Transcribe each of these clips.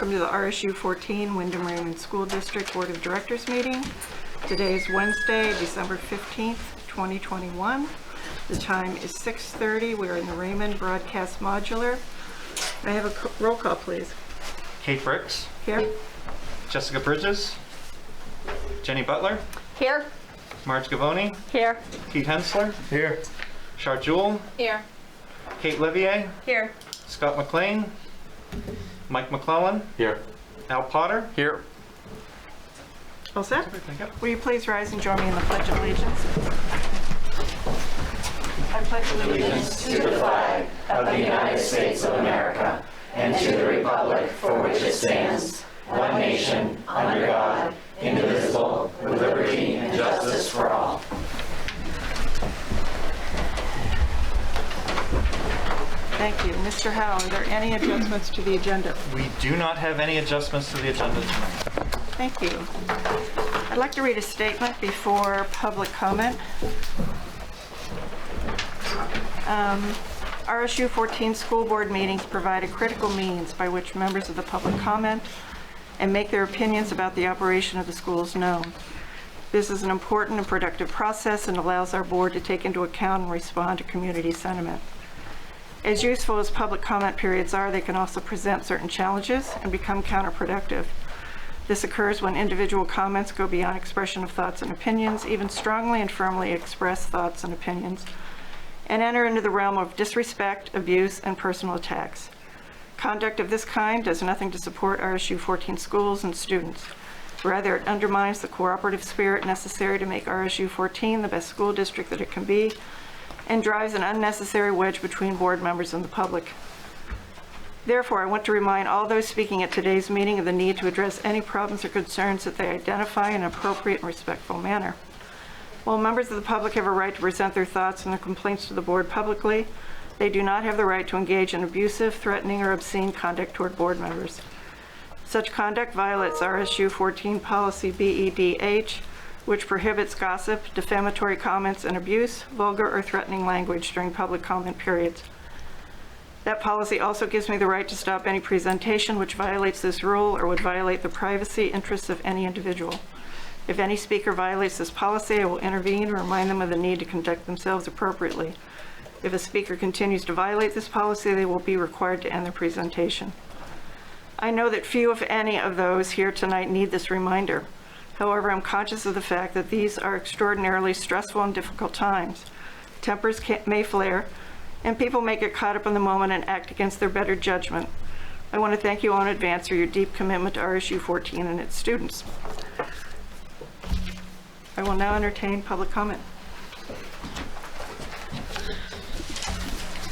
Welcome to the RSU 14 Windham Raymond School District Board of Directors meeting. Today is Wednesday, December 15th, 2021. The time is 6:30. We are in the Raymond Broadcast Modular. May I have a roll call, please? Kate Bricks. Here. Jessica Bridges. Jenny Butler. Here. Marge Gavoni. Here. Pete Hensler. Here. Char Jewell. Here. Kate Levier. Here. Scott McLean. Mike McClellan. Here. Al Potter. Here. All set? Will you please rise and join me in the Pledge of Allegiance? I pledge allegiance to the flag of the United States of America and to the republic for which it stands, one nation, under God, indivisible, with liberty and justice for all. Thank you. Mr. Howe, are there any adjustments to the agenda? We do not have any adjustments to the agenda tonight. Thank you. I'd like to read a statement before public comment. RSU 14 school board meetings provide a critical means by which members of the public comment and make their opinions about the operation of the schools known. This is an important and productive process and allows our board to take into account and respond to community sentiment. As useful as public comment periods are, they can also present certain challenges and become counterproductive. This occurs when individual comments go beyond expression of thoughts and opinions, even strongly and firmly express thoughts and opinions, and enter into the realm of disrespect, abuse, and personal attacks. Conduct of this kind does nothing to support RSU 14 schools and students. Rather, it undermines the cooperative spirit necessary to make RSU 14 the best school district that it can be, and drives an unnecessary wedge between board members and the public. Therefore, I want to remind all those speaking at today's meeting of the need to address any problems or concerns that they identify in an appropriate and respectful manner. While members of the public have a right to present their thoughts and their complaints to the board publicly, they do not have the right to engage in abusive, threatening, or obscene conduct toward board members. Such conduct violates RSU 14 Policy BEDH, which prohibits gossip, defamatory comments, and abuse, vulgar or threatening language during public comment periods. That policy also gives me the right to stop any presentation which violates this rule or would violate the privacy interests of any individual. If any speaker violates this policy, I will intervene and remind them of the need to conduct themselves appropriately. If a speaker continues to violate this policy, they will be required to end their presentation. I know that few, if any, of those here tonight need this reminder. However, I'm conscious of the fact that these are extraordinarily stressful and difficult times. Tempers may flare, and people may get caught up in the moment and act against their better judgment. I want to thank you all in advance for your deep commitment to RSU 14 and its students. I will now entertain public comment.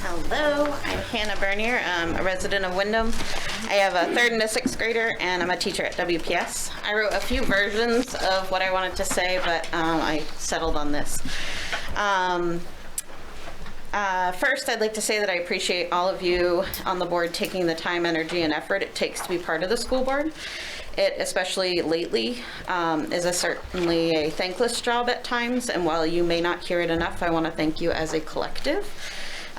Hello, I'm Hannah Bernier. I'm a resident of Windham. I have a 3rd and a 6th grader, and I'm a teacher at WPS. I wrote a few versions of what I wanted to say, but I settled on this. First, I'd like to say that I appreciate all of you on the board taking the time, energy, and effort it takes to be part of the school board. It, especially lately, is certainly a thankless job at times, and while you may not hear it enough, I want to thank you as a collective.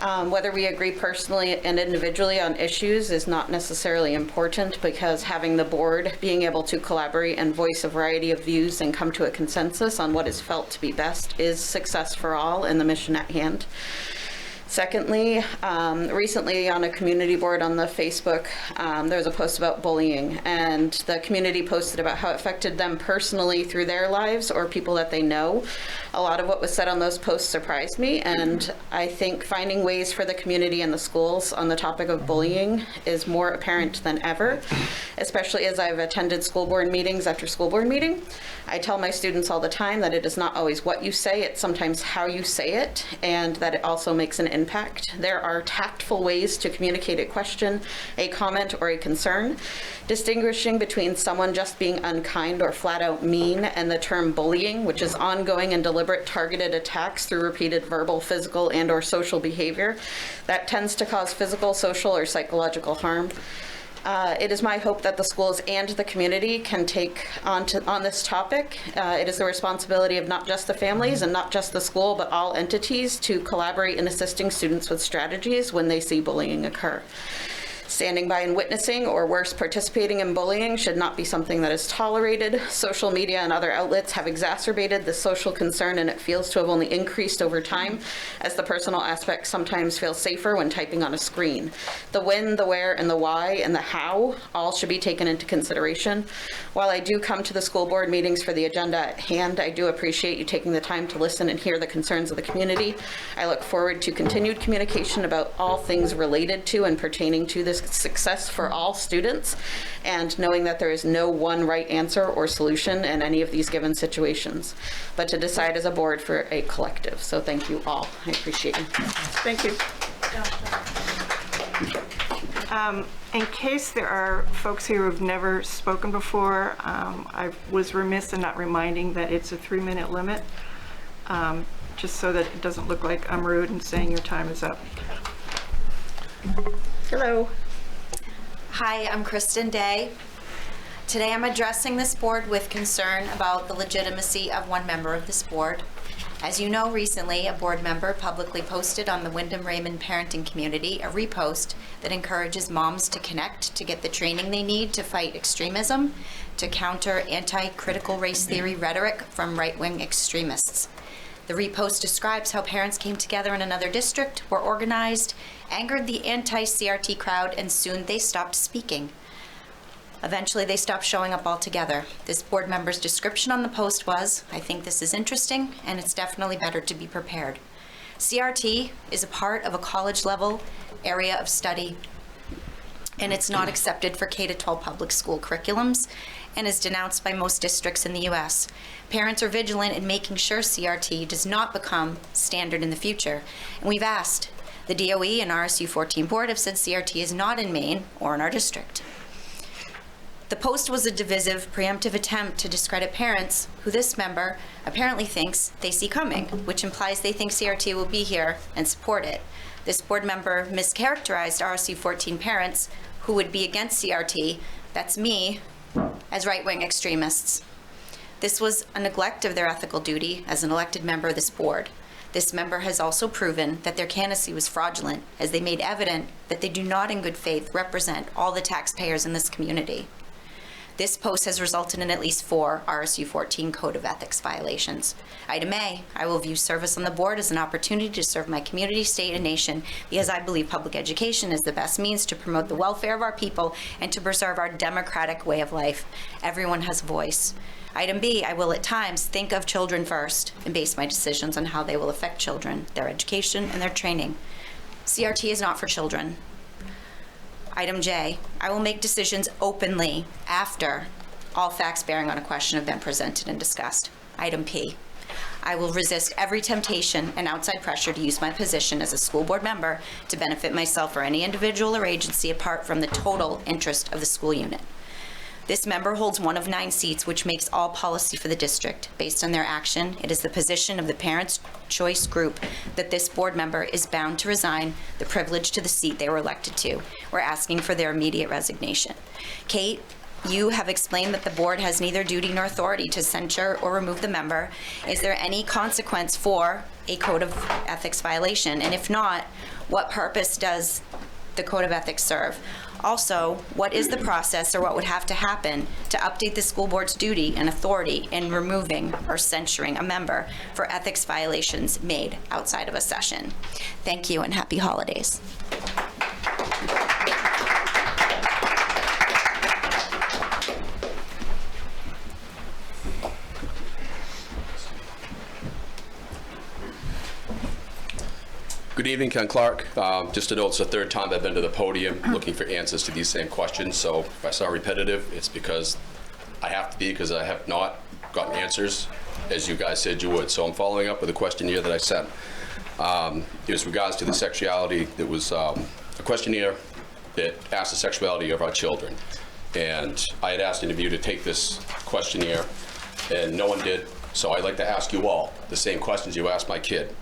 Whether we agree personally and individually on issues is not necessarily important, because having the board being able to collaborate and voice a variety of views and come to a consensus on what is felt to be best is success for all and the mission at hand. Secondly, recently on a community board on the Facebook, there was a post about bullying, and the community posted about how it affected them personally through their lives or people that they know. A lot of what was said on those posts surprised me, and I think finding ways for the community and the schools on the topic of bullying is more apparent than ever, especially as I've attended school board meetings after school board meeting. I tell my students all the time that it is not always what you say, it's sometimes how you say it, and that it also makes an impact. There are tactful ways to communicate a question, a comment, or a concern. Distinguishing between someone just being unkind or flat out mean and the term bullying, which is ongoing and deliberate targeted attacks through repeated verbal, physical, and or social behavior that tends to cause physical, social, or psychological harm. It is my hope that the schools and the community can take on this topic. It is the responsibility of not just the families and not just the school, but all entities to collaborate in assisting students with strategies when they see bullying occur. Standing by and witnessing, or worse, participating in bullying should not be something that is tolerated. Social media and other outlets have exacerbated the social concern, and it feels to have only increased over time, as the personal aspects sometimes feel safer when typing on a screen. The when, the where, and the why, and the how all should be taken into consideration. While I do come to the school board meetings for the agenda at hand, I do appreciate you taking the time to listen and hear the concerns of the community. I look forward to continued communication about all things related to and pertaining to this success for all students, and knowing that there is no one right answer or solution in any of these given situations, but to decide as a board for a collective. So thank you all. I appreciate you. Thank you. In case there are folks here who have never spoken before, I was remiss in not reminding that it's a 3-minute limit, just so that it doesn't look like I'm rude and saying your time is up. Hello. Hi, I'm Kristen Day. Today I'm addressing this board with concern about the legitimacy of one member of this board. As you know, recently a board member publicly posted on the Windham Raymond parenting community a repost that encourages moms to connect to get the training they need to fight extremism, to counter anti-critical race theory rhetoric from right-wing extremists. The repost describes how parents came together in another district, were organized, angered the anti-CRT crowd, and soon they stopped speaking. Eventually, they stopped showing up altogether. This board member's description on the post was, "I think this is interesting, and it's definitely better to be prepared." CRT is a part of a college-level area of study, and it's not accepted for K-12 public school curriculums, and is denounced by most districts in the U.S. Parents are vigilant in making sure CRT does not become standard in the future, and we've asked. The DOE and RSU 14 board have said CRT is not in Maine or in our district. The post was a divisive, preemptive attempt to discredit parents who this member apparently thinks they see coming, which implies they think CRT will be here and support it. This board member mischaracterized RSU 14 parents who would be against CRT, that's me, as right-wing extremists. This was a neglect of their ethical duty as an elected member of this board. This member has also proven that their candidacy was fraudulent, as they made evident that they do not in good faith represent all the taxpayers in this community. This post has resulted in at least 4 RSU 14 Code of Ethics violations. Item A, I will view service on the board as an opportunity to serve my community, state, and nation, because I believe public education is the best means to promote the welfare of our people and to preserve our democratic way of life. Everyone has a voice. Item B, I will at times think of children first and base my decisions on how they will affect children, their education, and their training. CRT is not for children. Item J, I will make decisions openly after all facts bearing on a question have been presented and discussed. Item P, I will resist every temptation and outside pressure to use my position as a school board member to benefit myself or any individual or agency apart from the total interest of the school unit. This member holds one of 9 seats, which makes all policy for the district. Based on their action, it is the position of the Parents' Choice Group that this board member is bound to resign the privilege to the seat they were elected to. We're asking for their immediate resignation. Kate, you have explained that the board has neither duty nor authority to censure or remove the member. Is there any consequence for a Code of Ethics violation? And if not, what purpose does the Code of Ethics serve? Also, what is the process, or what would have to happen to update the school board's duty and authority in removing or censuring a member for ethics violations made outside of a session? Thank you and happy holidays. Good evening, Ken Clark. Just to note, it's the 3rd time I've been to the podium looking for answers to these same questions. So if I sound repetitive, it's because I have to be, because I have not gotten answers as you guys said you would. So I'm following up with a questionnaire that I sent. It was regards to the sexuality. There was a questionnaire that asked the sexuality of our children. And I had asked any of you to take this questionnaire, and no one did. So I'd like to ask you all the same questions you asked my kid.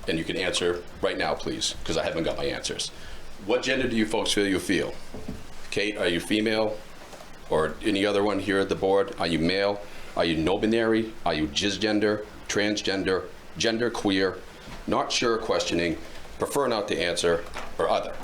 And you can answer right now, please, because I haven't got my answers. What gender do you folks feel you feel? Kate, are you female? Or any other one here at the board? Are you male? Are you no-binary? Are you cisgender, transgender, genderqueer, not sure questioning, prefer not to answer, or other?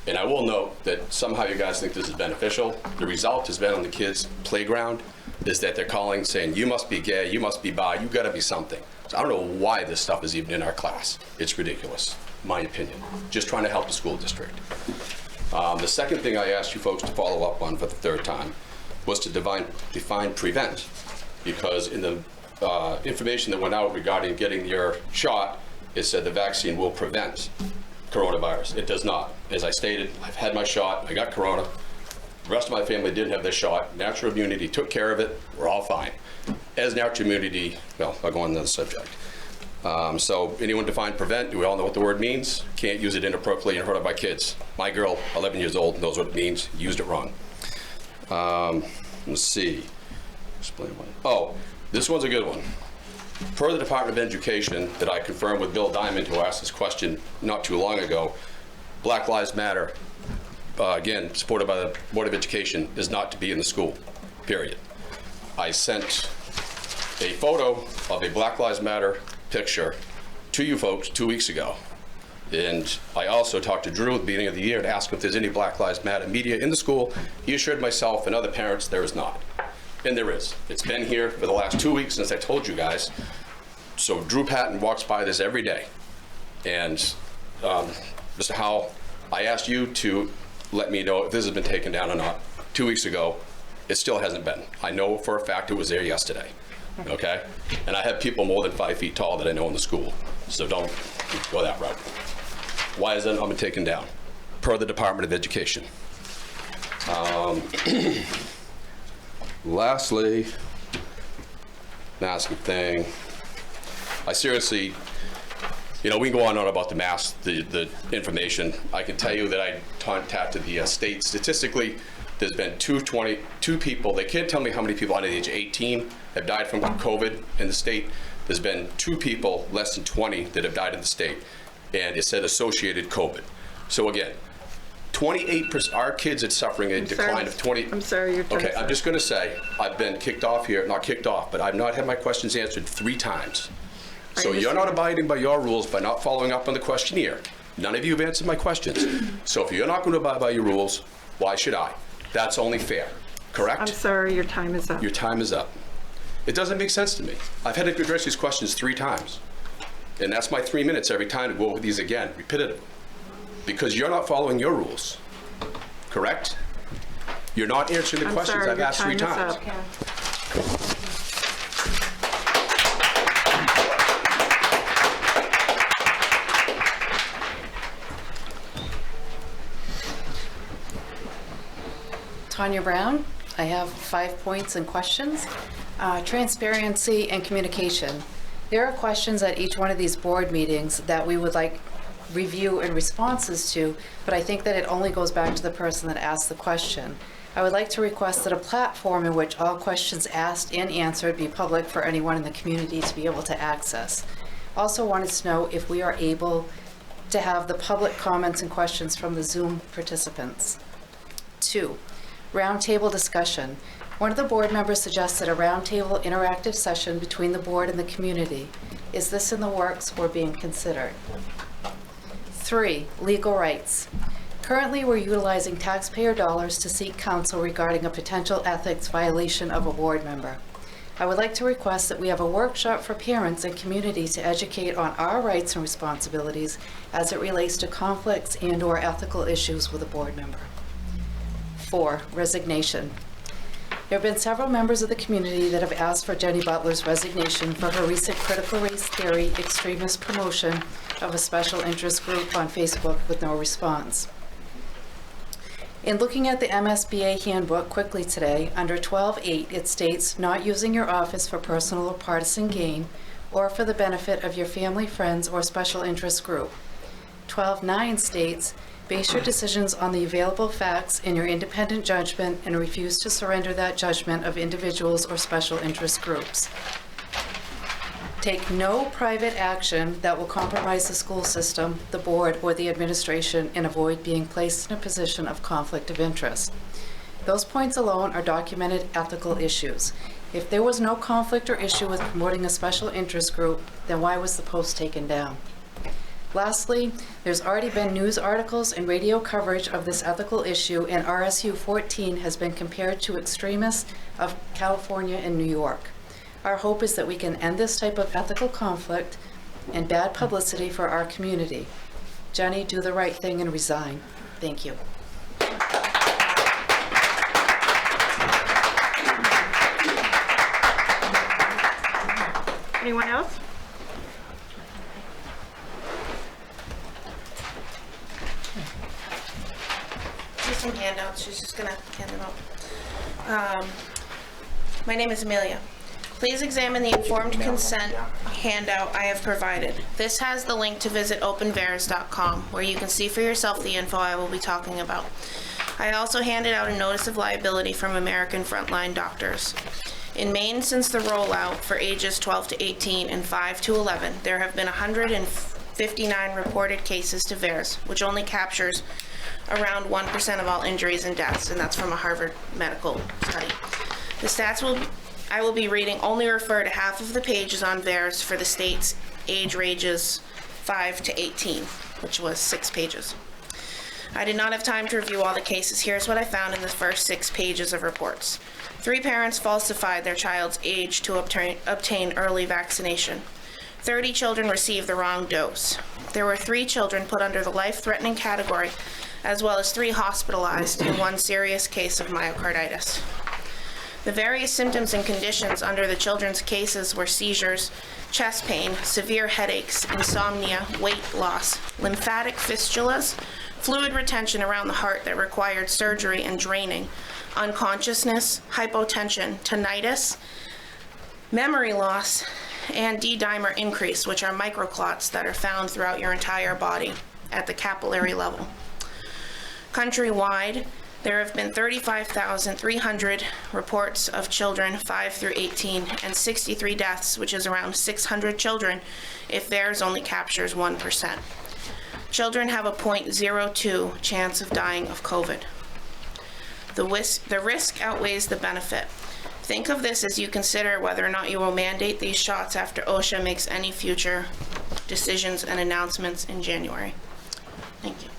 And I will note that somehow you guys think this is beneficial. The result has been on the kids' playground is that they're calling saying, you must be gay, you must be bi, you gotta be something. So I don't know why this stuff is even in our class. It's ridiculous, my opinion. Just trying to help the school district. The second thing I asked you folks to follow up on for the third time was to define prevent, because in the information that went out regarding getting your shot, it said the vaccine will prevent coronavirus. It does not. As I stated, I've had my shot, I got corona. The rest of my family didn't have their shot. Natural immunity took care of it. We're all fine. As natural immunity, well, I'll go on to the subject. So anyone define prevent, do we all know what the word means? Can't use it inappropriately and hurt it by kids. My girl, 11 years old, knows what it means, used it wrong. Let's see. Explain one. Oh, this one's a good one. Per the Department of Education that I confirmed with Bill Diamond, who asked this question not too long ago, Black Lives Matter, again, supported by the Board of Education, is not to be in the school, period. I sent a photo of a Black Lives Matter picture to you folks 2 weeks ago. And I also talked to Drew at the beginning of the year to ask if there's any Black Lives Matter media in the school. He assured myself and other parents there is not. And there is. It's been here for the last 2 weeks since I told you guys. So Drew Patton walks by this every day. And Mr. Howell, I asked you to let me know if this has been taken down or not 2 weeks ago. It still hasn't been. I know for a fact it was there yesterday, okay? And I have people more than 5 feet tall that I know in the school, so don't go that route. Why hasn't it been taken down? Per the Department of Education. Lastly, masking thing. I seriously, you know, we can go on and on about the mask, the information. I can tell you that I contacted the state. Statistically, there's been 2 people. They can't tell me how many people under the age of 18 have died from COVID in the state. There's been 2 people, less than 20, that have died in the state. And it said associated COVID. So again, 28%, our kids are suffering a decline of 20. I'm sorry, you're Okay, I'm just gonna say, I've been kicked off here, not kicked off, but I've not had my questions answered 3 times. So you're not abiding by your rules by not following up on the questionnaire. None of you have answered my questions. So if you're not gonna abide by your rules, why should I? That's only fair, correct? I'm sorry, your time is up. Your time is up. It doesn't make sense to me. I've had to address these questions 3 times. And that's my 3 minutes every time to go over these again, repetitively. Because you're not following your rules, correct? You're not answering the questions I've asked 3 times. Tanya Brown. I have 5 points and questions. Transparency and communication. There are questions at each one of these board meetings that we would like review and responses to, but I think that it only goes back to the person that asked the question. I would like to request that a platform in which all questions asked and answered be public for anyone in the community to be able to access. Also wanted to know if we are able to have the public comments and questions from the Zoom participants. 2, roundtable discussion. One of the board members suggested a roundtable interactive session between the board and the community. Is this in the works or being considered? 3, legal rights. Currently, we're utilizing taxpayer dollars to seek counsel regarding a potential ethics violation of a board member. I would like to request that we have a workshop for parents and community to educate on our rights and responsibilities as it relates to conflicts and/or ethical issues with a board member. 4, resignation. There have been several members of the community that have asked for Jenny Butler's resignation for her recent critical race theory extremist promotion of a special interest group on Facebook with no response. In looking at the MSBA handbook quickly today, under 12.8, it states, not using your office for personal or partisan gain or for the benefit of your family, friends, or special interest group. 12.9 states, base your decisions on the available facts and your independent judgment and refuse to surrender that judgment of individuals or special interest groups. Take no private action that will compromise the school system, the board, or the administration and avoid being placed in a position of conflict of interest. Those points alone are documented ethical issues. If there was no conflict or issue with promoting a special interest group, then why was the post taken down? Lastly, there's already been news articles and radio coverage of this ethical issue, and RSU 14 has been compared to extremists of California and New York. Our hope is that we can end this type of ethical conflict and bad publicity for our community. Jenny, do the right thing and resign. Thank you. Anyone else? Just some handouts. She's just gonna hand them out. My name is Amelia. Please examine the informed consent handout I have provided. This has the link to visit openveris.com, where you can see for yourself the info I will be talking about. I also handed out a notice of liability from American Frontline Doctors. In Maine, since the rollout for ages 12 to 18 and 5 to 11, there have been 159 reported cases to VAERS, which only captures around 1% of all injuries and deaths, and that's from a Harvard medical study. The stats I will be reading only refer to half of the pages on VAERS for the state's age ranges 5 to 18, which was 6 pages. I did not have time to review all the cases. Here's what I found in the first 6 pages of reports. 3 parents falsified their child's age to obtain early vaccination. 30 children received the wrong dose. There were 3 children put under the life-threatening category, as well as 3 hospitalized and 1 serious case of myocarditis. The various symptoms and conditions under the children's cases were seizures, chest pain, severe headaches, insomnia, weight loss, lymphatic fistulas, fluid retention around the heart that required surgery and draining, unconsciousness, hypotension, tinnitus, memory loss, and D-dimer increase, which are microclots that are found throughout your entire body at the capillary level. Countrywide, there have been 35,300 reports of children 5 through 18 and 63 deaths, which is around 600 children if theirs only captures 1%. Children have a 0.02 chance of dying of COVID. The risk outweighs the benefit. Think of this as you consider whether or not you will mandate these shots after OSHA makes any future decisions and announcements in January. Thank you.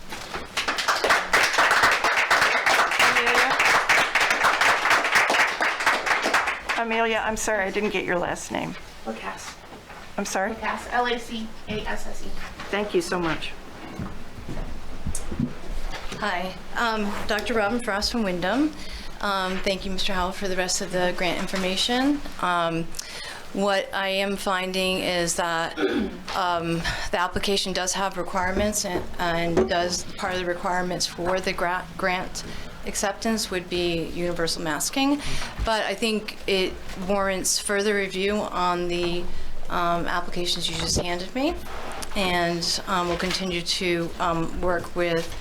Amelia, I'm sorry, I didn't get your last name. Lacasse. I'm sorry? Lacasse, Lacasse. Thank you so much. Hi, Dr. Robin Frost from Windham. Thank you, Mr. Howell, for the rest of the grant information. What I am finding is that the application does have requirements, and does part of the requirements for the grant acceptance would be universal masking, but I think it warrants further review on the applications you just handed me, and we'll continue to work with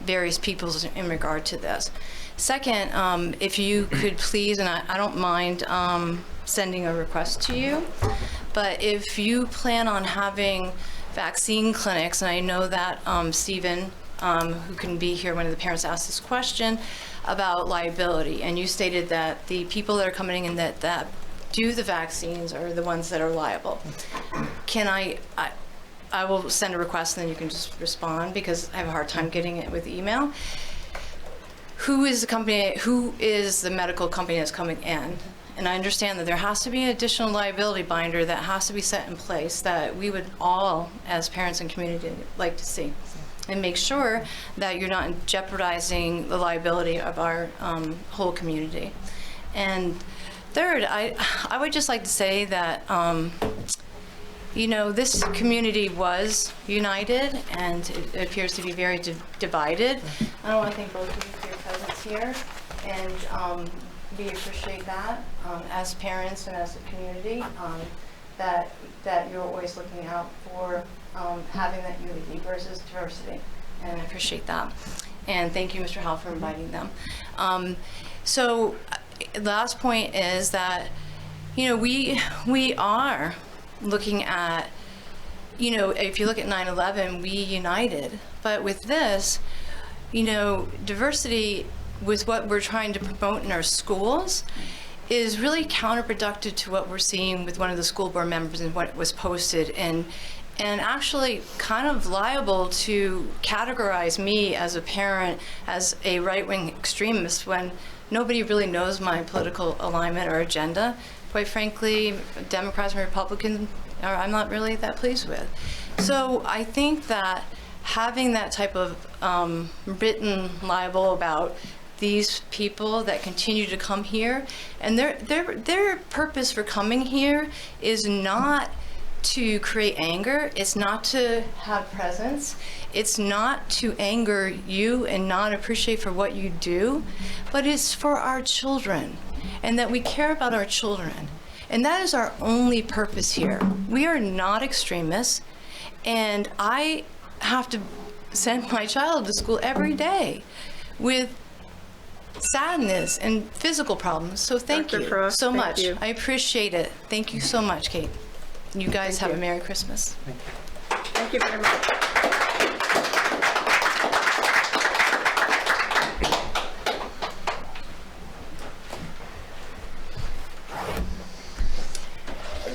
various people in regard to this. Second, if you could please, and I don't mind sending a request to you, but if you plan on having vaccine clinics, and I know that Stephen, who can be here, one of the parents asked this question about liability, and you stated that the people that are coming in that do the vaccines are the ones that are liable. Can I will send a request and then you can just respond, because I have a hard time getting it with email. Who is the medical company that's coming in? And I understand that there has to be an additional liability binder that has to be set in place that we would all, as parents and community, like to see, and make sure that you're not jeopardizing the liability of our whole community. And third, I would just like to say that you know, this community was united, and it appears to be very divided. I want to thank both of you for your presence here, and we appreciate that as parents and as a community, that you're always looking out for having that unity versus diversity, and I appreciate that. And thank you, Mr. Howell, for inviting them. So the last point is that, you know, we are looking at, you know, if you look at 9/11, we united, but with this, you know, diversity with what we're trying to promote in our schools is really counterproductive to what we're seeing with one of the school board members and what was posted. And and actually kind of liable to categorize me as a parent as a right-wing extremist when nobody really knows my political alignment or agenda. Quite frankly, Democrats and Republicans, I'm not really that pleased with. So I think that having that type of written libel about these people that continue to come here, and their purpose for coming here is not to create anger, it's not to have presence, it's not to anger you and not appreciate for what you do, but it's for our children, and that we care about our children. And that is our only purpose here. We are not extremists, and I have to send my child to school every day with sadness and physical problems. So thank Dr. you Frost, so thank much. you. I appreciate it. Thank you so much, Kate. You guys have a Merry Christmas. Thank you very much.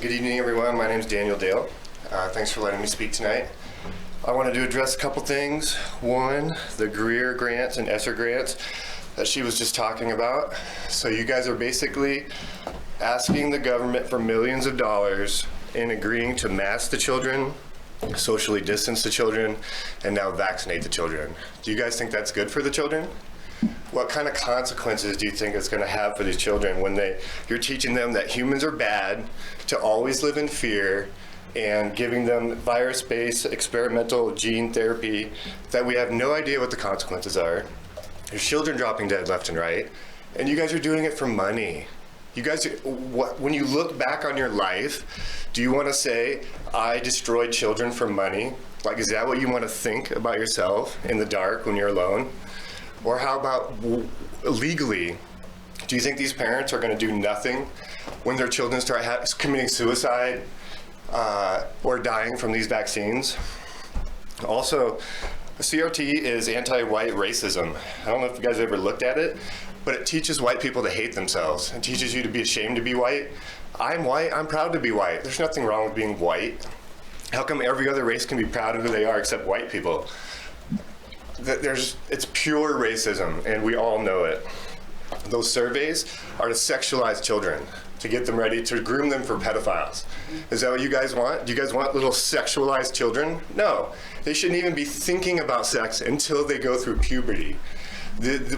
Good evening, everyone. My name is Daniel Dale. Thanks for letting me speak tonight. I wanted to address a couple things. One, the Greer grants and ESSER grants that she was just talking about. So you guys are basically asking the government for millions of dollars and agreeing to mask the children, socially distance the children, and now vaccinate the children. Do you guys think that's good for the children? What kind of consequences do you think it's going to have for these children when you're teaching them that humans are bad, to always live in fear, and giving them virus-based experimental gene therapy that we have no idea what the consequences are? There's children dropping dead left and right, and you guys are doing it for money. You guys, when you look back on your life, do you want to say, I destroyed children for money? Like, is that what you want to think about yourself in the dark when you're alone? Or how about legally? Do you think these parents are going to do nothing when their children start committing suicide or dying from these vaccines? Also, CRT is anti-white racism. I don't know if you guys ever looked at it, but it teaches white people to hate themselves. It teaches you to be ashamed to be white. I'm white, I'm proud to be white. There's nothing wrong with being white. How come every other race can be proud of who they are except white people? It's pure racism, and we all know it. Those surveys are to sexualize children, to get them ready, to groom them for pedophiles. Is that what you guys want? Do you guys want little sexualized children? No, they shouldn't even be thinking about sex until they go through puberty.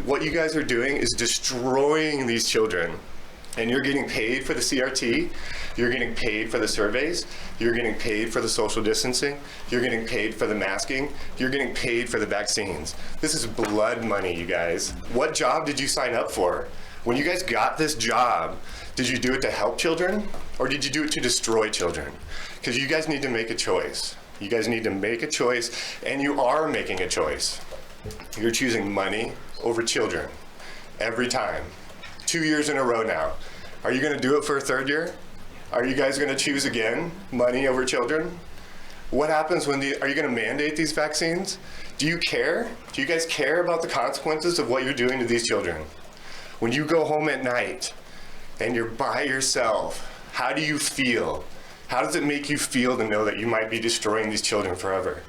What you guys are doing is destroying these children. And you're getting paid for the CRT, you're getting paid for the surveys, you're getting paid for the social distancing, you're getting paid for the masking, you're getting paid for the vaccines. This is blood money, you guys. What job did you sign up for? When you guys got this job, did you do it to help children, or did you do it to destroy children? Because you guys need to make a choice. You guys need to make a choice, and you are making a choice. You're choosing money over children every time. 2 years in a row now. Are you going to do it for a third year? Are you guys going to choose again money over children? What happens when are you going to mandate these vaccines? Do you care? Do you guys care about the consequences of what you're doing to these children? When you go home at night and you're by yourself, how do you feel? How does it make you feel to know that you might be destroying these children forever?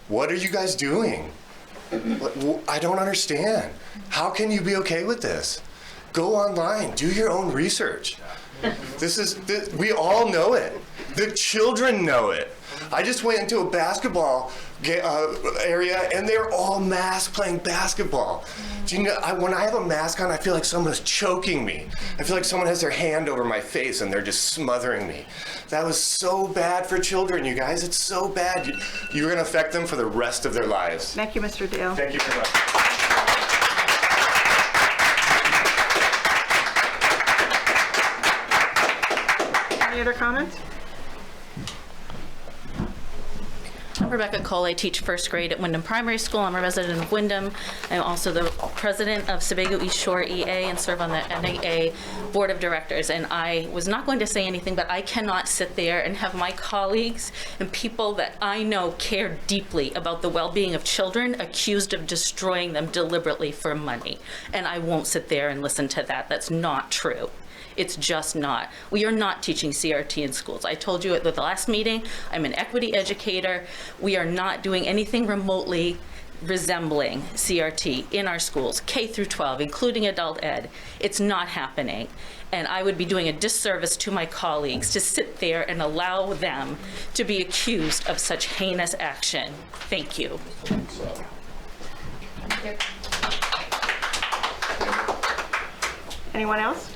What are you guys doing? I don't understand. How can you be okay with this? Go online, do your own research. We all know it. The children know it. I just went into a basketball area and they're all masked playing basketball. Do you know, when I have a mask on, I feel like someone's choking me. I feel like someone has their hand over my face and they're just smothering me. That was so bad for children, you guys. It's so bad. You're going to affect them for the rest of their lives. Thank you, Mr. Dale. Thank you very much. Any other comments? I'm Rebecca Cole. I teach first grade at Windham Primary School. I'm a resident of Windham. I'm also the president of Sebago East Shore EA and serve on the NAA Board of Directors. And I was not going to say anything, but I cannot sit there and have my colleagues and people that I know care deeply about the well-being of children accused of destroying them deliberately for money. And I won't sit there and listen to that. That's not true. It's just not. We are not teaching CRT in schools. I told you at the last meeting, I'm an equity educator. We are not doing anything remotely resembling CRT in our schools, K through 12, including adult ed. It's not happening. And I would be doing a disservice to my colleagues to sit there and allow them to be accused of such heinous action. Thank you. Anyone else?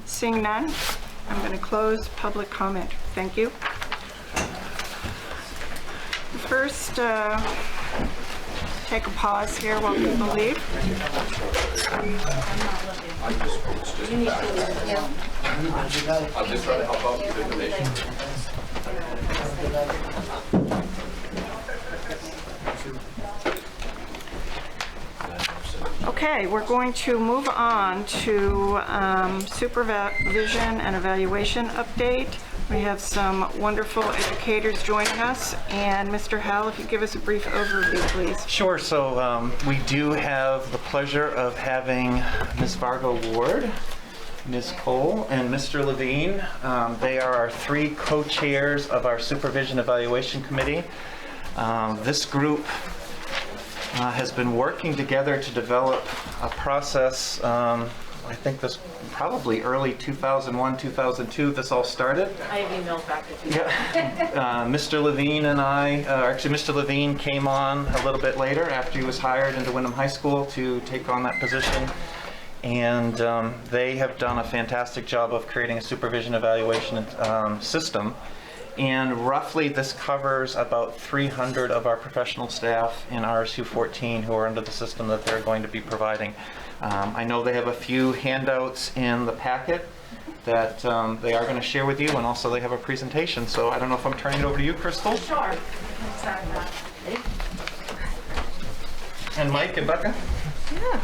Seeing none, I'm going to close public comment. Thank you. First, take a pause here while people leave. I'll just try to help out with information. Okay, we're going to move on to supervision and evaluation update. We have some wonderful educators joining us, and Mr. Howell, if you give us a brief overview, please. Sure. So we do have the pleasure of having Ms. Vargo Ward, Ms. Cole, and Mr. Levine. They are our 3 co-chairs of our Supervision Evaluation Committee. This group has been working together to develop a process. I think this probably early 2001, 2002, this all started. I have emailed back to you. Yeah. Mr. Levine and I, actually Mr. Levine came on a little bit later after he was hired into Windham High School to take on that position. And they have done a fantastic job of creating a supervision evaluation system. And roughly this covers about 300 of our professional staff in RSU 14 who are under the system that they're going to be providing. I know they have a few handouts in the packet that they are going to share with you, and also they have a presentation. So I don't know if I'm turning it over to you, Crystal? Sure. And Mike and Becca? Yeah.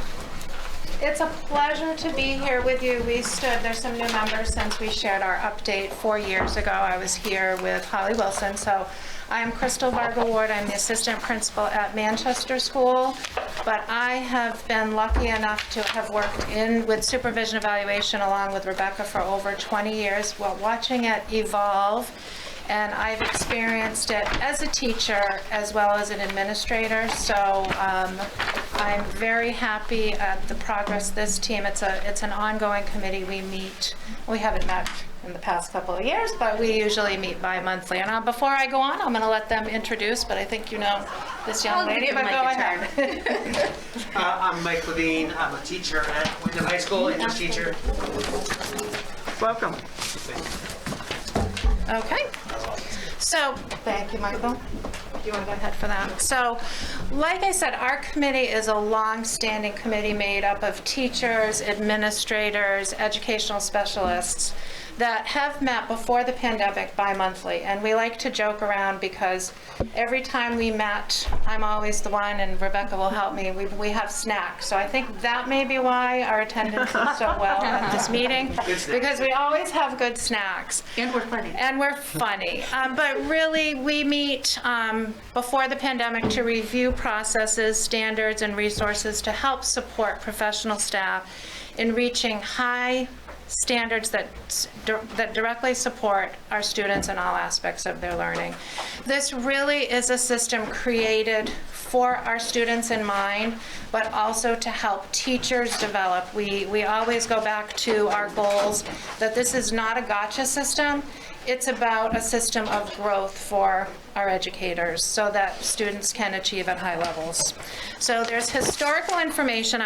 It's a pleasure to be here with you. There's some new members since we shared our update 4 years ago. I was here with Holly Wilson. So I'm Crystal Vargo Ward. I'm the assistant principal at Manchester School, but I have been lucky enough to have worked with supervision evaluation along with Rebecca for over 20 years while watching it evolve. And I've experienced it as a teacher as well as an administrator. So I'm very happy at the progress this team. It's an ongoing committee. We haven't met in the past couple of years, but we usually meet bi-monthly. And before I go on, I'm going to let them introduce, but I think you know this young lady, but go ahead. I'm Mike Levine. I'm a teacher at Windham High School, English teacher. Welcome. Okay. So, thank you, Michael. Do you want to go ahead for that? So, like I said, our committee is a long-standing committee made up of teachers, administrators, educational specialists that have met before the pandemic bi-monthly. And we like to joke around because every time we met, I'm always the one, and Rebecca will help me, we have snacks. So I think that may be why our attendance is so well at this meeting, because we always have good snacks. And we're funny. And we're funny. But really, we meet before the pandemic to review processes, standards, and resources to help support professional staff in reaching high standards that directly support our students in all aspects of their learning. This really is a system created for our students in mind, but also to help teachers develop. We always go back to our goals that this is not a gotcha system. It's about a system of growth for our educators so that students can achieve at high levels. So there's historical information.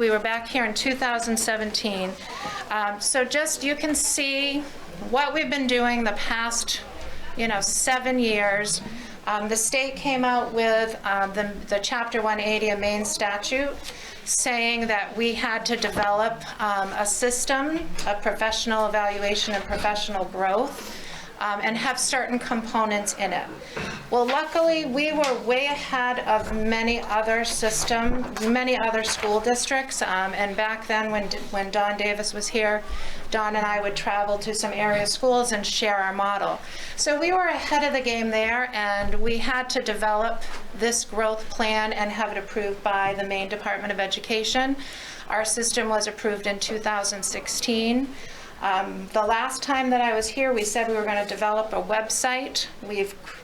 We were back here in 2017. So just you can see what we've been doing the past, 7 years. The state came out with the Chapter 180, a Maine statute, saying that we had to develop a system of professional evaluation and professional growth. and have certain components in it. Well, luckily, we were way ahead of many other school districts, and back then when Don Davis was here, Don and I would travel to some area schools and share our model. So we were ahead of the game there, and we had to develop this growth plan and have it approved by the Maine Department of Education. Our system was approved in 2016. The last time that I was here, we said we were going to develop a website.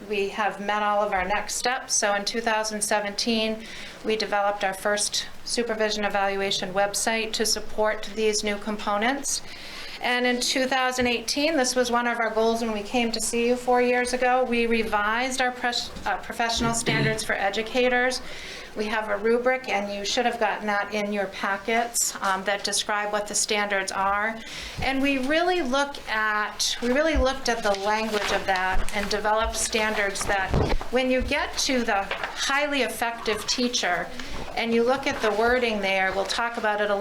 We have met all of our next steps. So in 2017, we developed our first supervision evaluation website to support these new components. And in 2018, this was one of our goals when we came to see you 4 years ago, we revised our professional standards for educators. We have a rubric, and you should have gotten that in your packets, that describe what the standards are. And we really looked at the language of that and developed standards that when you get to the highly effective teacher and you look at the wording there, we'll talk about it in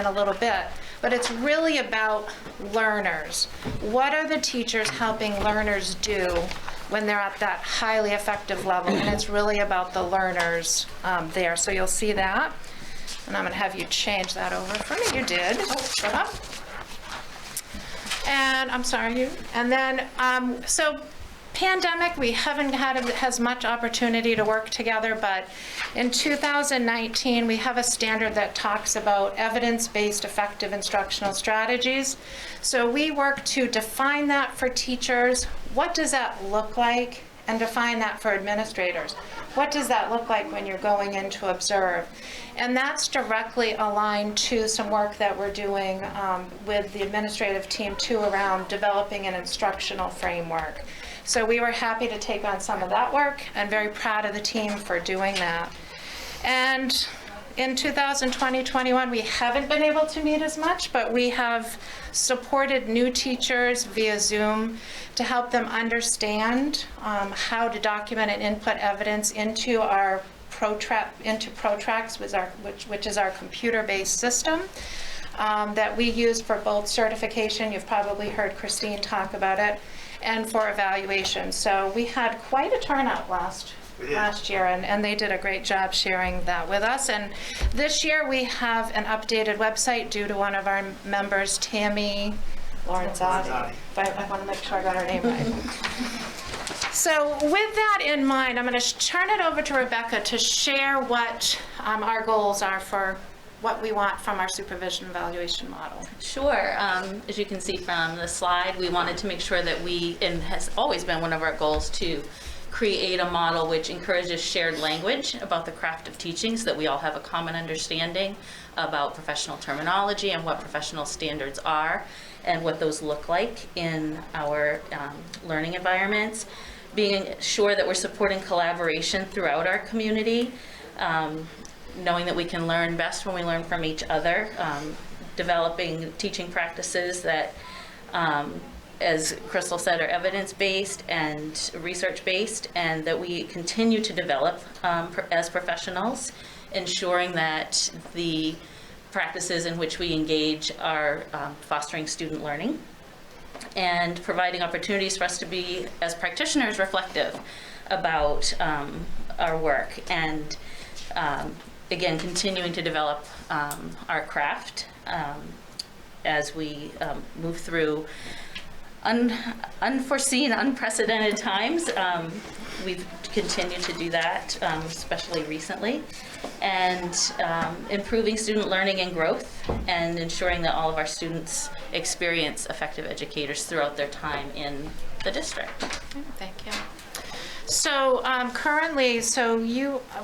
a little bit, but it's really about learners. What are the teachers helping learners do when they're at that highly effective level? And it's really about the learners there. So you'll see that. And I'm going to have you change that over for me. You did. Shut up. And I'm sorry, you. And then, so pandemic, we haven't had as much opportunity to work together, but in 2019, we have a standard that talks about evidence-based effective instructional strategies. So we work to define that for teachers. What does that look like? And define that for administrators. What does that look like when you're going in to observe? And that's directly aligned to some work that we're doing with the administrative team too around developing an instructional framework. So we were happy to take on some of that work and very proud of the team for doing that. And in 2020-21, we haven't been able to meet as much, but we have supported new teachers via Zoom to help them understand how to document and input evidence into our ProTrax, which is our computer-based system that we use for both certification. You've probably heard Christine talk about it, and for evaluation. So we had quite a turnout last year, and they did a great job sharing that with us. And this year we have an updated website due to one of our members, Tammy Lorenzati. I want to make sure I got her name right. So with that in mind, I'm going to turn it over to Rebecca to share what our goals are for what we want from our supervision evaluation model. Sure. As you can see from the slide, we wanted to make sure that and has always been one of our goals, to create a model which encourages shared language about the craft of teaching so that we all have a common understanding about professional terminology and what professional standards are and what those look like in our learning environments. Being sure that we're supporting collaboration throughout our community, knowing that we can learn best when we learn from each other, developing teaching practices that, as Crystal said, are evidence-based and research-based, and that we continue to develop as professionals, ensuring that the practices in which we engage are fostering student learning, and providing opportunities for us to be, as practitioners, reflective about our work, and again, continuing to develop our craft as we move through unforeseen, unprecedented times. We've continued to do that, especially recently, and improving student learning and growth, and ensuring that all of our students experience effective educators throughout their time in the district. Thank you. So currently,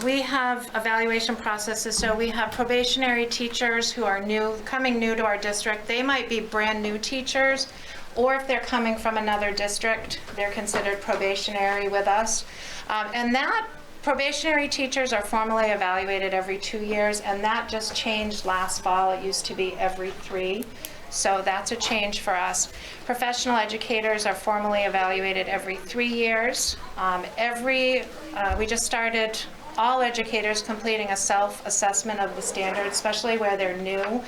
we have evaluation processes. So we have probationary teachers who are coming new to our district. They might be brand new teachers, or if they're coming from another district, they're considered probationary with us. And that probationary teachers are formally evaluated every 2 years, and that just changed last fall. It used to be every 3. So that's a change for us. Professional educators are formally evaluated every 3 years. We just started all educators completing a self-assessment of the standards, especially where they're new.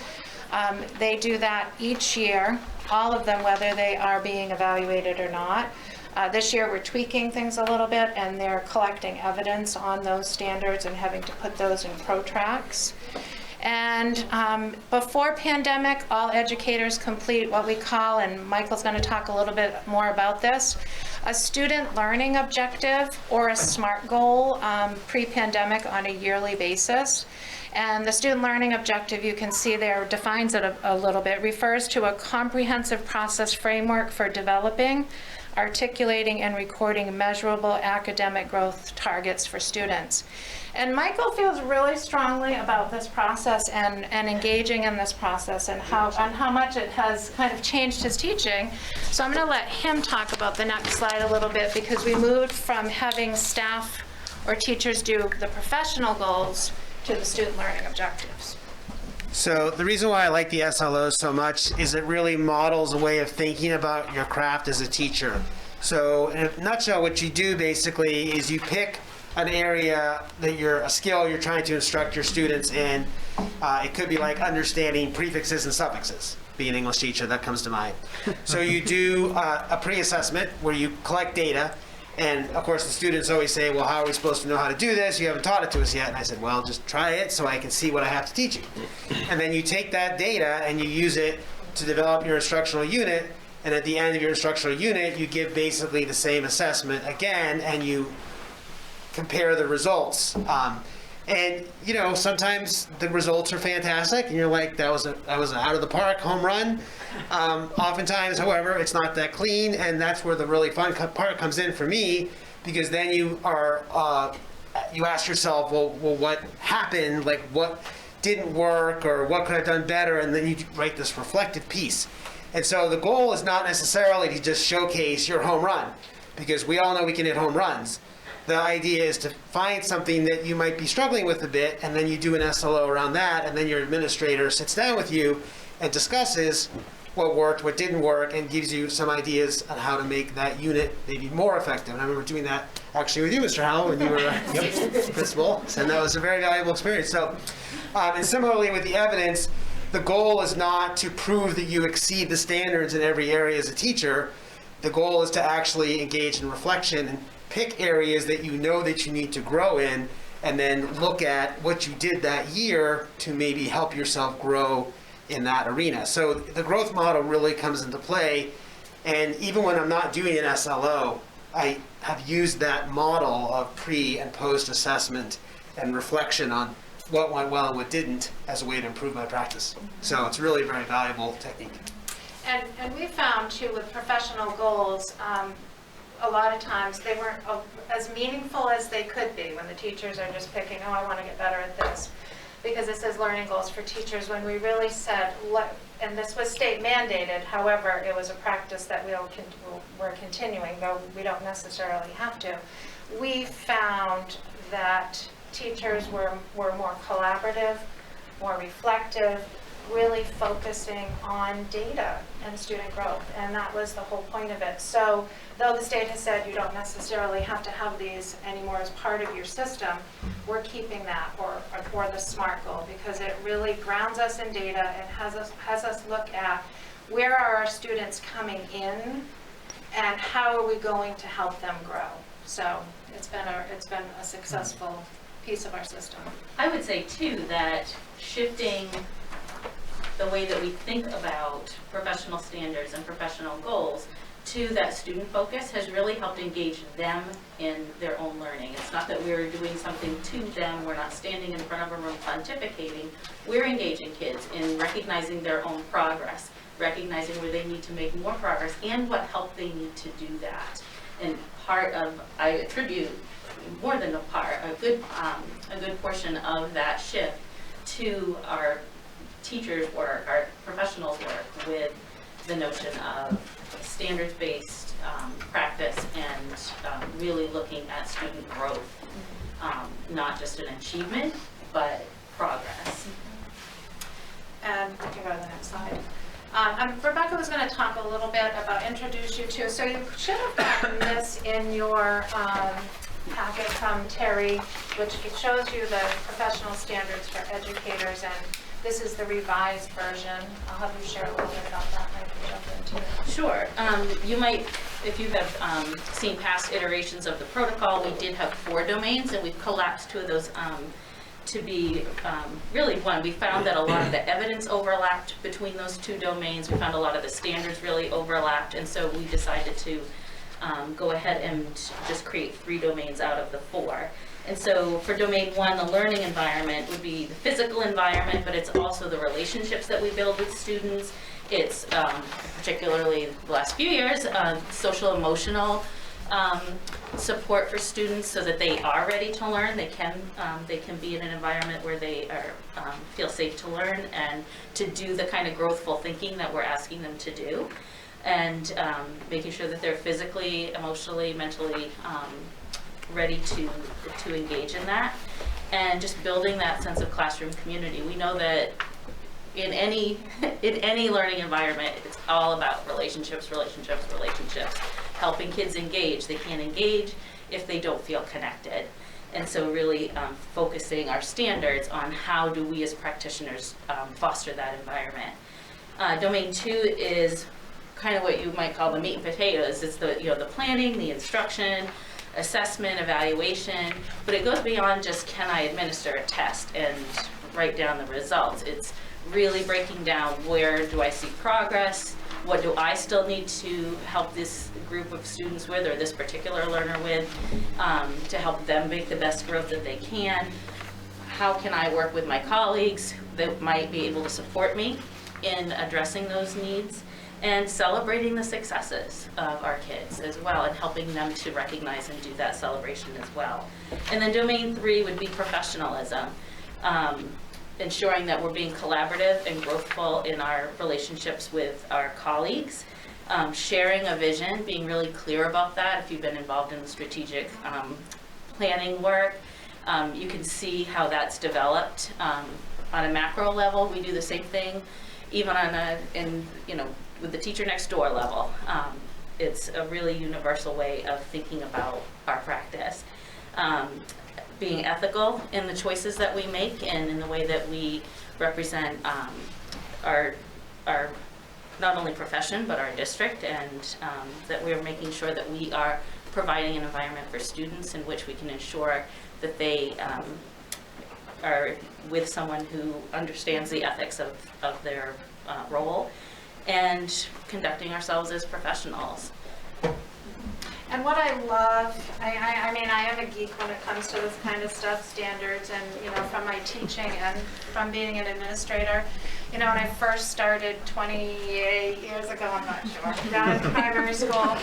They do that each year, all of them, whether they are being evaluated or not. This year, we're tweaking things a little bit, and they're collecting evidence on those standards and having to put those in protracts. And before pandemic, all educators complete what we call, and Michael's going to talk a little bit more about this, a student learning objective or a SMART goal pre-pandemic on a yearly basis. And the student learning objective, you can see there, defines it a little bit, refers to a comprehensive process framework for developing, articulating, and recording measurable academic growth targets for students. And Michael feels really strongly about this process and engaging in this process and how much it has kind of changed his teaching. So I'm going to let him talk about the next slide a little bit, because we moved from having staff or teachers do the professional goals to the student learning objectives. So the reason why I like the SLOs so much is it really models a way of thinking about your craft as a teacher. So in a nutshell, what you do basically is you pick an area that a skill you're trying to instruct your students in. It could be like understanding prefixes and suffixes. Being an English teacher, that comes to mind. So you do a pre-assessment where you collect data. And of course, the students always say, well, how are we supposed to know how to do this? You haven't taught it to us yet. And I said, well, just try it so I can see what I have to teach you. And then you take that data and you use it to develop your instructional unit. And at the end of your instructional unit, you give basically the same assessment again, and you compare the results. And you know, sometimes the results are fantastic, and you're like, that was an out of the park home run. Oftentimes, however, it's not that clean, and that's where the really fun part comes in for me, because then you ask yourself, well, what happened? Like, what didn't work, or what could I have done better? And then you write this reflective piece. And so the goal is not necessarily to just showcase your home run, because we all know we can hit home runs. The idea is to find something that you might be struggling with a bit, and then you do an SLO around that, and then your administrator sits down with you and discusses what worked, what didn't work, and gives you some ideas on how to make that unit maybe more effective. And I remember doing that actually with you, Mr. Howell, when you were principal, and that was a very valuable experience. So, and similarly with the evidence, the goal is not to prove that you exceed the standards in every area as a teacher. The goal is to actually engage in reflection and pick areas that you know that you need to grow in, and then look at what you did that year to maybe help yourself grow in that arena. So the growth model really comes into play, and even when I'm not doing an SLO, I have used that model of pre and post assessment and reflection on what went well and what didn't as a way to improve my practice. So it's really a very valuable technique. And we found too with professional goals, a lot of times they weren't as meaningful as they could be when the teachers are just picking, oh, I want to get better at this, because it says learning goals for teachers, when we really said, and this was state mandated, however, it was a practice that we're continuing, though we don't necessarily have to. We found that teachers were more collaborative, more reflective, really focusing on data and student growth, and that was the whole point of it. So though the state has said you don't necessarily have to have these anymore as part of your system, we're keeping that for the SMART goal, because it really grounds us in data and has us look at where are our students coming in and how are we going to help them grow. So it's been a successful piece of our system. I would say too that shifting the way that we think about professional standards and professional goals to that student focus has really helped engage them in their own learning. It's not that we're doing something to them, we're not standing in front of a room pontificating, we're engaging kids in recognizing their own progress, recognizing where they need to make more progress and what help they need to do that. And I attribute more than a part, a good portion of that shift to our teachers' work, our professionals' work with the notion of standards-based practice and really looking at student growth, not just an achievement, but progress. And we can go to the next slide. Rebecca was going to talk a little bit about, introduce you to, so you should have gotten this in your packet from Terry, which shows you the professional standards for educators, and this is the revised version. I'll have you share a little bit about that. I can jump into it. Sure. You might, if you have seen past iterations of the protocol, we did have 4 domains, and we've collapsed 2 of those to be really one. We found that a lot of the evidence overlapped between those 2 domains. We found a lot of the standards really overlapped, and so we decided to go ahead and just create 3 domains out of the 4. And so for domain 1, the learning environment would be the physical environment, but it's also the relationships that we build with students. It's particularly the last few years, social emotional support for students so that they are ready to learn. They can be in an environment where they are feel safe to learn and to do the kind of growthful thinking that we're asking them to do, and making sure that they're physically, emotionally, mentally ready to engage in that, and just building that sense of classroom community. We know that in any learning environment, it's all about relationships, helping kids engage. They can't engage if they don't feel connected. And so really focusing our standards on how do we as practitioners foster that environment. Domain 2 is kind of what you might call the meat and potatoes. It's the the planning, the instruction, assessment, evaluation, but it goes beyond just can I administer a test and write down the results. It's really breaking down where do I see progress, what do I still need to help this group of students with or this particular learner with to help them make the best growth that they can. How can I work with my colleagues that might be able to support me in addressing those needs, and celebrating the successes of our kids as well, and helping them to recognize and do that celebration as well. And then domain 3 would be professionalism, ensuring that we're being collaborative and growthful in our relationships with our colleagues, sharing a vision, being really clear about that. If you've been involved in the strategic planning work, you can see how that's developed on a macro level. We do the same thing even on with the teacher next door level. It's a really universal way of thinking about our practice. Being ethical in the choices that we make and in the way that we represent our not only profession but our district, and that we are making sure that we are providing an environment for students in which we can ensure that they are with someone who understands the ethics of their role, and conducting ourselves as professionals. And what I love, I mean, I am a geek when it comes to this kind of stuff, standards, and from my teaching and from being an administrator. When I first started 28 years ago, I'm not sure, down in primary school,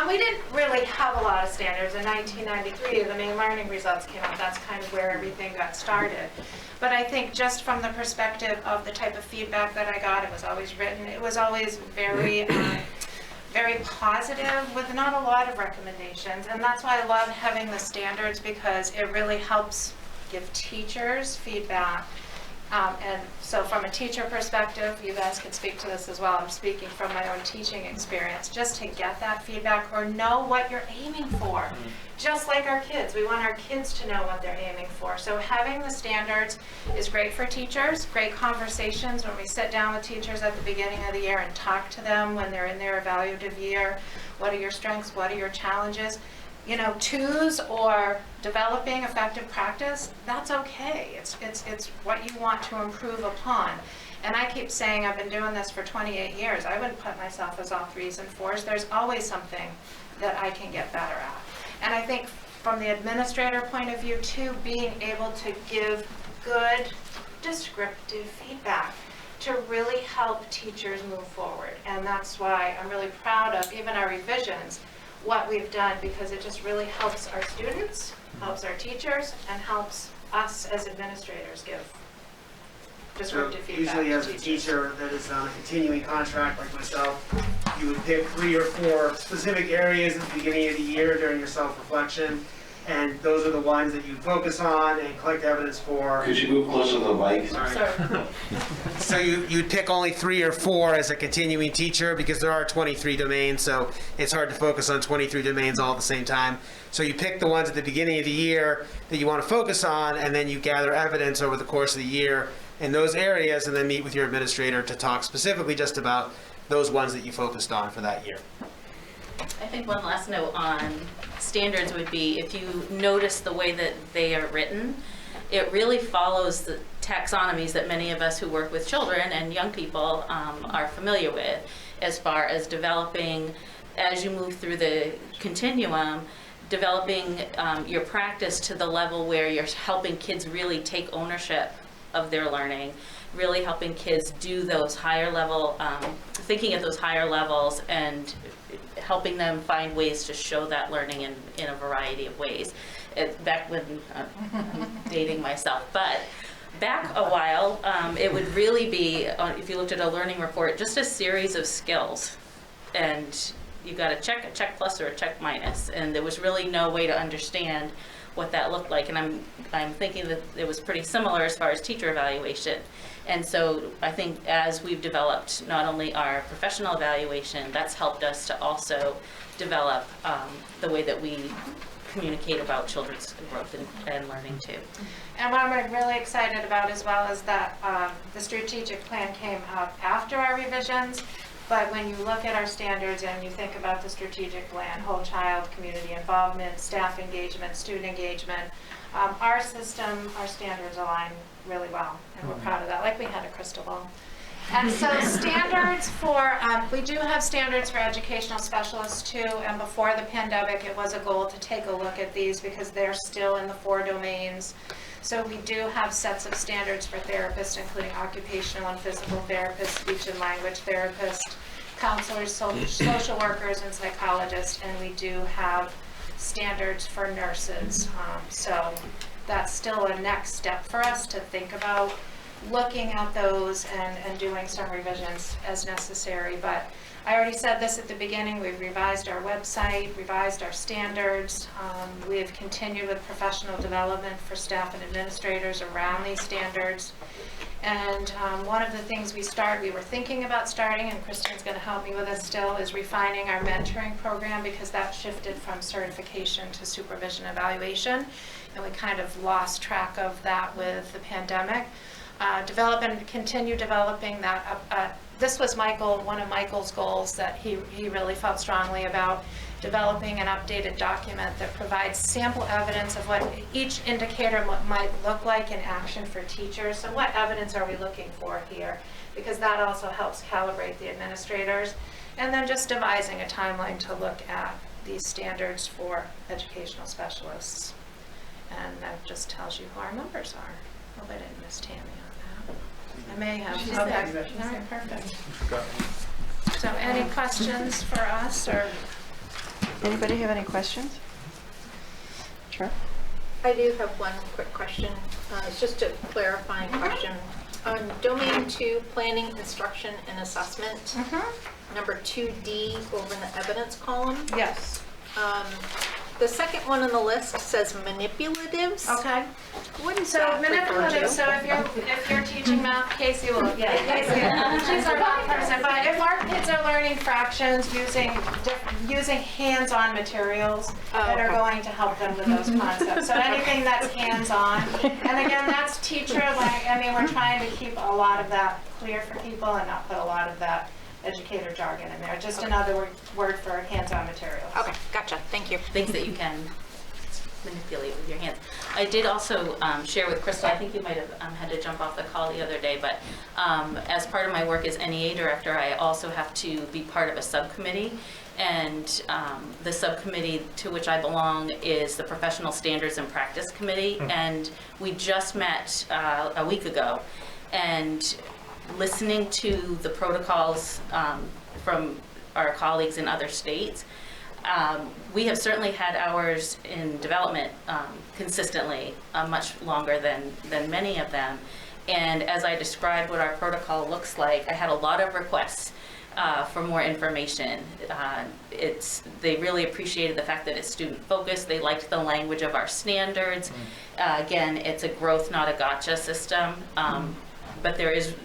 we didn't really have a lot of standards. In 1993, the main learning results came out. That's kind of where everything got started. But I think just from the perspective of the type of feedback that I got, it was always written, it was always very positive with not a lot of recommendations. And that's why I love having the standards, because it really helps give teachers feedback. And so from a teacher perspective, you guys can speak to this as well. I'm speaking from my own teaching experience, just to get that feedback or know what you're aiming for. Just like our kids, we want our kids to know what they're aiming for. So having the standards is great for teachers, great conversations when we sit down with teachers at the beginning of the year and talk to them when they're in their evaluative year. What are your strengths? What are your challenges? Twos or developing effective practice, that's okay. It's what you want to improve upon. And I keep saying I've been doing this for 28 years. I wouldn't put myself as all 3s and 4s. There's always something that I can get better at. And I think from the administrator point of view too, being able to give good descriptive feedback to really help teachers move forward. And that's why I'm really proud of even our revisions, what we've done, because it just really helps our students, helps our teachers, and helps us as administrators give descriptive feedback. Usually as a teacher that is on a continuing contract like myself, you would pick 3 or 4 specific areas at the beginning of the year during your self-reflection, and those are the ones that you focus on and collect evidence for. Could you move closer to the mic? Sorry. So you'd pick only 3 or 4 as a continuing teacher, because there are 23 domains, so it's hard to focus on 23 domains all at the same time. So you pick the ones at the beginning of the year that you want to focus on, and then you gather evidence over the course of the year in those areas, and then meet with your administrator to talk specifically just about those ones that you focused on for that year. I think one last note on standards would be, if you notice the way that they are written, it really follows the taxonomies that many of us who work with children and young people are familiar with, as far as developing, as you move through the continuum, developing your practice to the level where you're helping kids really take ownership of their learning, really helping kids do those higher level, thinking at those higher levels, and helping them find ways to show that learning in a variety of ways. Back when, I'm dating myself, but back a while, it would really be, if you looked at a learning report, just a series of skills. And you got a check plus, or a check minus. And there was really no way to understand what that looked like. And I'm thinking that it was pretty similar as far as teacher evaluation. And so I think as we've developed not only our professional evaluation, that's helped us to also develop the way that we communicate about children's growth and learning too. And what I'm really excited about as well is that the strategic plan came up after our revisions, but when you look at our standards and you think about the strategic plan, whole child, community involvement, staff engagement, student engagement, our system, our standards align really well, and we're proud of that, like we had a crystal ball. And so standards for, we do have standards for educational specialists too, and before the pandemic, it was a goal to take a look at these because they're still in the 4 domains. So we do have sets of standards for therapists, including occupational and physical therapists, speech and language therapists, counselors, social workers, and psychologists, and we do have standards for nurses. So that's still a next step for us to think about, looking at those and doing some revisions as necessary. But I already said this at the beginning, we've revised our website, revised our standards. We have continued with professional development for staff and administrators around these standards. And one of the things we were thinking about starting, and Kristen's going to help me with this still, is refining our mentoring program, because that shifted from certification to supervision evaluation, and we kind of lost track of that with the pandemic. Develop and continue developing that. This was one of Michael's goals that he really felt strongly about, developing an updated document that provides sample evidence of what each indicator might look like in action for teachers. So what evidence are we looking for here? Because that also helps calibrate the administrators. And then just devising a timeline to look at these standards for educational specialists. And that just tells you who our members are. Hope I didn't miss Tammy on that. I may have. Okay. All right, perfect. So any questions for us, or? Anybody have any questions? Sure. I do have one quick question. It's just a clarifying question. On Domain 2, Planning, Instruction, and Assessment, number 2D over in the evidence column. Yes. The second one on the list says manipulatives. Okay. What is So that refer to? manipulatives, so if you're teaching math, Casey will, she's our math person, but if our kids are learning fractions using hands-on materials that are going to help them with those concepts. So anything that's hands-on, and again, that's teacher, we're trying to keep a lot of that clear for people and not put a lot of that educator jargon in there, just another word for hands-on materials. Okay, gotcha, thank you. Things that you can manipulate with your hands. I did also share with Crystal, I think you might have had to jump off the call the other day, but as part of my work as NEA director, I also have to be part of a subcommittee, and the subcommittee to which I belong is the Professional Standards and Practice Committee, and we just met a week ago, and listening to the protocols from our colleagues in other states, we have certainly had ours in development consistently, much longer than many of them. And as I described what our protocol looks like, I had a lot of requests for more information. They really appreciated the fact that it's student focused. They liked the language of our standards. Again, it's a growth, not a gotcha system. But there is,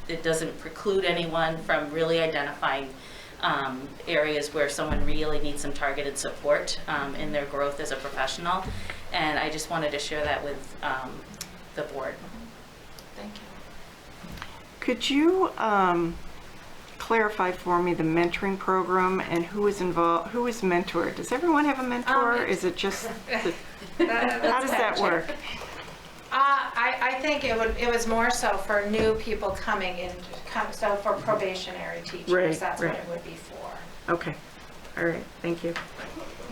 it doesn't preclude anyone from really identifying areas where someone really needs some targeted support in their growth as a professional. And I just wanted to share that with the board. Thank you. Could you clarify for me the mentoring program and who is involved, who is mentored? Does everyone have a mentor? Is it just, how does that work? I think it was more so for new people coming in, so for probationary teachers, Right, that's right. what it would be for. Okay, all right, thank you.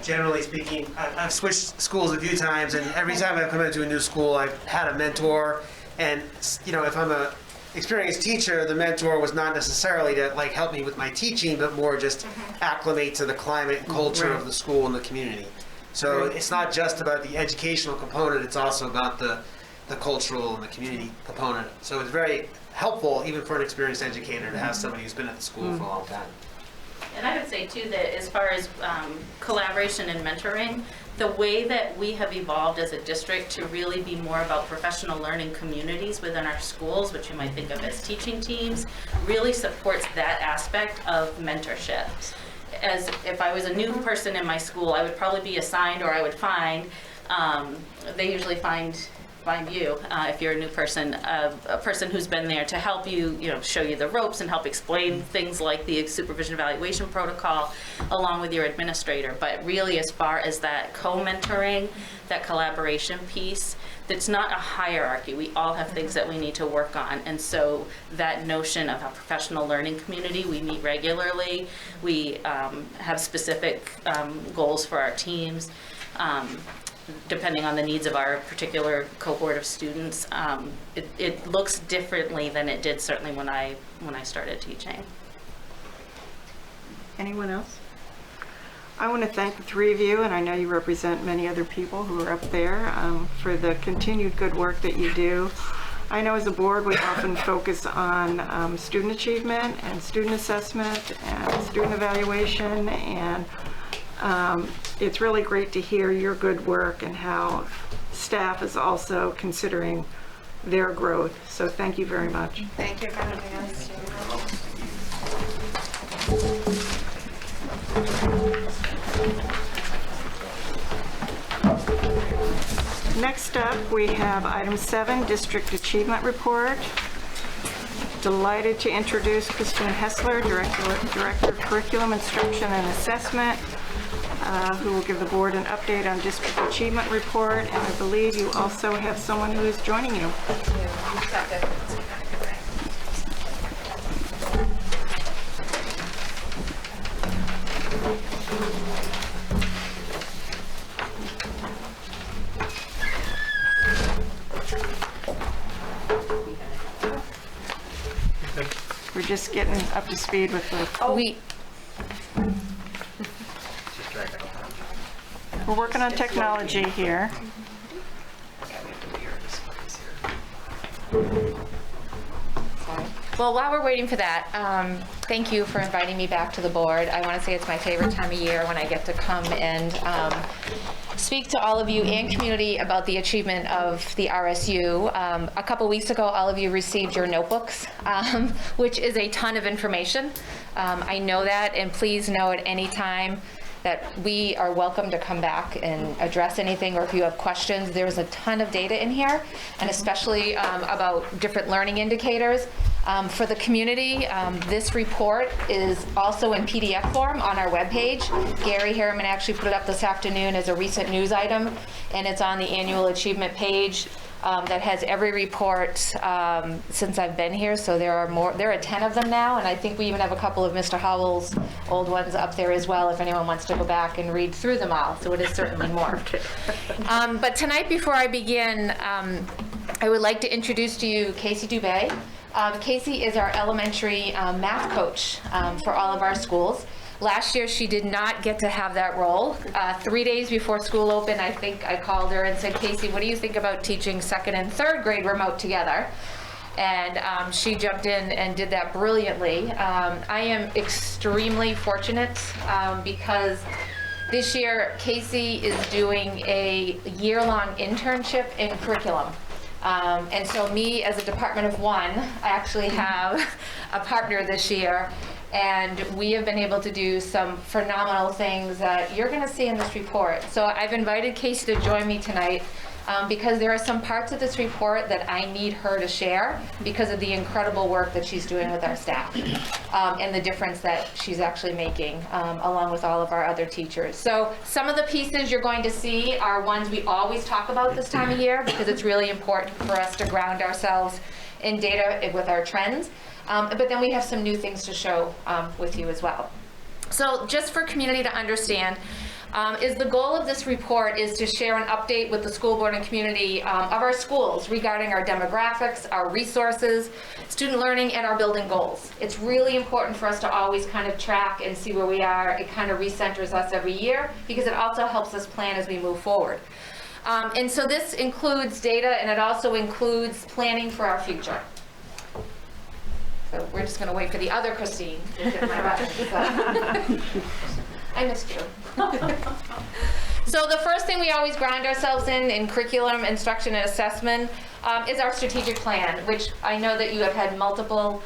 Generally speaking, I've switched schools a few times, and every time I've come into a new school, I've had a mentor. And if I'm a experienced teacher, the mentor was not necessarily to like help me with my teaching, but more just acclimate to the climate and culture of the school and the community. So it's not just about the educational component; it's also about the cultural and the community component. So it's very helpful, even for an experienced educator, to have somebody who's been at the school for a long time. And I would say too that as far as collaboration and mentoring, the way that we have evolved as a district to really be more about professional learning communities within our schools, which you might think of as teaching teams, really supports that aspect of mentorship. As if I was a new person in my school, I would probably be assigned, or I would find, they usually find you, if you're a new person, a person who's been there to help you, show you the ropes and help explain things like the supervision evaluation protocol along with your administrator. But really, as far as that co-mentoring, that collaboration piece, that's not a hierarchy. We all have things that we need to work on. And so that notion of a professional learning community, we meet regularly. We have specific goals for our teams. Depending on the needs of our particular cohort of students, it looks differently than it did certainly when I started teaching. Anyone else? I want to thank the three of you, and I know you represent many other people who are up there, for the continued good work that you do. I know as a board we often focus on student achievement and student assessment and student evaluation, and it's really great to hear your good work and how staff is also considering their growth. So thank you very much. Thank you for having us. Next up, we have item 7, District Achievement Report. Delighted to introduce Christine Hessler, Director of Curriculum, Instruction, and Assessment, who will give the board an update on District Achievement Report, and I believe you also have someone who is joining you. We're just getting up to speed with the... We're working on technology here. Well, while we're waiting for that, thank you for inviting me back to the board. I want to say it's my favorite time of year when I get to come and speak to all of you and community about the achievement of the RSU. A couple weeks ago, all of you received your notebooks, which is a ton of information. I know that, and please know at any time that we are welcome to come back and address anything, or if you have questions. There's a ton of data in here, and especially about different learning indicators. For the community, this report is also in PDF form on our webpage. Gary Harriman actually put it up this afternoon as a recent news item, and it's on the annual achievement page. That has every report since I've been here, so there are 10 of them now, and I think we even have a couple of Mr. Howell's old ones up there as well if anyone wants to go back and read through them all, so it is certainly more. But tonight, before I begin, I would like to introduce to you Casey Dubé. Casey is our elementary math coach for all of our schools. Last year, she did not get to have that role. 3 days before school opened, I think I called her and said, Casey, what do you think about teaching 2nd and 3rd grade remote together? And she jumped in and did that brilliantly. I am extremely fortunate because this year, Casey is doing a year-long internship in curriculum. And so me, as a department of one, I actually have a partner this year. And we have been able to do some phenomenal things that you're going to see in this report. So I've invited Casey to join me tonight because there are some parts of this report that I need her to share because of the incredible work that she's doing with our staff and the difference that she's actually making along with all of our other teachers. So some of the pieces you're going to see are ones we always talk about this time of year because it's really important for us to ground ourselves in data with our trends. But then we have some new things to show with you as well. So just for community to understand, is the goal of this report is to share an update with the school board and community of our schools regarding our demographics, our resources, student learning, and our building goals. It's really important for us to always kind of track and see where we are. It kind of recenters us every year because it also helps us plan as we move forward. And so this includes data and it also includes planning for our future. So we're just going to wait for the other Christine to get my button. I missed you. So the first thing we always ground ourselves in curriculum, instruction, and assessment is our strategic plan, which I know that you have had multiple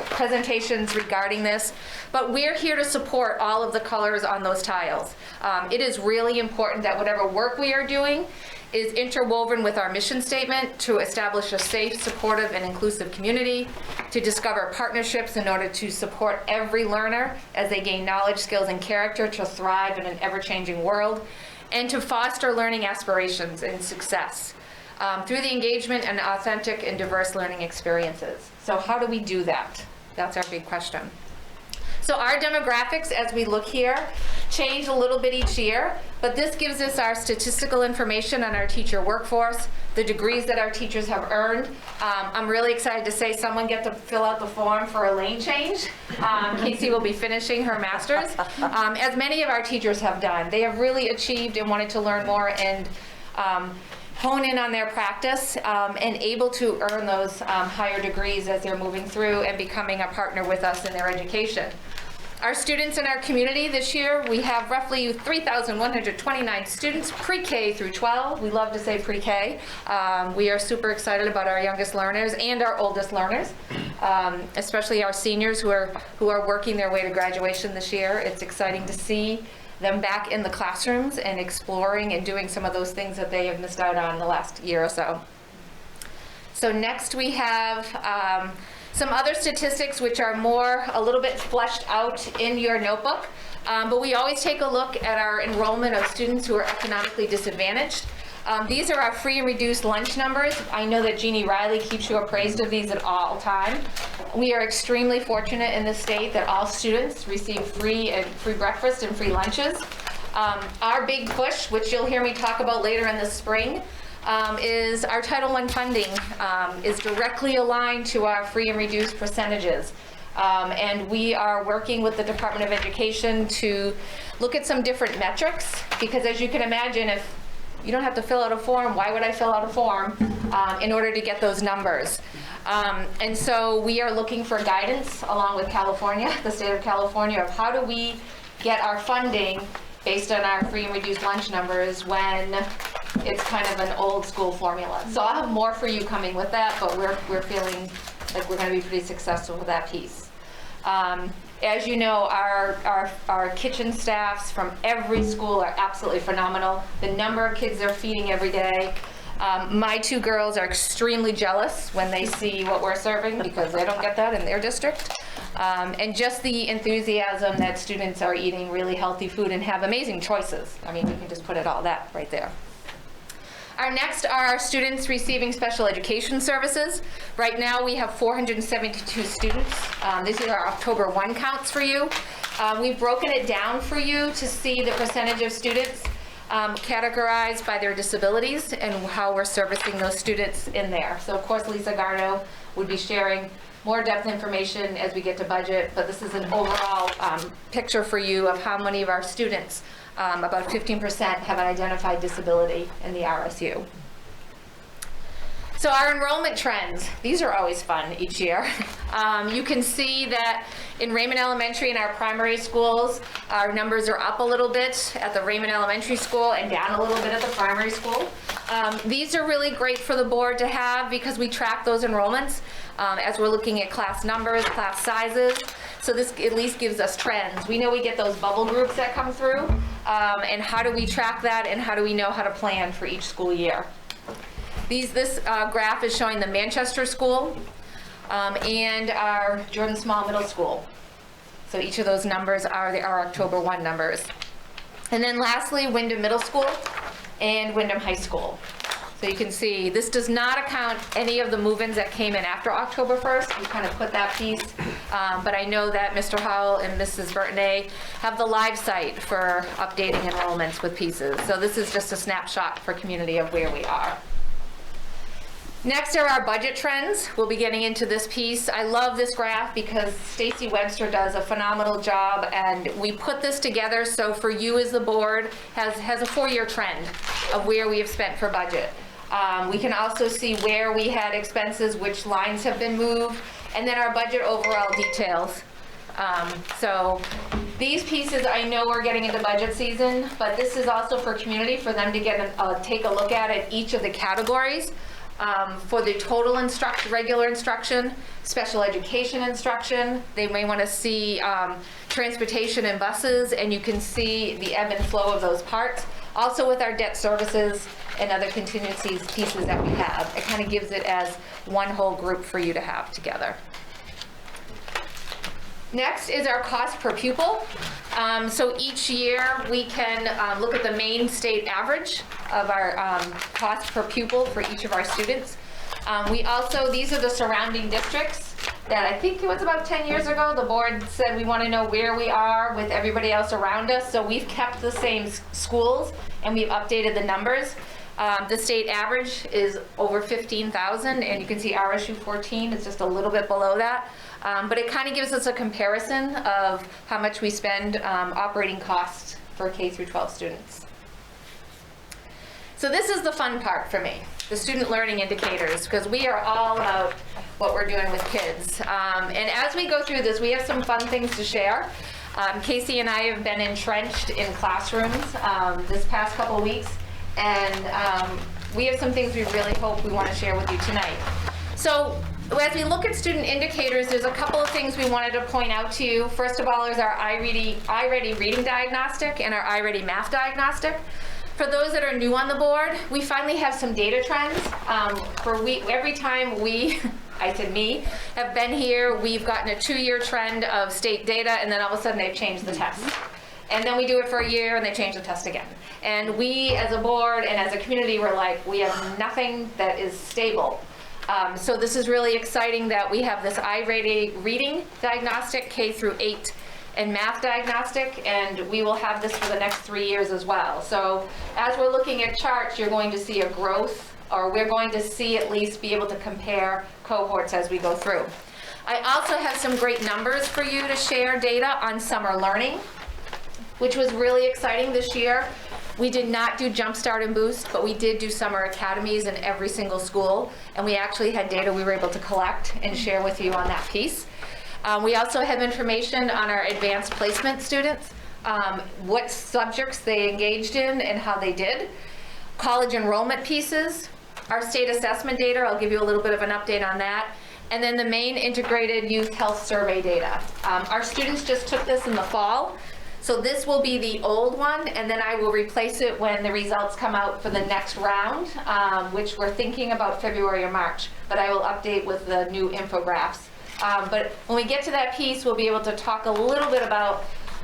presentations regarding this, but we're here to support all of the colors on those tiles. It is really important that whatever work we are doing is interwoven with our mission statement to establish a safe, supportive, and inclusive community, to discover partnerships in order to support every learner as they gain knowledge, skills, and character to thrive in an ever-changing world, and to foster learning aspirations and success through the engagement and authentic and diverse learning experiences. So how do we do that? That's our big question. So our demographics, as we look here, change a little bit each year, but this gives us our statistical information on our teacher workforce, the degrees that our teachers have earned. I'm really excited to say someone get to fill out the form for a lane change. Casey will be finishing her master's, as many of our teachers have done. They have really achieved and wanted to learn more and hone in on their practice and able to earn those higher degrees as they're moving through and becoming a partner with us in their education. Our students in our community this year, we have roughly 3,129 students, pre-K through 12. We love to say pre-K. We are super excited about our youngest learners and our oldest learners, especially our seniors who are working their way to graduation this year. It's exciting to see them back in the classrooms and exploring and doing some of those things that they have missed out on the last year or so. So next we have some other statistics which are a little bit fleshed out in your notebook, but we always take a look at our enrollment of students who are economically disadvantaged. These are our free and reduced lunch numbers. I know that Jeannie Riley keeps you appraised of these at all time. We are extremely fortunate in this state that all students receive free breakfast and free lunches. Our big push, which you'll hear me talk about later in the spring, is our Title I funding is directly aligned to our free and reduced percentages. And we are working with the Department of Education to look at some different metrics, because as you can imagine, if you don't have to fill out a form, why would I fill out a form in order to get those numbers? And so we are looking for guidance along with California, the state of California, of how do we get our funding based on our free and reduced lunch numbers when it's kind of an old school formula. So I'll have more for you coming with that, but we're feeling like we're going to be pretty successful with that piece. As you know, our kitchen staffs from every school are absolutely phenomenal. The number of kids they're feeding every day. My two girls are extremely jealous when they see what we're serving because they don't get that in their district. And just the enthusiasm that students are eating really healthy food and have amazing choices. I mean, you can just put it all that right there. Our next are our students receiving special education services. Right now we have 472 students. These are our October 1 counts for you. We've broken it down for you to see the percentage of students categorized by their disabilities and how we're servicing those students in there. So of course Lisa Garno would be sharing more depth information as we get to budget, but this is an overall picture for you of how many of our students, about 15%, have an identified disability in the RSU. So our enrollment trends, these are always fun each year. You can see that in Raymond Elementary and our primary schools, our numbers are up a little bit at the Raymond Elementary School and down a little bit at the primary school. These are really great for the board to have because we track those enrollments as we're looking at class numbers, class sizes. So this at least gives us trends. We know we get those bubble groups that come through, and how do we track that, and how do we know how to plan for each school year? This graph is showing the Manchester School and our Jordan Small Middle School. So each of those numbers are our October 1 numbers. And then lastly, Windham Middle School and Windham High School. So you can see this does not account any of the move-ins that came in after October 1st. We kind of put that piece, but I know that Mr. Howell and Mrs. Burtonay have the live site for updating enrollments with pieces. So this is just a snapshot for community of where we are. Next are our budget trends. We'll be getting into this piece. I love this graph because Stacy Webster does a phenomenal job, and we put this together so for you as the board has a 4-year trend of where we have spent for budget. We can also see where we had expenses, which lines have been moved, and then our budget overall details. So these pieces, I know we're getting into budget season, but this is also for community, for them to get take a look at each of the categories. For the total regular instruction, special education instruction, they may want to see transportation and buses, and you can see the ebb and flow of those parts. Also with our debt services and other contingencies pieces that we have, it kind of gives it as one whole group for you to have together. Next is our cost per pupil. So each year we can look at the main state average of our cost per pupil for each of our students. We also, these are the surrounding districts that I think it was about 10 years ago, the board said we want to know where we are with everybody else around us. So we've kept the same schools and we've updated the numbers. The state average is over 15,000, and you can see Rsu 14 is just a little bit below that. But it kind of gives us a comparison of how much we spend operating costs for K through 12 students. So this is the fun part for me, the student learning indicators, because we are all about what we're doing with kids. And as we go through this, we have some fun things to share. Casey and I have been entrenched in classrooms this past couple of weeks, and we have some things we really hope we want to share with you tonight. So as we look at student indicators, there's a couple of things we wanted to point out to you. First of all is our iReady reading diagnostic and our iReady math diagnostic. For those that are new on the board, we finally have some data trends. Every time we, I said me, have been here, we've gotten a 2-year trend of state data, and then all of a sudden they've changed the test. And then we do it for a year and they change the test again. And we as a board and as a community, we're like, we have nothing that is stable. So this is really exciting that we have this iReady reading diagnostic, K through 8, and math diagnostic, and we will have this for the next 3 years as well. So as we're looking at charts, you're going to see a growth, or we're going to see at least be able to compare cohorts as we go through. I also have some great numbers for you to share data on summer learning, which was really exciting this year. We did not do Jumpstart and Boost, but we did do summer academies in every single school, and we actually had data we were able to collect and share with you on that piece. We also have information on our advanced placement students, what subjects they engaged in and how they did. College enrollment pieces, our state assessment data, I'll give you a little bit of an update on that. And then the main integrated youth health survey data. Our students just took this in the fall. So this will be the old one, and then I will replace it when the results come out for the next round, which we're thinking about February or March, but I will update with the new infographics. But when we get to that piece, we'll be able to talk a little bit about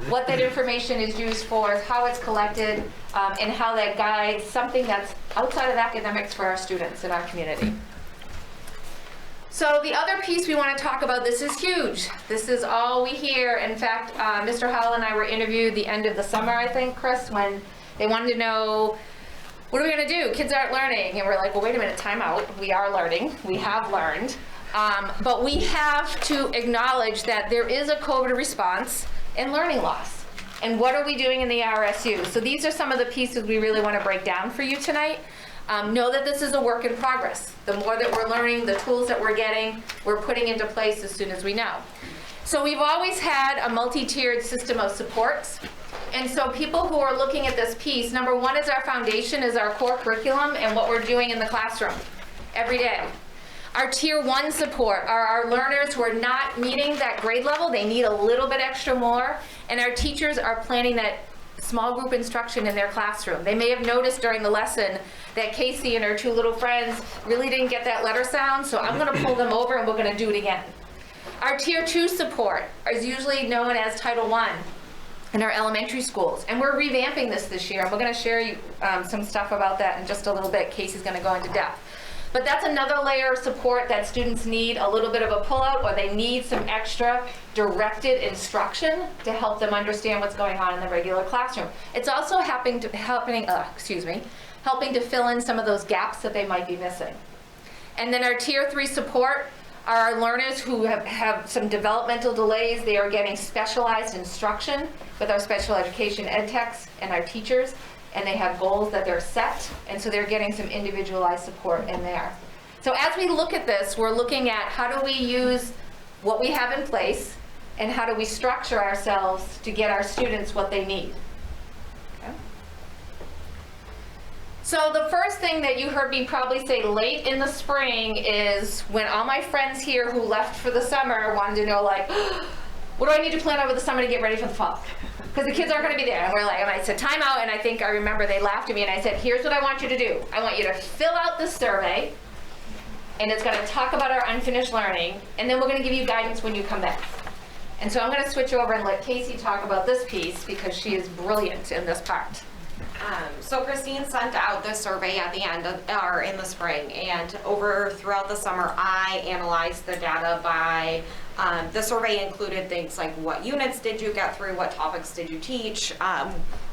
what that information is used for, how it's collected, and how that guides something that's outside of academics for our students in our community. So the other piece we want to talk about, this is huge. This is all we hear. In fact, Mr. Howell and I were interviewed the end of the summer, I think, Chris, when they wanted to know, what are we going to do? Kids aren't learning. And we're like, well, wait a minute, time out. We are learning. We have learned. But we have to acknowledge that there is a COVID response and learning loss. And what are we doing in the RSU? So these are some of the pieces we really want to break down for you tonight. Know that this is a work in progress. The more that we're learning, the tools that we're getting, we're putting into place as soon as we know. So we've always had a multi-tiered system of supports. And so people who are looking at this piece, number one is our foundation, is our core curriculum and what we're doing in the classroom every day. Our tier 1 support are our learners who are not meeting that grade level. They need a little bit extra more. And our teachers are planning that small group instruction in their classroom. They may have noticed during the lesson that Casey and her 2 little friends really didn't get that letter sound, so I'm gonna pull them over and we're gonna do it again. Our tier 2 support is usually known as Title I in our elementary schools. And we're revamping this year. And we're gonna share you some stuff about that in just a little bit. Casey's gonna go into depth. But that's another layer of support that students need a little bit of a pullout, or they need some extra directed instruction to help them understand what's going on in the regular classroom. It's also helping to fill in some of those gaps that they might be missing. And then our tier 3 support are our learners who have some developmental delays. They are getting specialized instruction with our special education ed techs and our teachers, and they have goals that they're set, and so they're getting some individualized support in there. So as we look at this, we're looking at how do we use what we have in place, and how do we structure ourselves to get our students what they need. Okay. So the first thing that you heard me probably say late in the spring is when all my friends here who left for the summer wanted to know, like, what do I need to plan over the summer to get ready for the fall? Because the kids aren't going to be there. And we're like, and I said, time out. And I think I remember they laughed at me and I said, here's what I want you to do. I want you to fill out this survey, and it's going to talk about our unfinished learning, and then we're going to give you guidance when you come back. And so I'm going to switch over and let Casey talk about this piece because she is brilliant in this part. So Christine sent out this survey at the end of, or in the spring, and throughout the summer I analyzed the data by, the survey included things like what units did you get through, what topics did you teach,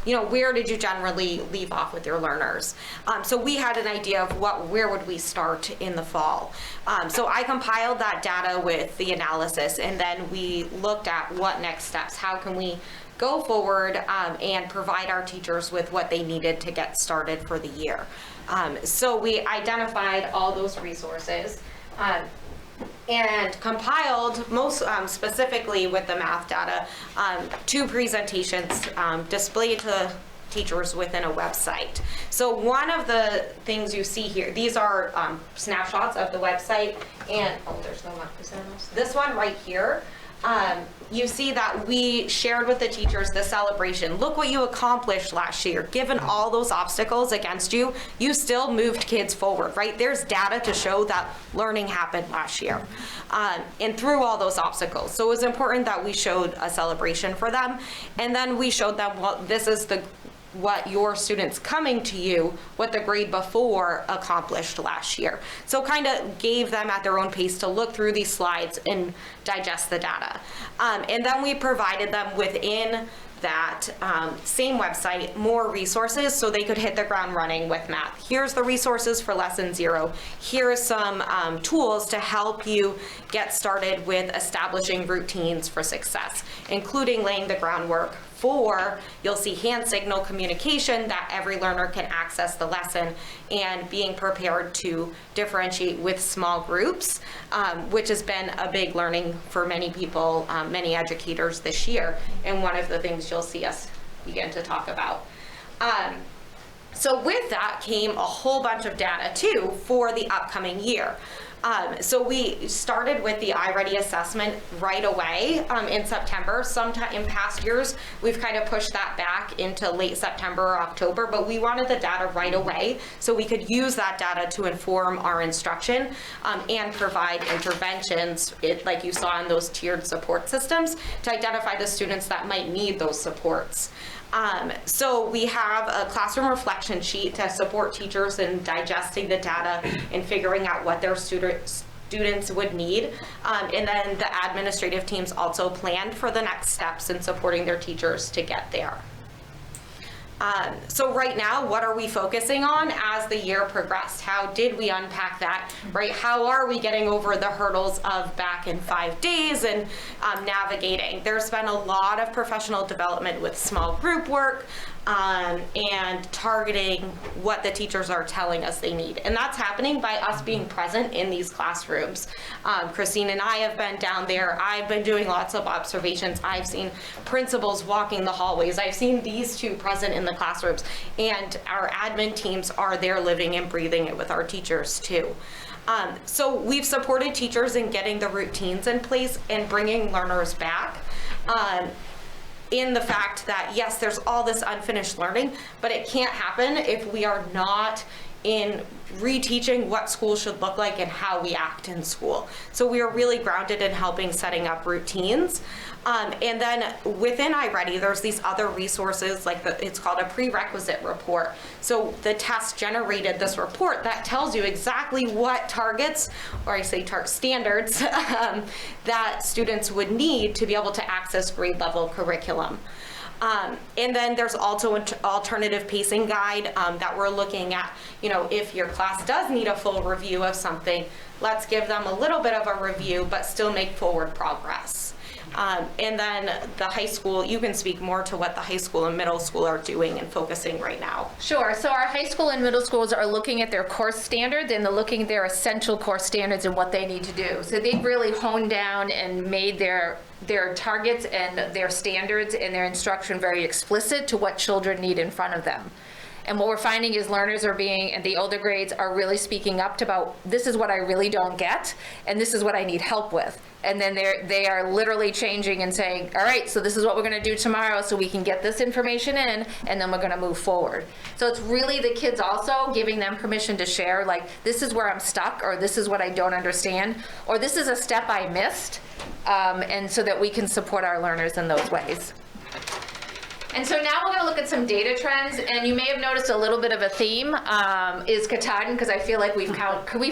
where did you generally leave off with your learners. So we had an idea of where would we start in the fall. So I compiled that data with the analysis, and then we looked at what next steps, how can we go forward and provide our teachers with what they needed to get started for the year. So we identified all those resources and compiled, most specifically with the math data, 2 presentations displayed to teachers within a website. So one of the things you see here, these are snapshots of the website, and there's no one. This one right here. You see that we shared with the teachers the celebration. Look what you accomplished last year. Given all those obstacles against you, you still moved kids forward, right? There's data to show that learning happened last year and through all those obstacles. So it was important that we showed a celebration for them. And then we showed them, well, this is what your students coming to you, what the grade before accomplished last year. So kind of gave them at their own pace to look through these slides and digest the data. And then we provided them within that same website more resources so they could hit the ground running with math. Here's the resources for lesson 0. Here's some tools to help you get started with establishing routines for success, including laying the groundwork for, you'll see hand signal communication, that every learner can access the lesson, and being prepared to differentiate with small groups, which has been a big learning for many people, many educators this year, and one of the things you'll see us begin to talk about. So with that came a whole bunch of data too for the upcoming year. So we started with the iReady assessment right away in September. Sometime in past years, we've kind of pushed that back into late September or October, but we wanted the data right away so we could use that data to inform our instruction and provide interventions, like you saw in those tiered support systems, to identify the students that might need those supports. So we have a classroom reflection sheet to support teachers in digesting the data and figuring out what their students would need. And then the administrative teams also planned for the next steps in supporting their teachers to get there. So right now, what are we focusing on as the year progressed? How did we unpack that, right? How are we getting over the hurdles of back in 5 days and navigating? There's been a lot of professional development with small group work, and targeting what the teachers are telling us they need. And that's happening by us being present in these classrooms. Christine and I have been down there. I've been doing lots of observations. I've seen principals walking the hallways. I've seen these two present in the classrooms. And our admin teams are there living and breathing it with our teachers too. So we've supported teachers in getting the routines in place and bringing learners back. In the fact that, yes, there's all this unfinished learning, but it can't happen if we are not in reteaching what school should look like and how we act in school. So we are really grounded in helping setting up routines. And then within iReady, there's these other resources, like it's called a Prerequisite Report. So the test generated this report that tells you exactly what targets, or I say standards, that students would need to be able to access grade level curriculum. And then there's also an alternative pacing guide that we're looking at, if your class does need a full review of something, let's give them a little bit of a review, but still make forward progress. And then the high school, you can speak more to what the high school and middle school are doing and focusing right now. Sure. So our high school and middle schools are looking at their course standards, and they're looking at their essential course standards and what they need to do. So they've really honed down and made their targets and their standards and their instruction very explicit to what children need in front of them. And what we're finding is learners are and the older grades are really speaking up about, this is what I really don't get, and this is what I need help with. And then they are literally changing and saying, all right, so this is what we're gonna do tomorrow so we can get this information in, and then we're gonna move forward. So it's really the kids also giving them permission to share, like, this is where I'm stuck, or this is what I don't understand, or this is a step I missed, and so that we can support our learners in those ways. And so now we're going to look at some data trends, and you may have noticed a little bit of a theme is Katahdin, because I feel like we've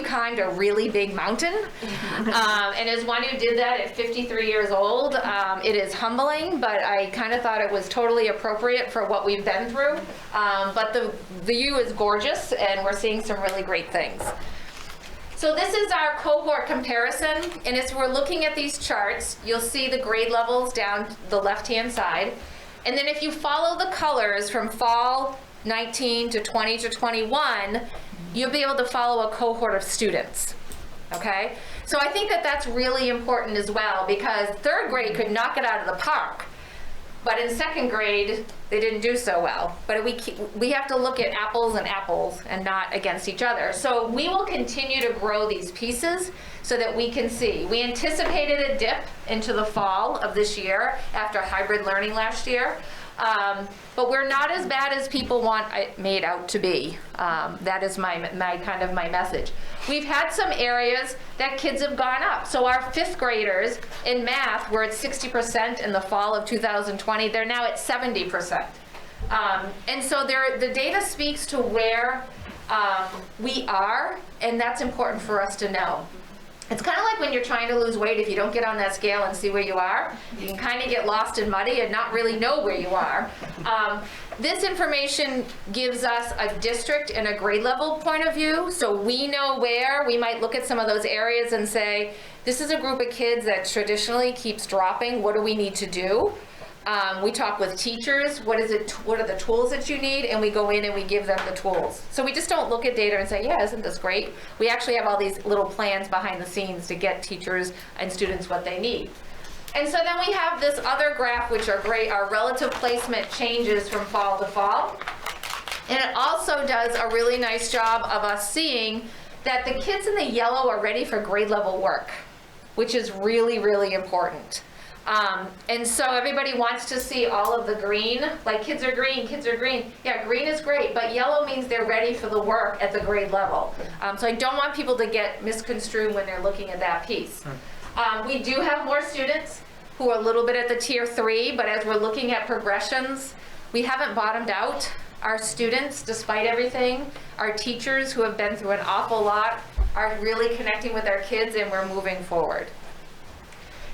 climbed a really big mountain. And as one who did that at 53 years old, it is humbling, but I kind of thought it was totally appropriate for what we've been through. But the view is gorgeous, and we're seeing some really great things. So this is our cohort comparison, and as we're looking at these charts, you'll see the grade levels down the left-hand side. And then if you follow the colors from fall 19 to 20 to 21, you'll be able to follow a cohort of students, okay? So I think that that's really important as well, because third grade could knock it out of the park, but in second grade, they didn't do so well. But we have to look at apples and not against each other. So we will continue to grow these pieces so that we can see. We anticipated a dip into the fall of this year after hybrid learning last year. But we're not as bad as people want it made out to be. That is my message. We've had some areas that kids have gone up. So our fifth graders in math were at 60% in the fall of 2020. They're now at 70%. And so the data speaks to where we are, and that's important for us to know. It's kind of like when you're trying to lose weight. If you don't get on that scale and see where you are, you can kind of get lost and muddy and not really know where you are. This information gives us a district and a grade level point of view, so we know where we might look at some of those areas and say, this is a group of kids that traditionally keeps dropping. What do we need to do? We talk with teachers, what are the tools that you need, and we go in and we give them the tools. So we just don't look at data and say, yeah, isn't this great? We actually have all these little plans behind the scenes to get teachers and students what they need. And so then we have this other graph, which are great, our relative placement changes from fall to fall. And it also does a really nice job of us seeing that the kids in the yellow are ready for grade level work, which is really, really important. And so everybody wants to see all of the green, like kids are green. Yeah, green is great, but yellow means they're ready for the work at the grade level. So I don't want people to get misconstrued when they're looking at that piece. We do have more students who are a little bit at the tier 3, but as we're looking at progressions, we haven't bottomed out. Our students, despite everything, our teachers who have been through an awful lot are really connecting with our kids, and we're moving forward.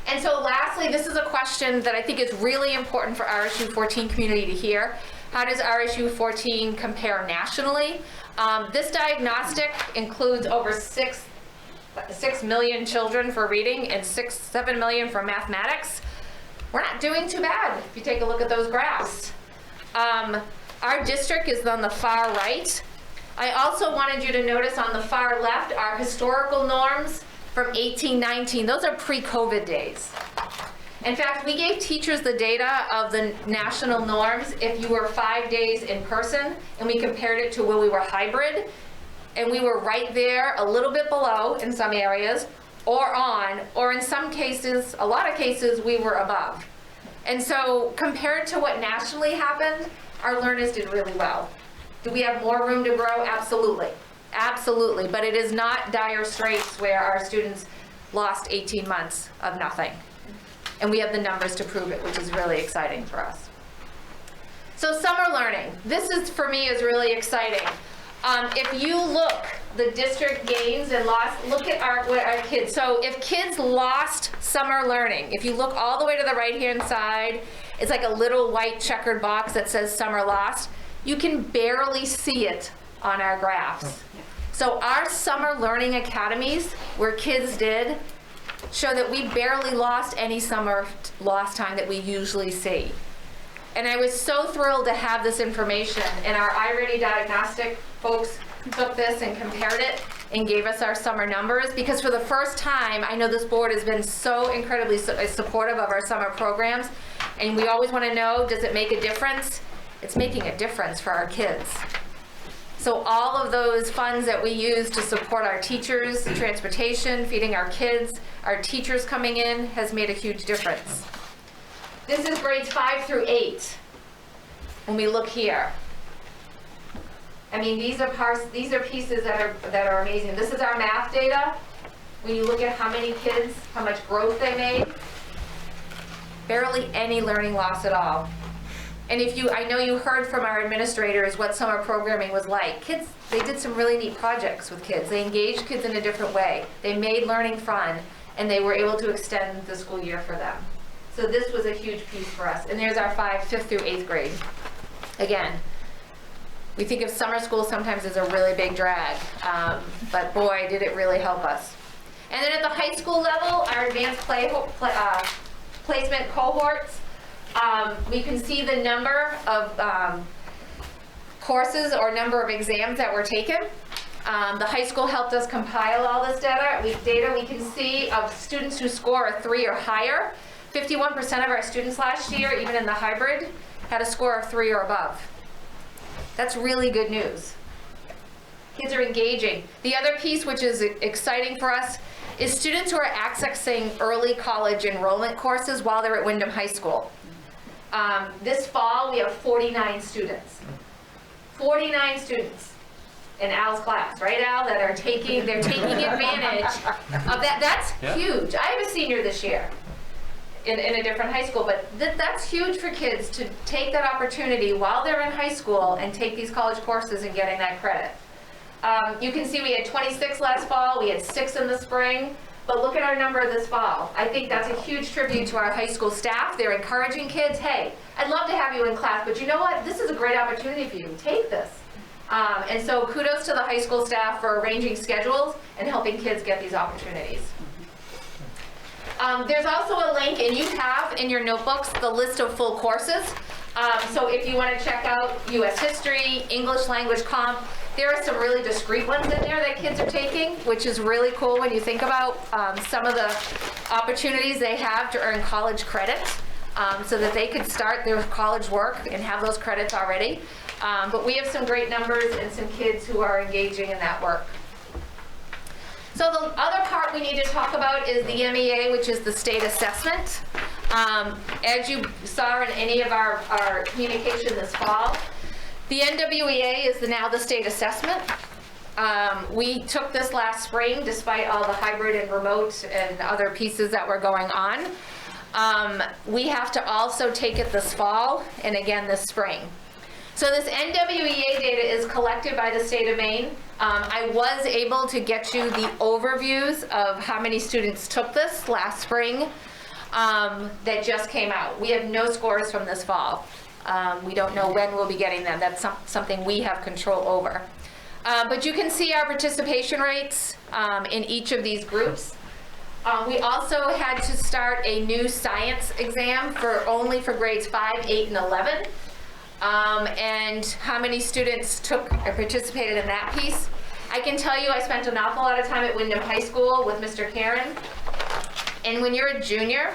And so lastly, this is a question that I think is really important for RSU 14 community to hear. How does RSU 14 compare nationally? This diagnostic includes over 6 million children for reading and 7 million for mathematics. We're not doing too bad if you take a look at those graphs. Our district is on the far right. I also wanted you to notice on the far left our historical norms from 1819. Those are pre-COVID days. In fact, we gave teachers the data of the national norms if you were 5 days in person, and we compared it to when we were hybrid, and we were right there, a little bit below in some areas, or on, or in some cases, a lot of cases, we were above. And so compared to what nationally happened, our learners did really well. Do we have more room to grow? Absolutely. Absolutely. But it is not dire straits where our students lost 18 months of nothing. And we have the numbers to prove it, which is really exciting for us. So summer learning. This is, for me, is really exciting. If you look, the district gains and loss, look at our kids. So if kids lost summer learning, if you look all the way to the right-hand side, it's like a little white checkered box that says summer lost. You can barely see it on our graphs. So our summer learning academies, where kids did, show that we barely lost any summer lost time that we usually see. And I was so thrilled to have this information, and our iReady diagnostic folks took this and compared it and gave us our summer numbers, because for the first time, I know this board has been so incredibly supportive of our summer programs, and we always want to know, does it make a difference? It's making a difference for our kids. So all of those funds that we use to support our teachers, transportation, feeding our kids, our teachers coming in, has made a huge difference. This is grades 5 through 8. When we look here, I mean, these are pieces that are amazing. This is our math data. When you look at how many kids, how much growth they made, barely any learning loss at all. And I know you heard from our administrators what summer programming was like. Kids, they did some really neat projects with kids. They engaged kids in a different way. They made learning fun, and they were able to extend the school year for them. So this was a huge piece for us. And there's our 5th through 8th grade. Again, we think of summer school sometimes as a really big drag, but boy, did it really help us. And then at the high school level, our advanced placement cohorts, we can see the number of courses or number of exams that were taken. The high school helped us compile all this data. We can see of students who score a 3 or higher. 51% of our students last year, even in the hybrid, had a score of 3 or above. That's really good news. Kids are engaging. The other piece, which is exciting for us, is students who are accessing early college enrollment courses while they're at Windham High School. This fall, we have 49 students. 49 students in Al's class, right, Al, that are taking advantage of that. That's huge. I have a senior this year in a different high school, but that's huge for kids to take that opportunity while they're in high school and take these college courses and getting that credit. You can see we had 26 last fall, we had 6 in the spring, but look at our number this fall. I think that's a huge tribute to our high school staff. They're encouraging kids, hey, I'd love to have you in class, but you know what? This is a great opportunity for you. Take this. And so kudos to the high school staff for arranging schedules and helping kids get these opportunities. There's also a link, and you have in your notebooks the list of full courses. So if you want to check out U.S. History, English Language Comp, there are some really discrete ones in there that kids are taking, which is really cool when you think about some of the opportunities they have to earn college credit, so that they could start their college work and have those credits already. But we have some great numbers and some kids who are engaging in that work. So the other part we need to talk about is the MEA, which is the state assessment. As you saw in any of our communication this fall, the NWEA is now the state assessment. We took this last spring, despite all the hybrid and remote and other pieces that were going on. We have to also take it this fall and again this spring. So this NWEA data is collected by the state of Maine. I was able to get you the overviews of how many students took this last spring that just came out. We have no scores from this fall. We don't know when we'll be getting them. That's something we have control over. But you can see our participation rates in each of these groups. We also had to start a new science exam only for grades 5, 8, and 11. and how many students took or participated in that piece. I can tell you I spent an awful lot of time at Windham High School with Mr. Karen. And when you're a junior,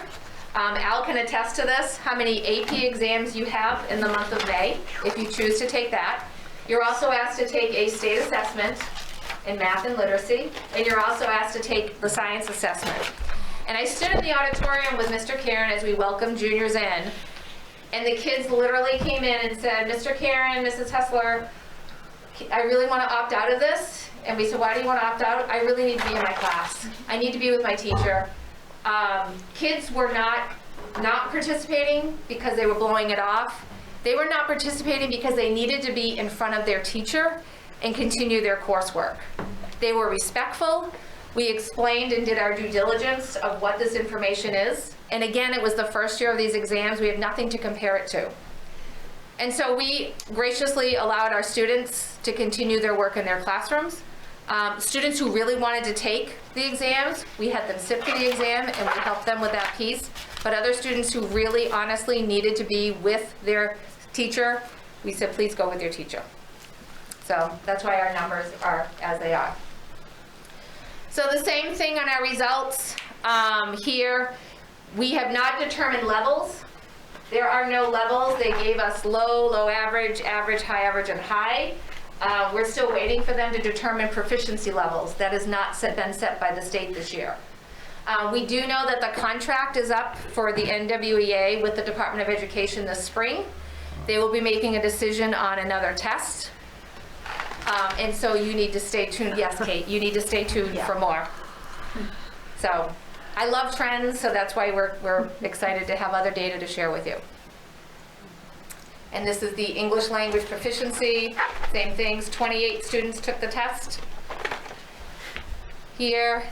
Al can attest to this, how many AP exams you have in the month of May, if you choose to take that. You're also asked to take a state assessment in math and literacy, and you're also asked to take the science assessment. And I stood in the auditorium with Mr. Karen as we welcomed juniors in, and the kids literally came in and said, Mr. Karen, Mrs. Hessler, I really want to opt out of this. And we said, why do you want to opt out? I really need to be in my class. I need to be with my teacher. Kids were not participating because they were blowing it off. They were not participating because they needed to be in front of their teacher and continue their coursework. They were respectful. We explained and did our due diligence of what this information is. And again, it was the first year of these exams. We had nothing to compare it to. And so we graciously allowed our students to continue their work in their classrooms. Students who really wanted to take the exams, we had them sit for the exam and we helped them with that piece. But other students who really honestly needed to be with their teacher, we said, please go with your teacher. So that's why our numbers are as they are. So the same thing on our results here. We have not determined levels. There are no levels. They gave us low, low average, average, high average, and high. We're still waiting for them to determine proficiency levels. That has not been set by the state this year. We do know that the contract is up for the NWEA with the Department of Education this spring. They will be making a decision on another test. And so you need to stay tuned. Yes, Kate, you need to stay tuned for more. So I love trends, so that's why we're excited to have other data to share with you. And this is the English language proficiency, same things, 28 students took the test here.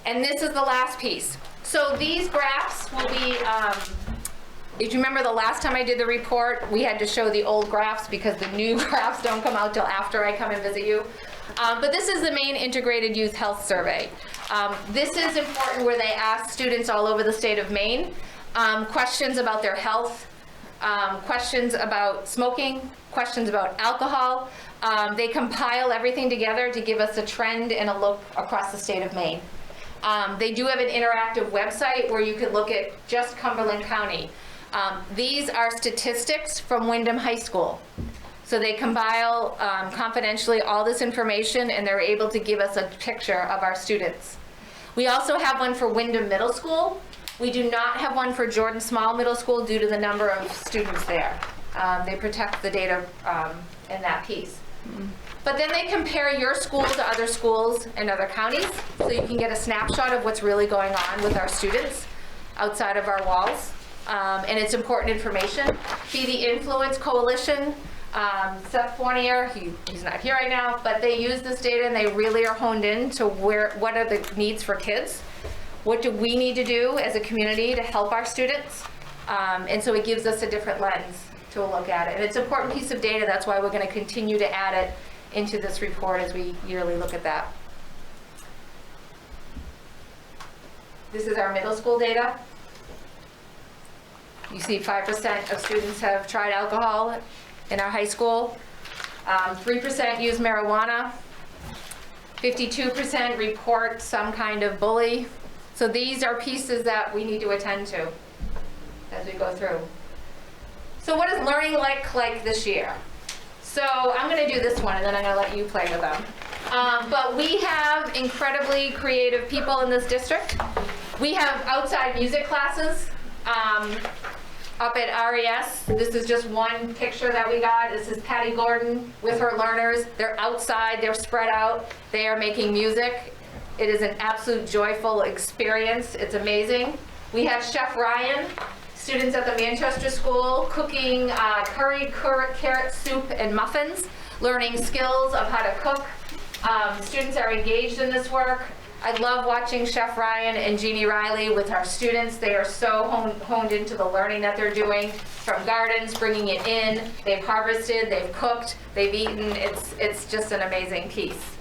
And this is the last piece. So these graphs will be, if you remember the last time I did the report, we had to show the old graphs because the new graphs don't come out till after I come and visit you. But this is the Maine Integrated Youth Health Survey. This is important where they ask students all over the state of Maine questions about their health, questions about smoking, questions about alcohol. They compile everything together to give us a trend and a look across the state of Maine. They do have an interactive website where you can look at just Cumberland County. These are statistics from Windham High School. So they compile confidentially all this information and they're able to give us a picture of our students. We also have one for Windham Middle School. We do not have one for Jordan Small Middle School due to the number of students there. They protect the data in that piece. But then they compare your school to other schools in other counties, so you can get a snapshot of what's really going on with our students outside of our walls. And it's important information. Be the Influence Coalition, Seth Fournier, he's not here right now, but they use this data and they really are honed in to what are the needs for kids. What do we need to do as a community to help our students? And so it gives us a different lens to look at it. And it's an important piece of data, that's why we're going to continue to add it into this report as we yearly look at that. This is our middle school data. You see 5% of students have tried alcohol in our high school. 3% use marijuana. 52% report some kind of bully. So these are pieces that we need to attend to as we go through. So what is learning like this year? So I'm going to do this one and then I'm going to let you play with them. But we have incredibly creative people in this district. We have outside music classes up at RES. This is just one picture that we got. This is Patty Gordon with her learners. They're outside, they're spread out, they are making music. It is an absolute joyful experience. It's amazing. We have Chef Ryan, students at the Manchester School, cooking curried carrot soup and muffins, learning skills of how to cook. Students are engaged in this work. I love watching Chef Ryan and Jeannie Riley with our students. They are so honed into the learning that they're doing, from gardens, bringing it in. They've harvested, they've cooked, they've eaten. It's just an amazing piece.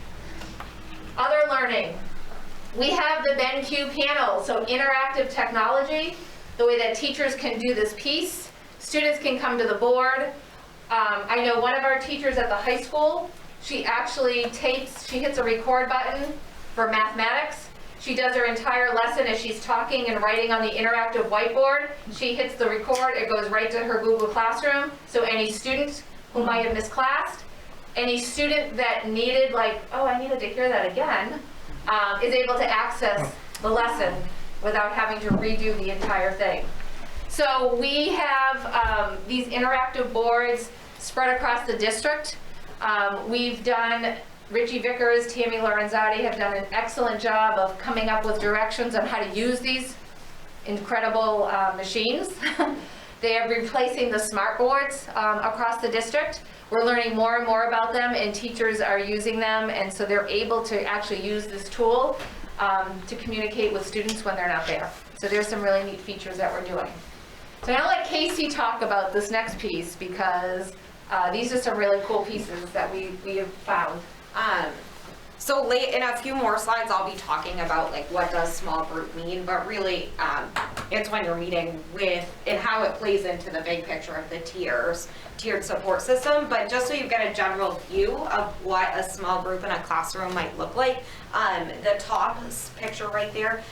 Other learning. We have the Benq Panel, so interactive technology, the way that teachers can do this piece. Students can come to the board. I know one of our teachers at the high school, she actually she hits a record button for mathematics. She does her entire lesson as she's talking and writing on the interactive whiteboard. She hits the record, it goes right to her Google Classroom. So any student who might have missed class, any student that needed I needed to hear that again, is able to access the lesson without having to redo the entire thing. So we have these interactive boards spread across the district. We've done, Richie Vickers, Tammy Lorenzotti have done an excellent job of coming up with directions on how to use these incredible machines. They are replacing the smart boards across the district. We're learning more and more about them, and teachers are using them, and so they're able to actually use this tool to communicate with students when they're not there. So there's some really neat features that we're doing. So now let Casey talk about this next piece, because these are some really cool pieces that we have found. So late in a few more slides, I'll be talking about what does small group mean, but really it's when you're meeting with and how it plays into the big picture of the tiered support system. But just so you get a general view of what a small group in a classroom might look like, the top picture right there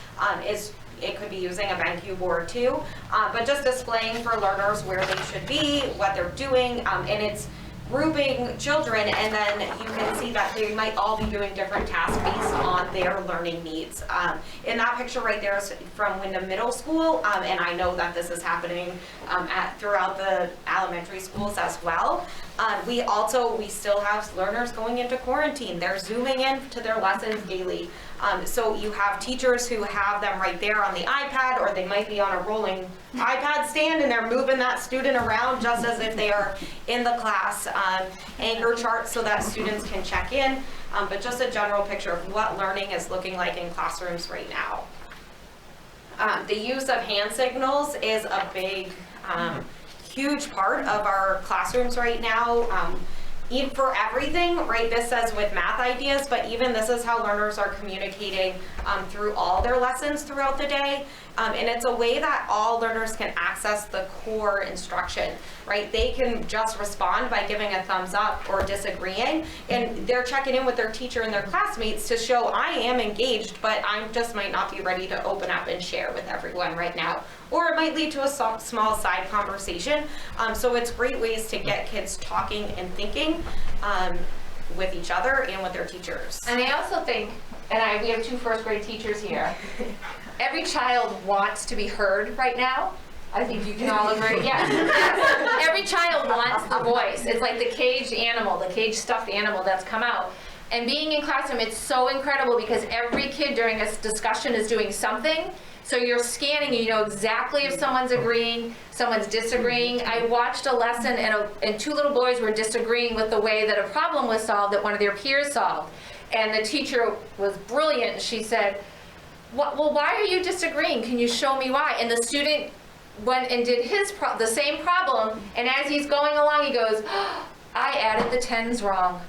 it could be using a Benq board too, but just displaying for learners where they should be, what they're doing, and it's grouping children, and then you can see that they might all be doing different tasks based on their learning needs. In that picture right there is from Windham Middle School, and I know that this is happening throughout the elementary schools as well. We still have learners going into quarantine. They're Zooming in to their lessons daily. So you have teachers who have them right there on the iPad, or they might be on a rolling iPad stand and they're moving that student around just as if they are in the class. Anchor charts so that students can check in, but just a general picture of what learning is looking like in classrooms right now. The use of hand signals is a big, huge part of our classrooms right now. Even for everything, right? This says with math ideas, but even this is how learners are communicating through all their lessons throughout the day. And it's a way that all learners can access the core instruction, right? They can just respond by giving a thumbs up or disagreeing, and they're checking in with their teacher and their classmates to show I am engaged, but I just might not be ready to open up and share with everyone right now. Or it might lead to a small side conversation. So it's great ways to get kids talking and thinking with each other and with their teachers. And I also think, and we have 2 first grade teachers here, every child wants to be heard right now. I think you can all agree. Yes. Every child wants the voice. It's like the caged animal, the caged stuffed animal that's come out. And being in classroom, it's so incredible because every kid during this discussion is doing something. So you're scanning, you know exactly if someone's agreeing, someone's disagreeing. I watched a lesson and 2 little boys were disagreeing with the way that a problem was solved that one of their peers solved. And the teacher was brilliant. She said, well, why are you disagreeing? Can you show me why? And the student went and did the same problem, and as he's going along, he goes, I added the 10s wrong.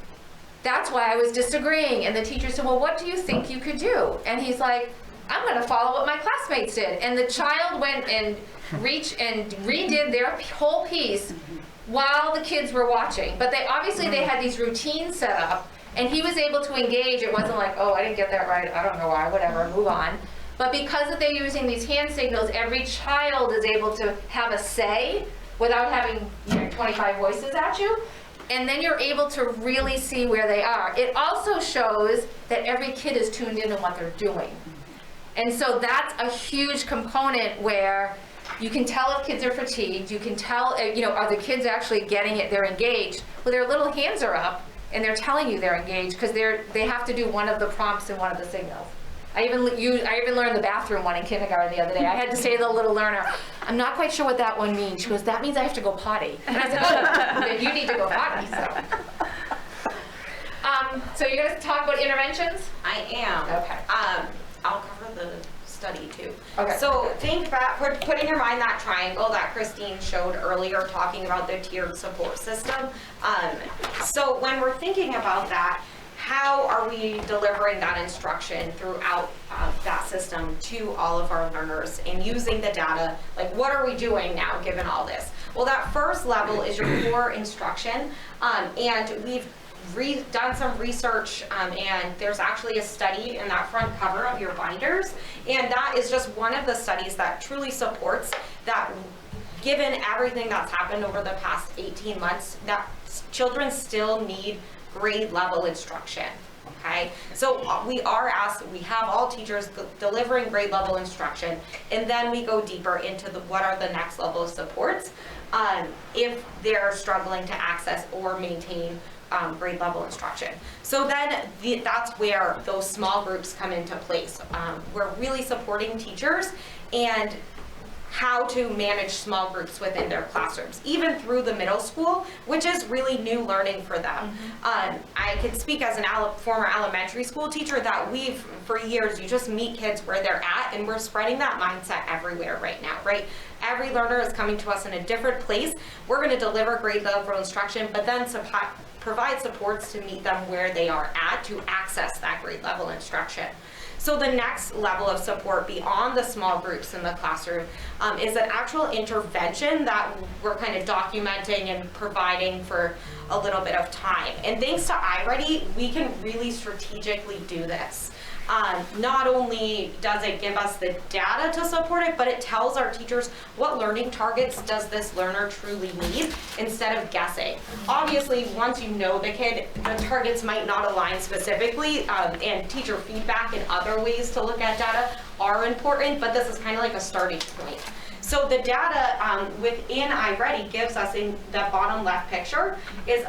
That's why I was disagreeing. And the teacher said, well, what do you think you could do? And he's like, I'm going to follow what my classmates did. And the child went and redid their whole piece while the kids were watching. But they had these routines set up, and he was able to engage. It wasn't like, oh, I didn't get that right, I don't know why, whatever, move on. But because they're using these hand signals, every child is able to have a say without having 25 voices at you. And then you're able to really see where they are. It also shows that every kid is tuned in on what they're doing. And so that's a huge component where you can tell if kids are fatigued. You can tell, are the kids actually getting it? They're engaged. Well, their little hands are up, and they're telling you they're engaged because they have to do one of the prompts and one of the signals. I even learned the bathroom one in kindergarten the other day. I had to say to the little learner, I'm not quite sure what that one means. She goes, that means I have to go potty. And I said, oh, then you need to go potty. So you're going to talk about interventions? I am. Okay. I'll cover the study too. Okay. So think back, put in your mind that triangle that Christine showed earlier talking about the tiered support system. So when we're thinking about that, how are we delivering that instruction throughout that system to all of our learners and using the data? Like, what are we doing now given all this? Well, that first level is your core instruction, and we've done some research, and there's actually a study in that front cover of your binders, and that is just one of the studies that truly supports that. Given everything that's happened over the past 18 months, that children still need grade level instruction. Okay, so we have all teachers delivering grade level instruction, and then we go deeper into what are the next level of supports if they're struggling to access or maintain grade level instruction. So then that's where those small groups come into place. We're really supporting teachers and how to manage small groups within their classrooms, even through the middle school, which is really new learning for them. I can speak as a former elementary school teacher that for years, you just meet kids where they're at, and we're spreading that mindset everywhere right now, right? Every learner is coming to us in a different place. We're going to deliver grade level instruction, but then provide supports to meet them where they are at to access that grade level instruction. So the next level of support beyond the small groups in the classroom is an actual intervention that we're kind of documenting and providing for a little bit of time. And thanks to iReady, we can really strategically do this. Not only does it give us the data to support it, but it tells our teachers what learning targets does this learner truly need instead of guessing. Obviously, once you know the kid, the targets might not align specifically, and teacher feedback and other ways to look at data are important, but this is kind of like a starting point. So the data within iReady gives us, in the bottom left picture, is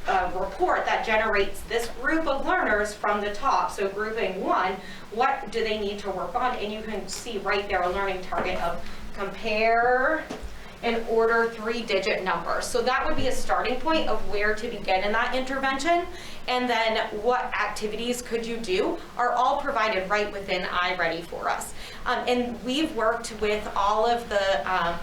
a report that generates this group of learners from the top. So grouping 1, what do they need to work on? And you can see right there a learning target of compare and order 3-digit numbers. So that would be a starting point of where to begin in that intervention. And then what activities could you do are all provided right within iReady for us. And we've worked with all of the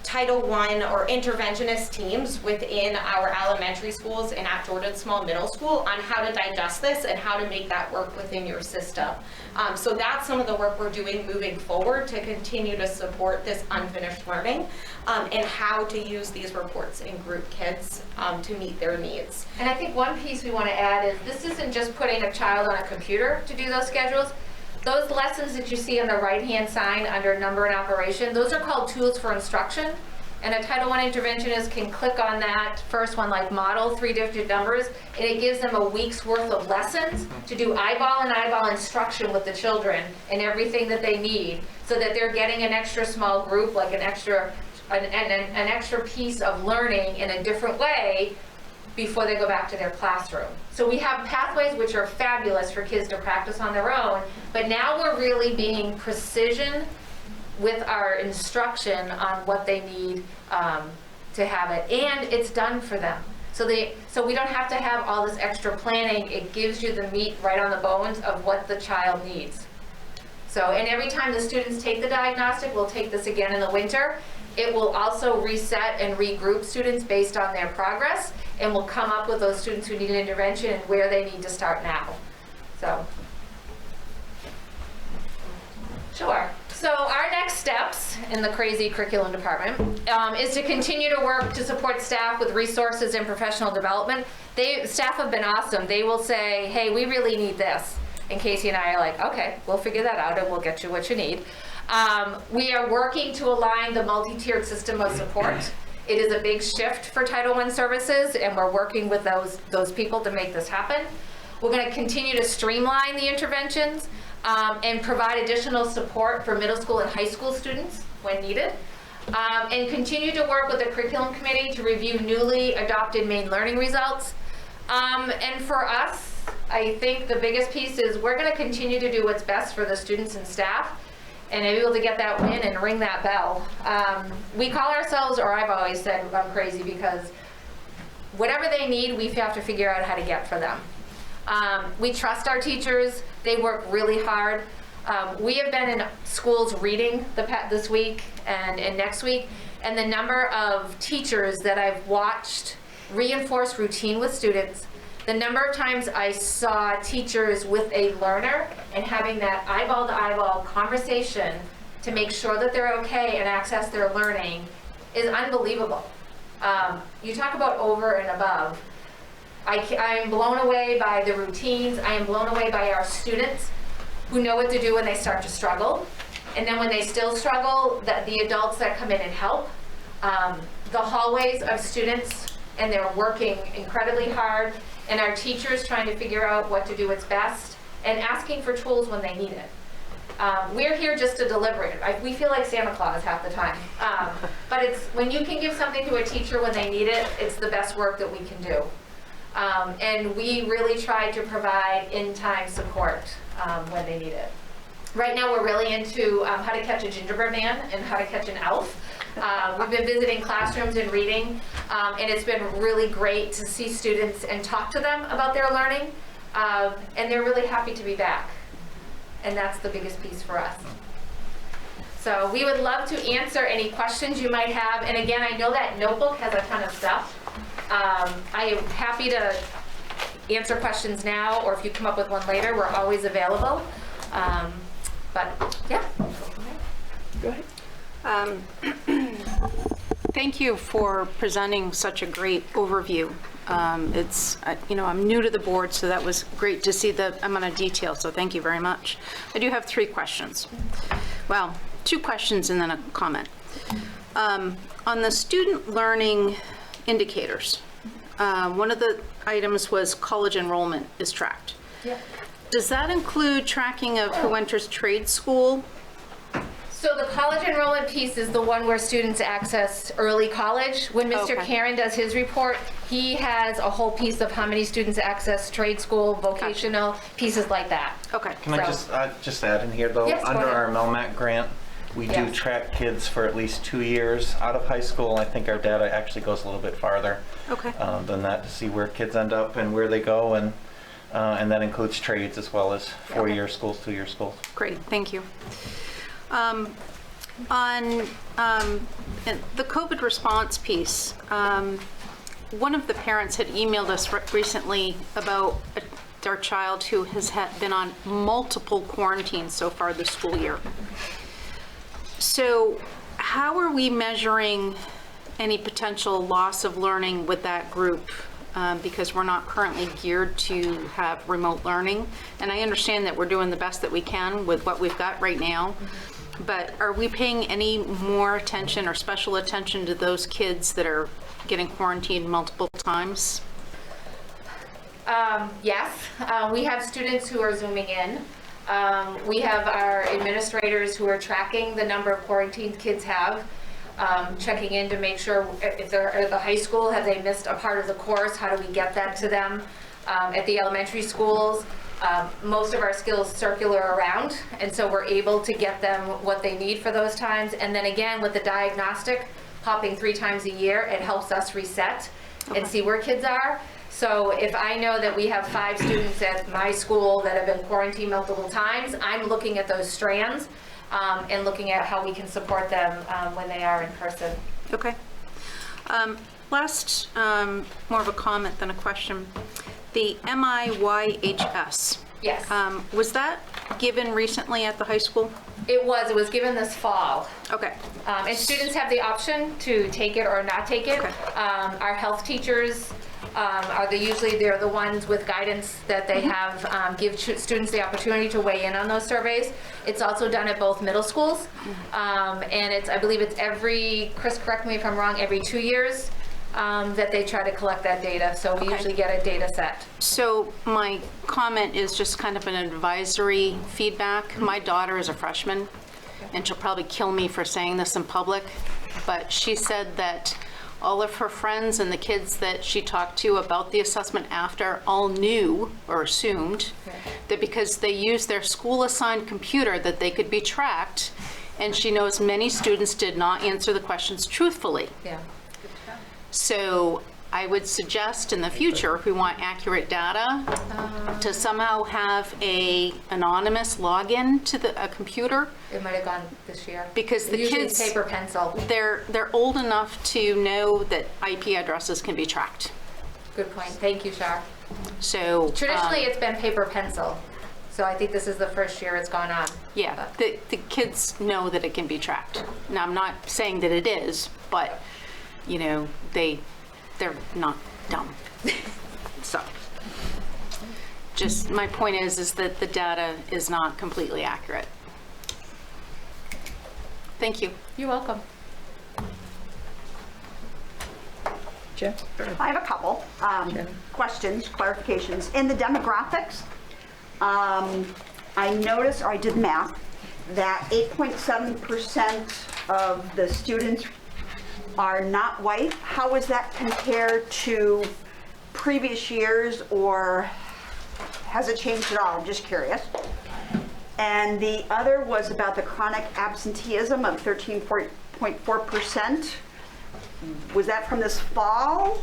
Title I or interventionist teams within our elementary schools and at Jordan Small Middle School on how to digest this and how to make that work within your system. So that's some of the work we're doing moving forward to continue to support this unfinished learning and how to use these reports and group kids to meet their needs. And I think one piece we want to add is this isn't just putting a child on a computer to do those schedules. Those lessons that you see on the right-hand side under number and operation, those are called tools for instruction. And a Title I interventionist can click on that first one, like model 3-digit numbers, and it gives them a week's worth of lessons to do eyeball and eyeball instruction with the children and everything that they need, so that they're getting an extra small group, like an extra piece of learning in a different way before they go back to their classroom. So we have pathways which are fabulous for kids to practice on their own, but now we're really being precision with our instruction on what they need to have it, and it's done for them. So we don't have to have all this extra planning. It gives you the meat right on the bones of what the child needs. So, and every time the students take the diagnostic, we'll take this again in the winter, it will also reset and regroup students based on their progress, and will come up with those students who need an intervention and where they need to start now. So, sure. So our next steps in the crazy curriculum department is to continue to work to support staff with resources and professional development. Staff have been awesome. They will say, hey, we really need this. And Casey and I are like, okay, we'll figure that out and we'll get you what you need. We are working to align the multi-tiered system of support. It is a big shift for Title I services, and we're working with those people to make this happen. We're going to continue to streamline the interventions and provide additional support for middle school and high school students when needed. And continue to work with the curriculum committee to review newly adopted main learning results. And for us, I think the biggest piece is we're going to continue to do what's best for the students and staff, and be able to get that win and ring that bell. We call ourselves, or I've always said I'm crazy, because whatever they need, we have to figure out how to get for them. We trust our teachers. They work really hard. We have been in schools reading this week and next week, and the number of teachers that I've watched reinforce routine with students, the number of times I saw teachers with a learner and having that eyeball to eyeball conversation to make sure that they're okay and access their learning is unbelievable. You talk about over and above. I am blown away by the routines. I am blown away by our students who know what to do when they start to struggle. And then when they still struggle, the adults that come in and help. The hallways of students, and they're working incredibly hard, and our teachers trying to figure out what to do what's best, and asking for tools when they need it. We're here just to deliver it. We feel like Santa Claus half the time. But it's when you can give something to a teacher when they need it, it's the best work that we can do. And we really try to provide in-time support when they need it. Right now we're really into how to catch a gingerbread man and how to catch an elf. We've been visiting classrooms and reading, and it's been really great to see students and talk to them about their learning, and they're really happy to be back. And that's the biggest piece for us. So we would love to answer any questions you might have. And again, I know that notebook has a ton of stuff. I am happy to answer questions now, or if you come up with one later, we're always available. But yeah. Go ahead. Thank you for presenting such a great overview. I'm new to the board, so that was great to see the amount of detail, so thank you very much. I do have 3 questions. Well, 2 questions and then a comment. On the student learning indicators, one of the items was college enrollment is tracked. Yeah. Does that include tracking of who enters trade school? So the college enrollment piece is the one where students access early college. When Mr. Okay. Karen does his report, he has a whole piece of how many students access trade school, vocational, pieces like that. Okay. Can I just add in here though? Yes, go Under ahead. our MELMAC grant, we do Yes. track kids for at least 2 years out of high school. I think our data actually goes a little bit farther than that to see where kids end up and where they go, and that includes trades as well as 4-year schools, 2-year schools. Great, thank you. On the COVID response piece, one of the parents had emailed us recently about our child who has been on multiple quarantines so far this school year. So how are we measuring any potential loss of learning with that group? Because we're not currently geared to have remote learning. And I understand that we're doing the best that we can with what we've got right now. But are we paying any more attention or special attention to those kids that are getting quarantined multiple times? Yes, we have students who are Zooming in. We have our administrators who are tracking the number of quarantined kids have, checking in to make sure if they're at the high school, have they missed a part of the course? How do we get that to them? At the elementary schools, most of our skills circular around, and so we're able to get them what they need for those times. And then again, with the diagnostic popping 3 times a year, it helps us reset and see where kids are. So if I know that we have 5 students at my school that have been quarantined multiple times, I'm looking at those strands and looking at how we can support them when they are in person. Okay. Last, more of a comment than a question. The MIYHS. Yes. Was that given recently at the high school? It was given this fall. Okay. And students have the option to take it or not take it. Okay. Our health teachers usually they're the ones with guidance that they have give students the opportunity to weigh in on those surveys. It's also done at both middle schools, and I believe it's Chris, correct me if I'm wrong, every 2 years that they try to collect that data. So we usually get a data set. So my comment is just kind of an advisory feedback. My daughter is a freshman, and she'll probably kill me for saying this in public, but she said that all of her friends and the kids that she talked to about the assessment after all knew or assumed that because they used their school-assigned computer that they could be tracked, and she knows many students did not answer the questions truthfully. Yeah. So I would suggest in the future, if we want accurate data, to somehow have a anonymous login to a computer. It might have gone this year. Because the Usually kids, it's paper pencil. they're old enough to know that IP addresses can be tracked. Good point. Thank you, Shar. So Traditionally, it's been paper pencil. So I think this is the first year it's gone on. Yeah, the kids know that it can be tracked. Now, I'm not saying that it is, but, you know, they're not dumb. So, just my point is that the data is not completely accurate. Thank you. You're welcome. Jim? I have a couple questions, clarifications. In the demographics, I noticed, or I did math, that 8.7% of the students are not white. How is that compared to previous years, or has it changed at all? I'm just curious. And the other was about the chronic absenteeism of 13.4%. Was that from this fall?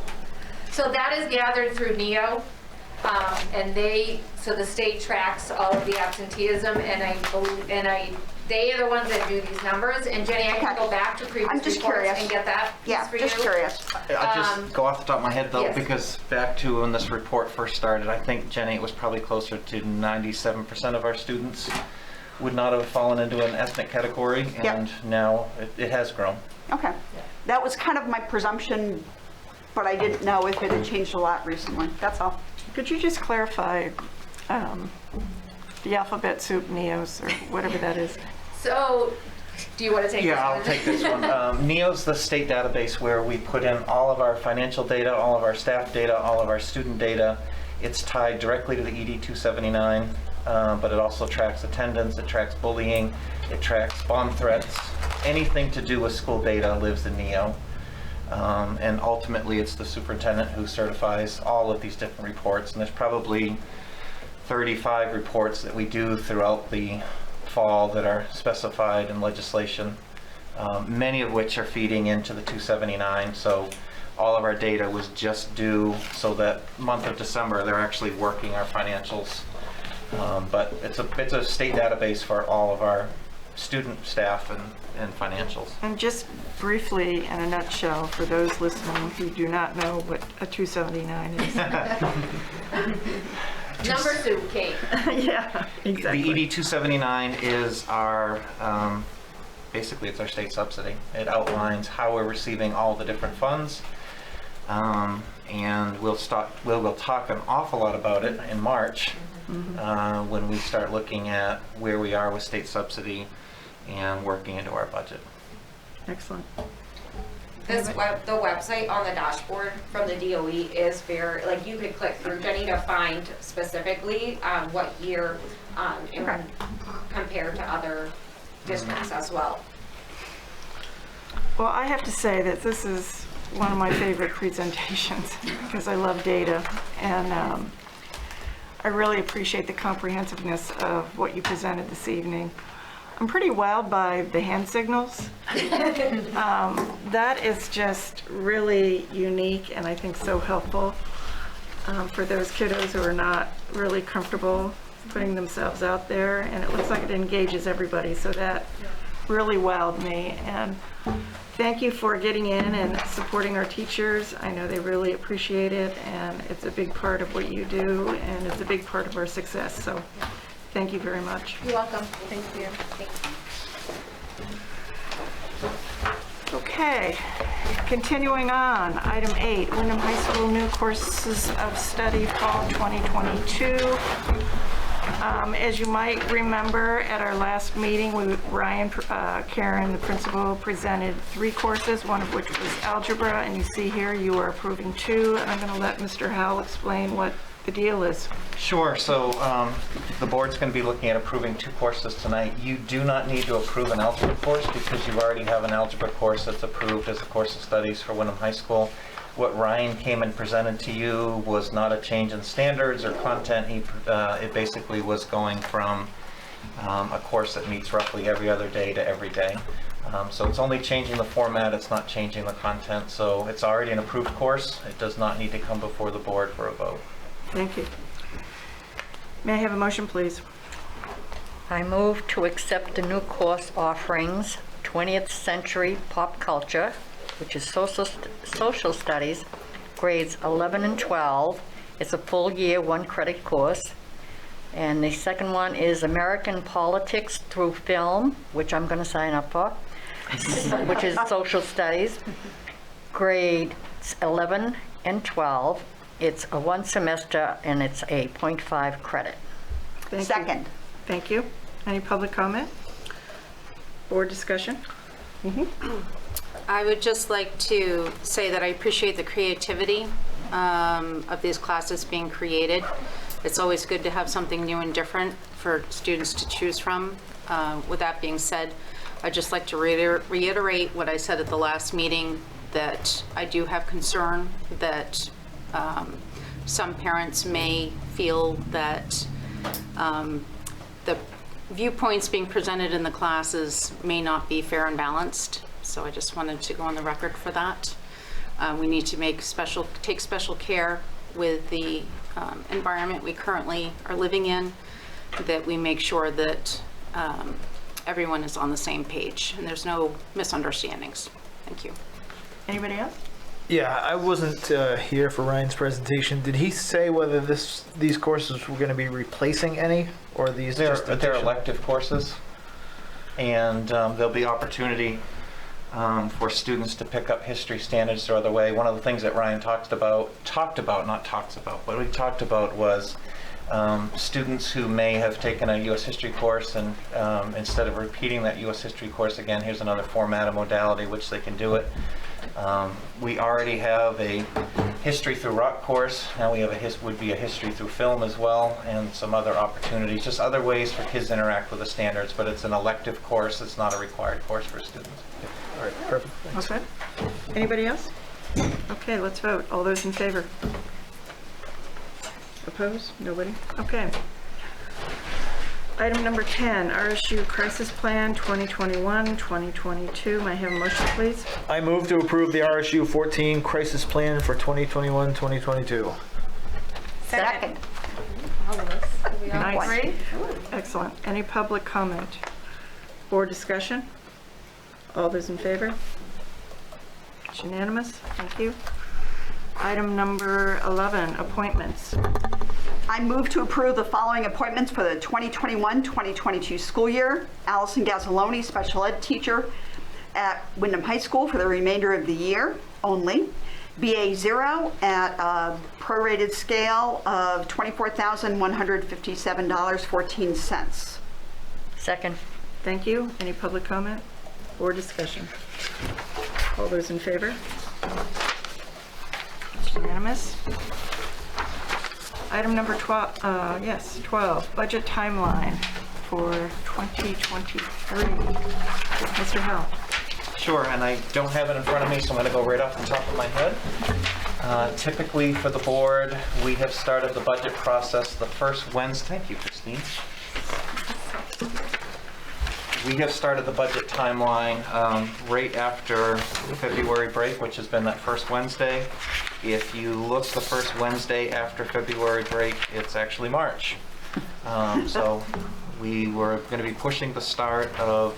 So that is gathered through NEO, and so the state tracks all of the absenteeism, and they are the ones that do these numbers. And Jenny, I can go back to previous reports and get that piece for you. Just curious. I just go off the top of my head though, Yes. because back to when this report first started, I think, Jenny, it was probably closer to 97% of our students would not have fallen into an ethnic category, and now it has grown. Okay. That was kind of my presumption, but I didn't know if it had changed a lot recently. That's all. Could you just clarify the alphabet soup NEOs, or whatever that is? So, do you want to take this one? Yeah, I'll take this one. NEO's the state database where we put in all of our financial data, all of our staff data, all of our student data. It's tied directly to the ED 279, but it also tracks attendance, it tracks bullying, it tracks bomb threats. Anything to do with school data lives in NEO. And ultimately, it's the superintendent who certifies all of these different reports. And there's probably 35 reports that we do throughout the fall that are specified in legislation, many of which are feeding into the 279. So all of our data was just due so that month of December, they're actually working our financials. But it's a state database for all of our student, staff, and financials. And just briefly, in a nutshell, for those listening who do not know what a 279 is. Number soup, Kate. Yeah, exactly. The ED 279 is our, basically it's our state subsidy. It outlines how we're receiving all the different funds. And we'll talk an awful lot about it in March, when we start looking at where we are with state subsidy and working into our budget. Excellent. The website on the dashboard from the DOE is very, like, you could click through, Jenny, to find specifically what year compared to other districts as well. Well, I have to say that this is one of my favorite presentations because I love data, and I really appreciate the comprehensiveness of what you presented this evening. I'm pretty wowed by the hand signals. That is just really unique and I think so helpful for those kiddos who are not really comfortable putting themselves out there, and it looks like it engages everybody, so that really wowed me. And thank you for getting in and supporting our teachers. I know they really appreciate it, and it's a big part of what you do, and it's a big part of our success. So thank you very much. You're welcome. Thank you. Okay, continuing on, item 8, Windham High School new courses of study fall 2022. As you might remember, at our last meeting, Ryan, Karen, the principal, presented 3 courses, one of which was algebra, and you see here you are approving 2, and I'm going to let Mr. Howell explain what the deal is. Sure. So the board's going to be looking at approving 2 courses tonight. You do not need to approve an algebra course because you already have an algebra course that's approved as a course of studies for Windham High School. What Ryan came and presented to you was not a change in standards or content. It basically was going from a course that meets roughly every other day to every day. So it's only changing the format, it's not changing the content. So it's already an approved course. It does not need to come before the board for a vote. Thank you. May I have a motion, please? I move to accept the new course offerings, 20th Century Pop Culture, which is social studies, grades 11 and 12. It's a full year, 1 credit course. And the second one is American Politics Through Film, which I'm going to sign up for, which is social studies, grades 11 and 12. It's a one semester and it's a 0.5 credit. Second. Thank you. Any public comment? Board discussion? I would just like to say that I appreciate the creativity of these classes being created. It's always good to have something new and different for students to choose from. With that being said, I'd just like to reiterate what I said at the last meeting, that I do have concern that some parents may feel that the viewpoints being presented in the classes may not be fair and balanced. So I just wanted to go on the record for that. We need to take special care with the environment we currently are living in, that we make sure that everyone is on the same page and there's no misunderstandings. Thank you. Anybody else? Yeah, I wasn't here for Ryan's presentation. Did he say whether these courses were going to be replacing any, or these they're just additional? elective courses, and there'll be opportunity for students to pick up history standards the other way. One of the things that Ryan talked about, what we talked about was students who may have taken a U.S. history course, and instead of repeating that U.S. history course again, here's another format and modality which they can do it. We already have a history through rock course. Now we have would be a history through film as well, and some other opportunities, just other ways for kids to interact with the standards, but it's an elective course. It's not a required course for students. All right, perfect. Thanks. Okay. Anybody else? Okay, let's vote. All those in favor? Opposed? Nobody? Okay. Item number 10, Rsu Crisis Plan 2021-2022. May I have a motion, please? I move to approve the RSU 14 Crisis Plan for 2021-2022. Second. Nice. Excellent. Any public comment? Board discussion? All those in favor? It's unanimous. Thank you. Item number 11, appointments. I move to approve the following appointments for the 2021-2022 school year. Allison Gazzaloni, special ed teacher at Windham High School for the remainder of the year only. BA 0 at a prorated scale of $24,157.14. Second. Thank you. Any public comment or discussion? All those in favor? It's unanimous. Item number 12, 12, budget timeline for 2023. Mr. Howell. Sure, and I don't have it in front of me, so I'm going to go right off the top of my head. Typically for the board, we have started the budget process the first Wednesday. Thank you, Christine. We have started the budget timeline right after the February break, which has been that first Wednesday. If you look the first Wednesday after February break, it's actually March. So we were going to be pushing the start of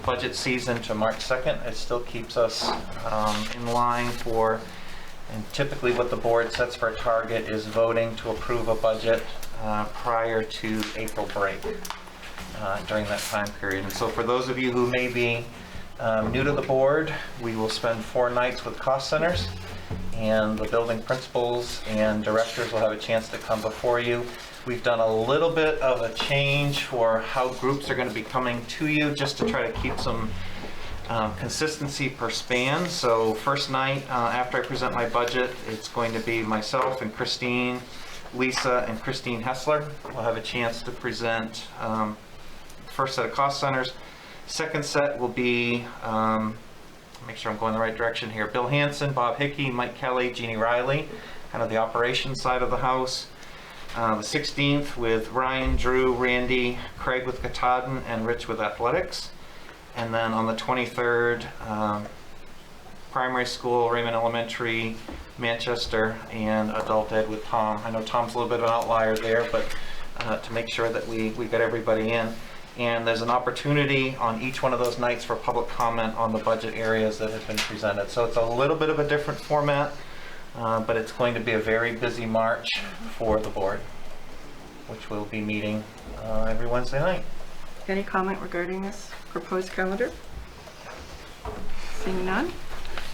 budget season to March 2nd. It still keeps us in line for, and typically what the board sets for a target is voting to approve a budget prior to April break. During that time period. And so for those of you who may be new to the board, we will spend 4 nights with cost centers, and the building principals and directors will have a chance to come before you. We've done a little bit of a change for how groups are going to be coming to you, just to try to keep some consistency per span. So first night after I present my budget, it's going to be myself and Christine, Lisa, and Christine Hessler. We'll have a chance to present first set of cost centers. Second set will be, make sure I'm going the right direction here, Bill Hansen, Bob Hickey, Mike Kelly, Jeannie Riley, kind of the operations side of the house. The 16th with Ryan, Drew, Randy, Craig with Katahdin, and Rich with athletics. And then on the 23rd, primary school, Raymond Elementary, Manchester, and adult ed with Tom. I know Tom's a little bit of an outlier there, but to make sure that we got everybody in. And there's an opportunity on each one of those nights for public comment on the budget areas that have been presented. So it's a little bit of a different format, but it's going to be a very busy March for the board. which will be meeting every Wednesday night. Any comment regarding this proposed calendar? Seeing none,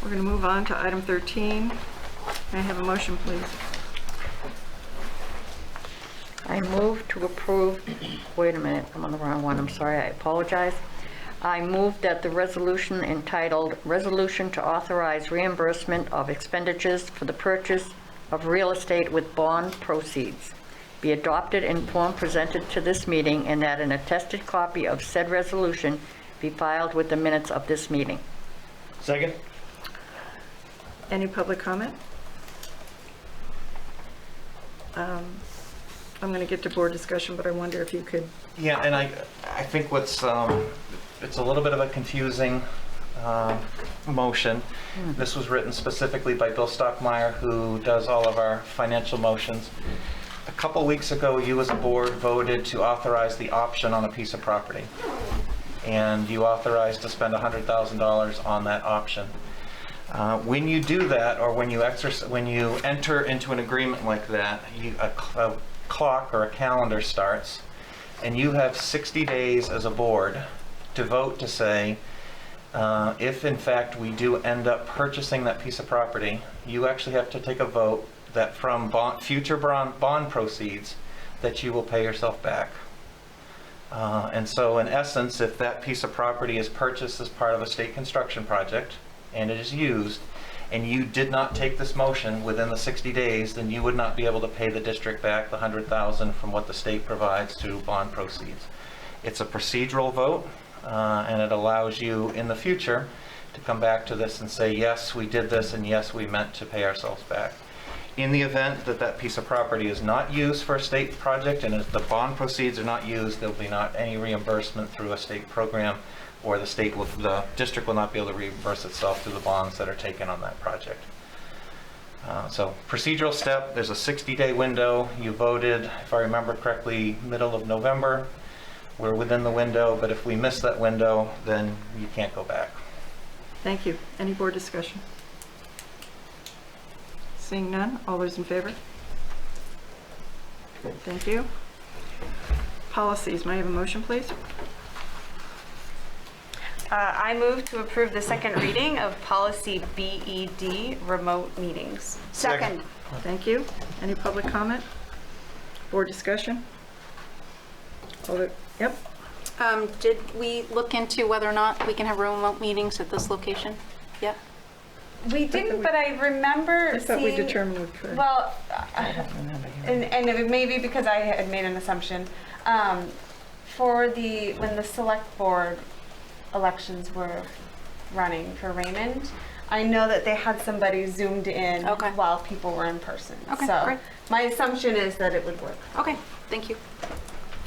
we're going to move on to item 13. May I have a motion, please? I move to approve, wait a minute, I'm on the wrong one, I'm sorry, I apologize. I move that the resolution entitled Resolution to Authorize Reimbursement of Expenditures for the Purchase of Real Estate with Bond Proceeds be adopted in form presented to this meeting, and that an attested copy of said resolution be filed with the minutes of this meeting. Second. Any public comment? I'm going to get to board discussion, but I wonder if you could... Yeah, and I think what's, it's a little bit of a confusing motion. This was written specifically by Bill Stockmeyer, who does all of our financial motions. A couple weeks ago, you as a board voted to authorize the option on a piece of property. And you authorized to spend $100,000 on that option. When you do that, or when you enter into an agreement like that, a clock or a calendar starts, and you have 60 days as a board to vote to say, if in fact we do end up purchasing that piece of property, you actually have to take a vote that from future bond proceeds that you will pay yourself back. And so in essence, if that piece of property is purchased as part of a state construction project and it is used, and you did not take this motion within the 60 days, then you would not be able to pay the district back the $100,000 from what the state provides through bond proceeds. It's a procedural vote, and it allows you in the future to come back to this and say, yes, we did this, and yes, we meant to pay ourselves back. In the event that that piece of property is not used for a state project, and if the bond proceeds are not used, there'll be not any reimbursement through a state program, or the district will not be able to reimburse itself through the bonds that are taken on that project. So procedural step, there's a 60-day window. You voted, if I remember correctly, middle of November. We're within the window, but if we miss that window, then you can't go back. Thank you. Any board discussion? Seeing none, all those in favor? Thank you. Policies, may I have a motion, please? I move to approve the second reading of policy BED, remote meetings. Second. Thank you. Any public comment? Board discussion? Yep. Did we look into whether or not we can have remote meetings at this location? Yeah. We didn't, but I remember I thought we seeing... determined we could. Well, I don't remember. and it may be because I had made an assumption. When the select board elections were running for Raymond, I know that they had somebody zoomed in while people were in person. Okay, so great. My assumption is that it would work. Okay, thank you.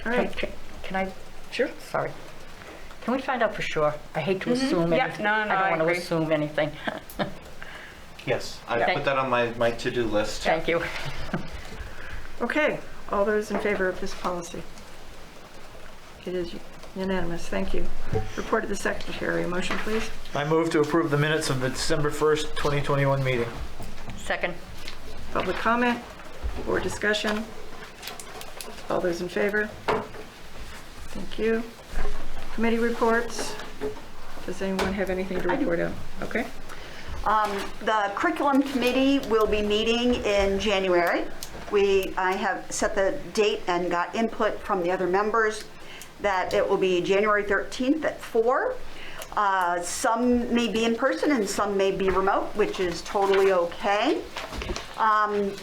All right. Can I? Sure. Sorry. Can we find out for sure? I hate to assume anything. No, I don't want agree. to assume anything. Yes, I put that on my to-do list. Thank you. Okay, all those in favor of this policy? It is unanimous, thank you. Report to the secretary, a motion please. I move to approve the minutes of the December 1st, 2021 meeting. Second. Public comment, board discussion. All those in favor? Thank you. Committee reports. Does anyone have anything to report out? Okay. The curriculum committee will be meeting in January. I have set the date and got input from the other members that it will be January 13th at 4. Some may be in person and some may be remote, which is totally okay.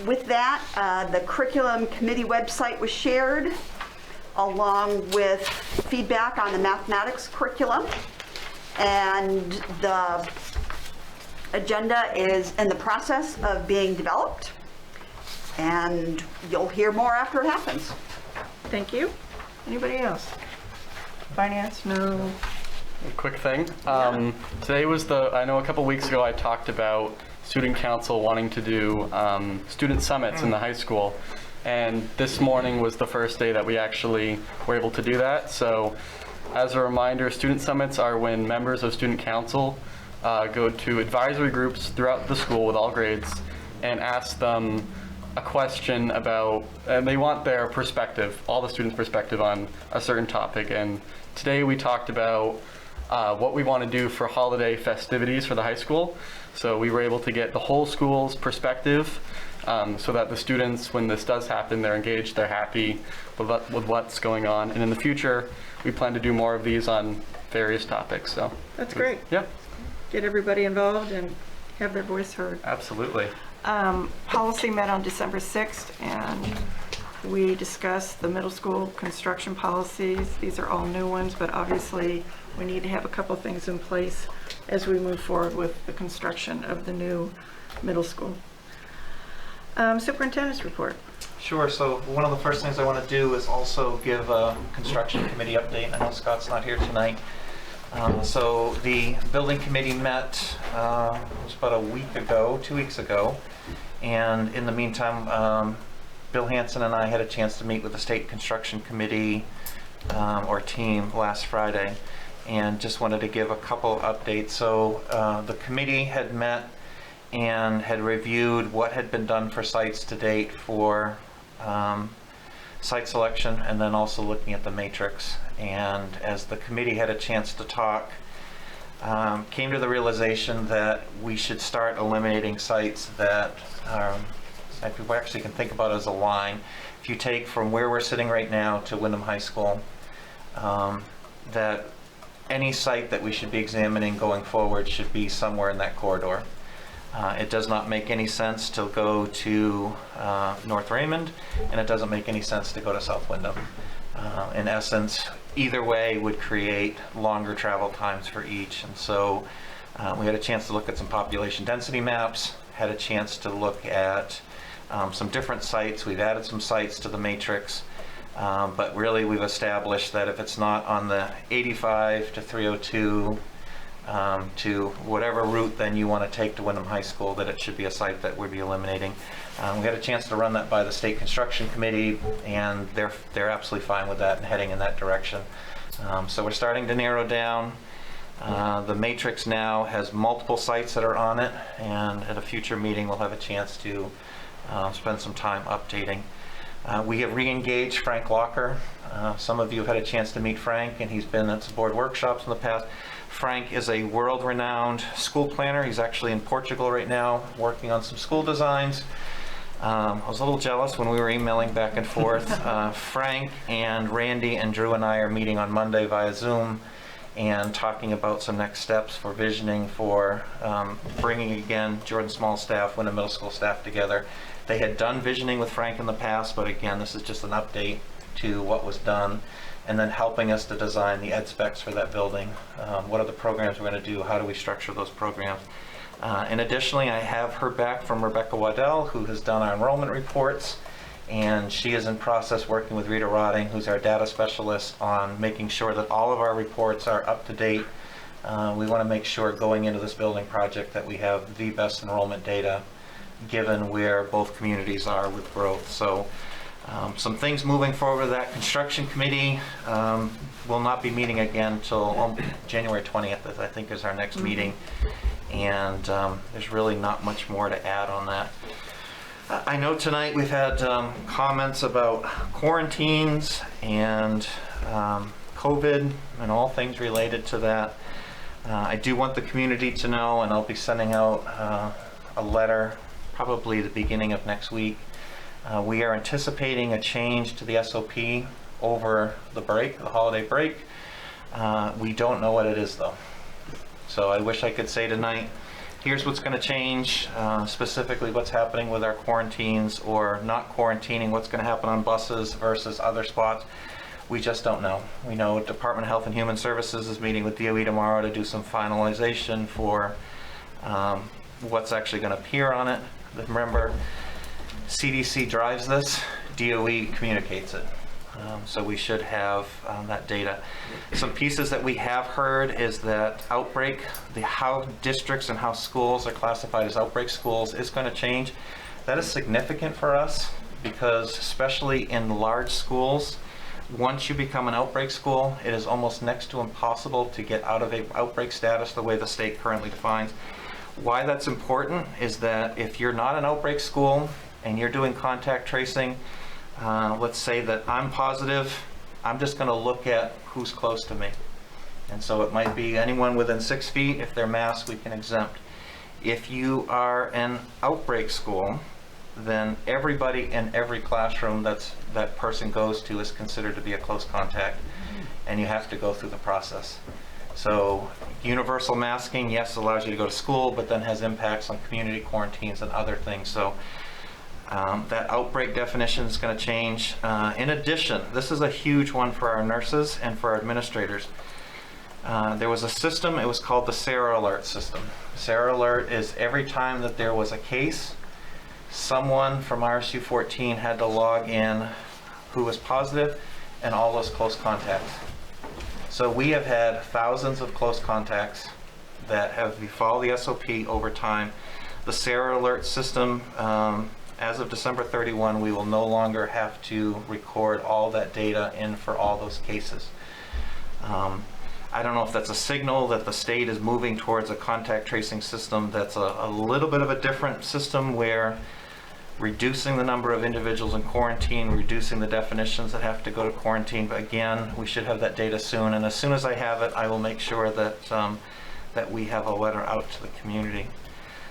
With that, the curriculum committee website was shared along with feedback on the mathematics curriculum, and the agenda is in the process of being developed, and you'll hear more after it happens. Thank you. Anybody else? Finance? No. A quick thing. Today was I know a couple weeks ago I talked about student council wanting to do student summits in the high school. And this morning was the first day that we actually were able to do that. So as a reminder, student summits are when members of student council go to advisory groups throughout the school with all grades and ask them a question about, and they want their perspective, all the students' perspective on a certain topic. And today we talked about what we want to do for holiday festivities for the high school. So we were able to get the whole school's perspective so that the students, when this does happen, they're engaged, they're happy with what's going on. And in the future, we plan to do more of these on various topics. So That's great. Yeah. Get everybody involved and have their voice heard. Absolutely. Policy met on December 6th, and we discussed the middle school construction policies. These are all new ones, but obviously we need to have a couple things in place as we move forward with the construction of the new middle school. Superintendent's report. Sure, so one of the first things I want to do is also give a construction committee update. I know Scott's not here tonight. So the building committee met, it was about a week ago, 2 weeks ago. And in the meantime, Bill Hansen and I had a chance to meet with the state construction committee or team last Friday, and just wanted to give a couple updates. So the committee had met and had reviewed what had been done for sites to date for site selection, and then also looking at the matrix. And as the committee had a chance to talk, came to the realization that we should start eliminating sites that we actually can think about as a line. If you take from where we're sitting right now to Windham High School, that any site that we should be examining going forward should be somewhere in that corridor. It does not make any sense to go to North Raymond, and it doesn't make any sense to go to South Windham. In essence, either way would create longer travel times for each. And so we had a chance to look at some population density maps, had a chance to look at some different sites. We've added some sites to the matrix, but really we've established that if it's not on the 85 to 302 to whatever route then you want to take to Windham High School, that it should be a site that we'd be eliminating. We had a chance to run that by the state construction committee, and they're absolutely fine with that and heading in that direction. So we're starting to narrow down. The matrix now has multiple sites that are on it, and at a future meeting we'll have a chance to spend some time updating. We have re-engaged Frank Locker. Some of you have had a chance to meet Frank, and he's been at some board workshops in the past. Frank is a world-renowned school planner. He's actually in Portugal right now working on some school designs. I was a little jealous when we were emailing back and forth. Frank and Randy and Drew and I are meeting on Monday via Zoom and talking about some next steps for visioning for bringing again Jordan Small staff, Windham Middle School staff together. They had done visioning with Frank in the past, but again, this is just an update to what was done, and then helping us to design the ed specs for that building. What are the programs we're going to do? How do we structure those programs? And additionally, I have heard back from Rebecca Waddell, who has done our enrollment reports, and she is in process working with Rita Rotting, who's our data specialist, on making sure that all of our reports are up to date. We want to make sure going into this building project that we have the best enrollment data given where both communities are with growth. So some things moving forward with that. Construction committee will not be meeting again until January 20th, I think, is our next meeting. And there's really not much more to add on that. I know tonight we've had comments about quarantines and COVID and all things related to that. I do want the community to know, and I'll be sending out a letter probably the beginning of next week. We are anticipating a change to the SOP over the break, the holiday break. We don't know what it is though. So I wish I could say tonight, here's what's going to change, specifically what's happening with our quarantines or not quarantining, what's going to happen on buses versus other spots. We just don't know. We know Department of Health and Human Services is meeting with DOE tomorrow to do some finalization for what's actually going to appear on it. Remember, CDC drives this, DOE communicates it. So we should have that data. Some pieces that we have heard is that outbreak, how districts and how schools are classified as outbreak schools is going to change. That is significant for us because especially in large schools, once you become an outbreak school, it is almost next to impossible to get out of an outbreak status the way the state currently defines. Why that's important is that if you're not an outbreak school and you're doing contact tracing, let's say that I'm positive, I'm just going to look at who's close to me. And so it might be anyone within 6 feet. If they're masked, we can exempt. If you are an outbreak school, then everybody in every classroom that person goes to is considered to be a close contact, and you have to go through the process. So universal masking, yes, allows you to go to school, but then has impacts on community quarantines and other things. So that outbreak definition is going to change. In addition, this is a huge one for our nurses and for our administrators. There was a system, it was called the Sarah Alert system. Sarah Alert is every time that there was a case, someone from Rsu 14 had to log in who was positive and all those close contacts. So we have had thousands of close contacts that have followed the SOP over time. The Sarah Alert system, as of December 31, we will no longer have to record all that data in for all those cases. I don't know if that's a signal that the state is moving towards a contact tracing system that's a little bit of a different system, where reducing the number of individuals in quarantine, reducing the definitions that have to go to quarantine. But again, we should have that data soon, and as soon as I have it, I will make sure that that we have a letter out to the community.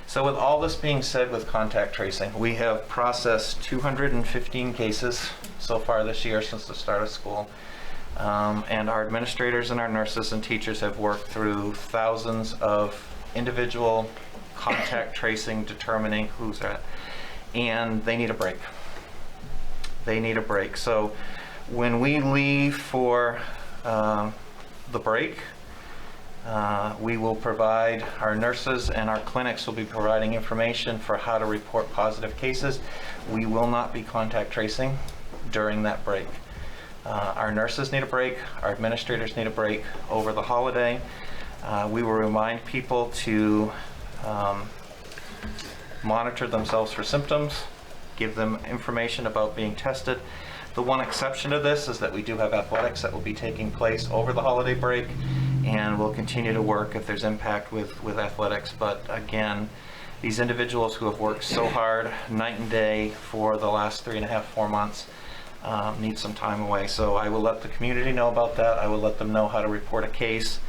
So with all this being said, with contact tracing, we have processed 215 cases so far this year since the start of school. And our administrators and our nurses and teachers have worked through thousands of individual contact tracing, determining who's at, and they need a break. They need a break. So when we leave for the break, we will provide, our nurses and our clinics will be providing information for how to report positive cases. We will not be contact tracing during that break. Our nurses need a break, our administrators need a break over the holiday. We will remind people to monitor themselves for symptoms, give them information about being tested. The one exception to this is that we do have athletics that will be taking place over the holiday break, and we'll continue to work if there's impact with athletics. But again, these individuals who have worked so hard night and day for the last 3.5, 4 months need some time away. So I will let the community know about that. I will let them know how to report a case.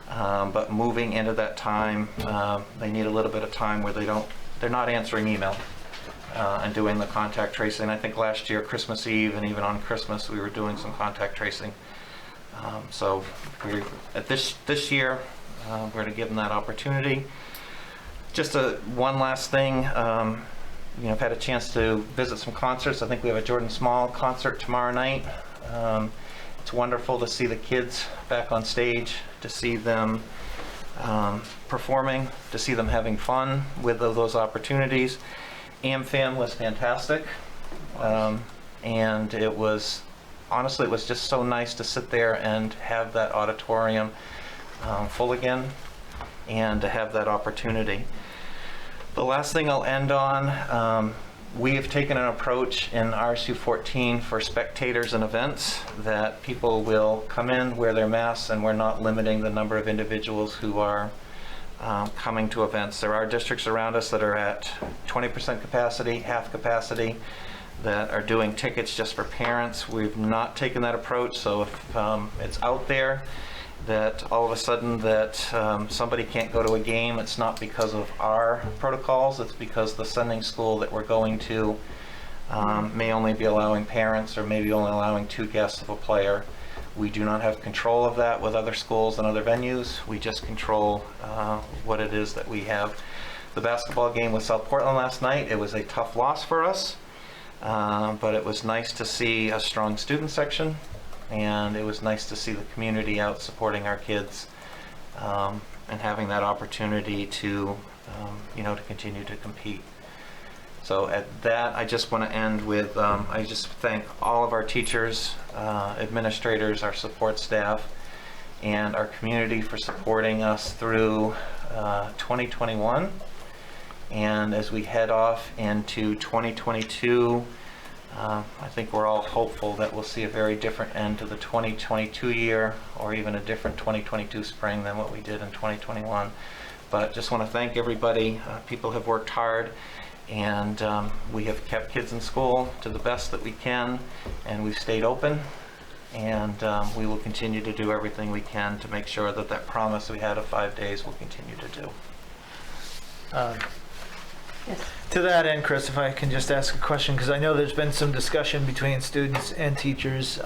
But moving into that time, they need a little bit of time where they're not answering email and doing the contact tracing. I think last year, Christmas Eve, and even on Christmas, we were doing some contact tracing. So at this year, we're going to give them that opportunity. Just one last thing. I've had a chance to visit some concerts. I think we have a Jordan Small concert tomorrow night. It's wonderful to see the kids back on stage, to see them performing, to see them having fun with those opportunities. AmFam was fantastic, and it was, honestly, it was just so nice to sit there and have that auditorium full again, and to have that opportunity. The last thing I'll end on, we have taken an approach in Rsu 14 for spectators and events that people will come in, wear their masks, and we're not limiting the number of individuals who are coming to events. There are districts around us that are at 20% capacity, half capacity, that are doing tickets just for parents. We've not taken that approach, so if it's out there that all of a sudden that somebody can't go to a game, it's not because of our protocols, it's because the sending school that we're going to may only be allowing parents, or maybe only allowing 2 guests of a player. We do not have control of that with other schools and other venues. We just control what it is that we have. The basketball game with South Portland last night, it was a tough loss for us, but it was nice to see a strong student section. And it was nice to see the community out supporting our kids, and having that opportunity to, to continue to compete. So at that, I just want to end with, I just thank all of our teachers, administrators, our support staff, and our community for supporting us through 2021. And as we head off into 2022, I think we're all hopeful that we'll see a very different end to the 2022 year, or even a different 2022 spring than what we did in 2021. But just want to thank everybody. People have worked hard, And we have kept kids in school to the best that we can, and we've stayed open. And we will continue to do everything we can to make sure that that promise we had of 5 days will continue to do. To that end, Chris, if I can just ask a question, because I know there's been some discussion between students and teachers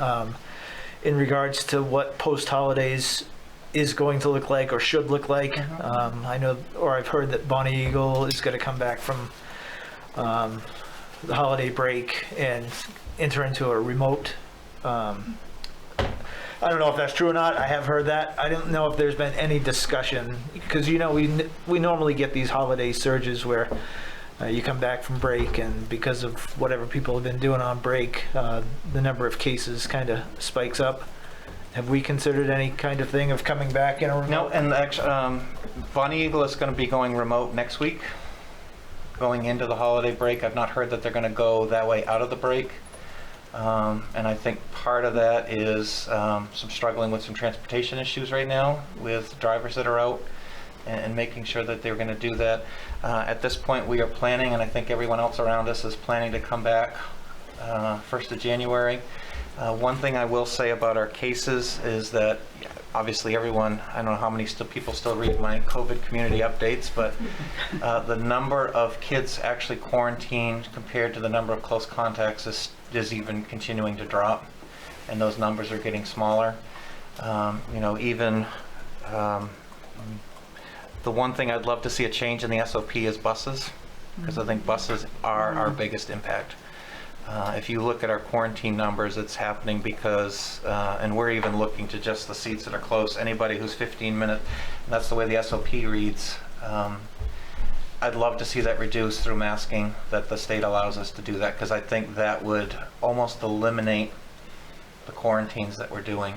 in regards to what post-holidays is going to look like or should look like. I know, or I've heard that Bonnie Eagle is going to come back from the holiday break and enter into a remote. I don't know if that's true or not. I have heard that. I don't know if there's been any discussion, because you know we normally get these holiday surges where you come back from break, and because of whatever people have been doing on break, the number of cases kind of spikes up. Have we considered any kind of thing of coming back in a remote? No, and actually, Bonnie Eagle is going to be going remote next week, going into the holiday break. I've not heard that they're going to go that way out of the break. And I think part of that is some struggling with some transportation issues right now with drivers that are out, and making sure that they're going to do that. At this point, we are planning, and I think everyone else around us is planning to come back 1st of January. One thing I will say about our cases is that obviously everyone, I don't know how many people still read my COVID community updates, but the number of kids actually quarantined compared to the number of close contacts is even continuing to drop, and those numbers are getting smaller. You know, even the one thing I'd love to see a change in the SOP is buses, because I think buses are our biggest impact. If you look at our quarantine numbers, it's happening because, and we're even looking to just the seats that are close, anybody who's 15 minutes, and that's the way the SOP reads. I'd love to see that reduced through masking, that the state allows us to do that, because I think that would almost eliminate the quarantines that we're doing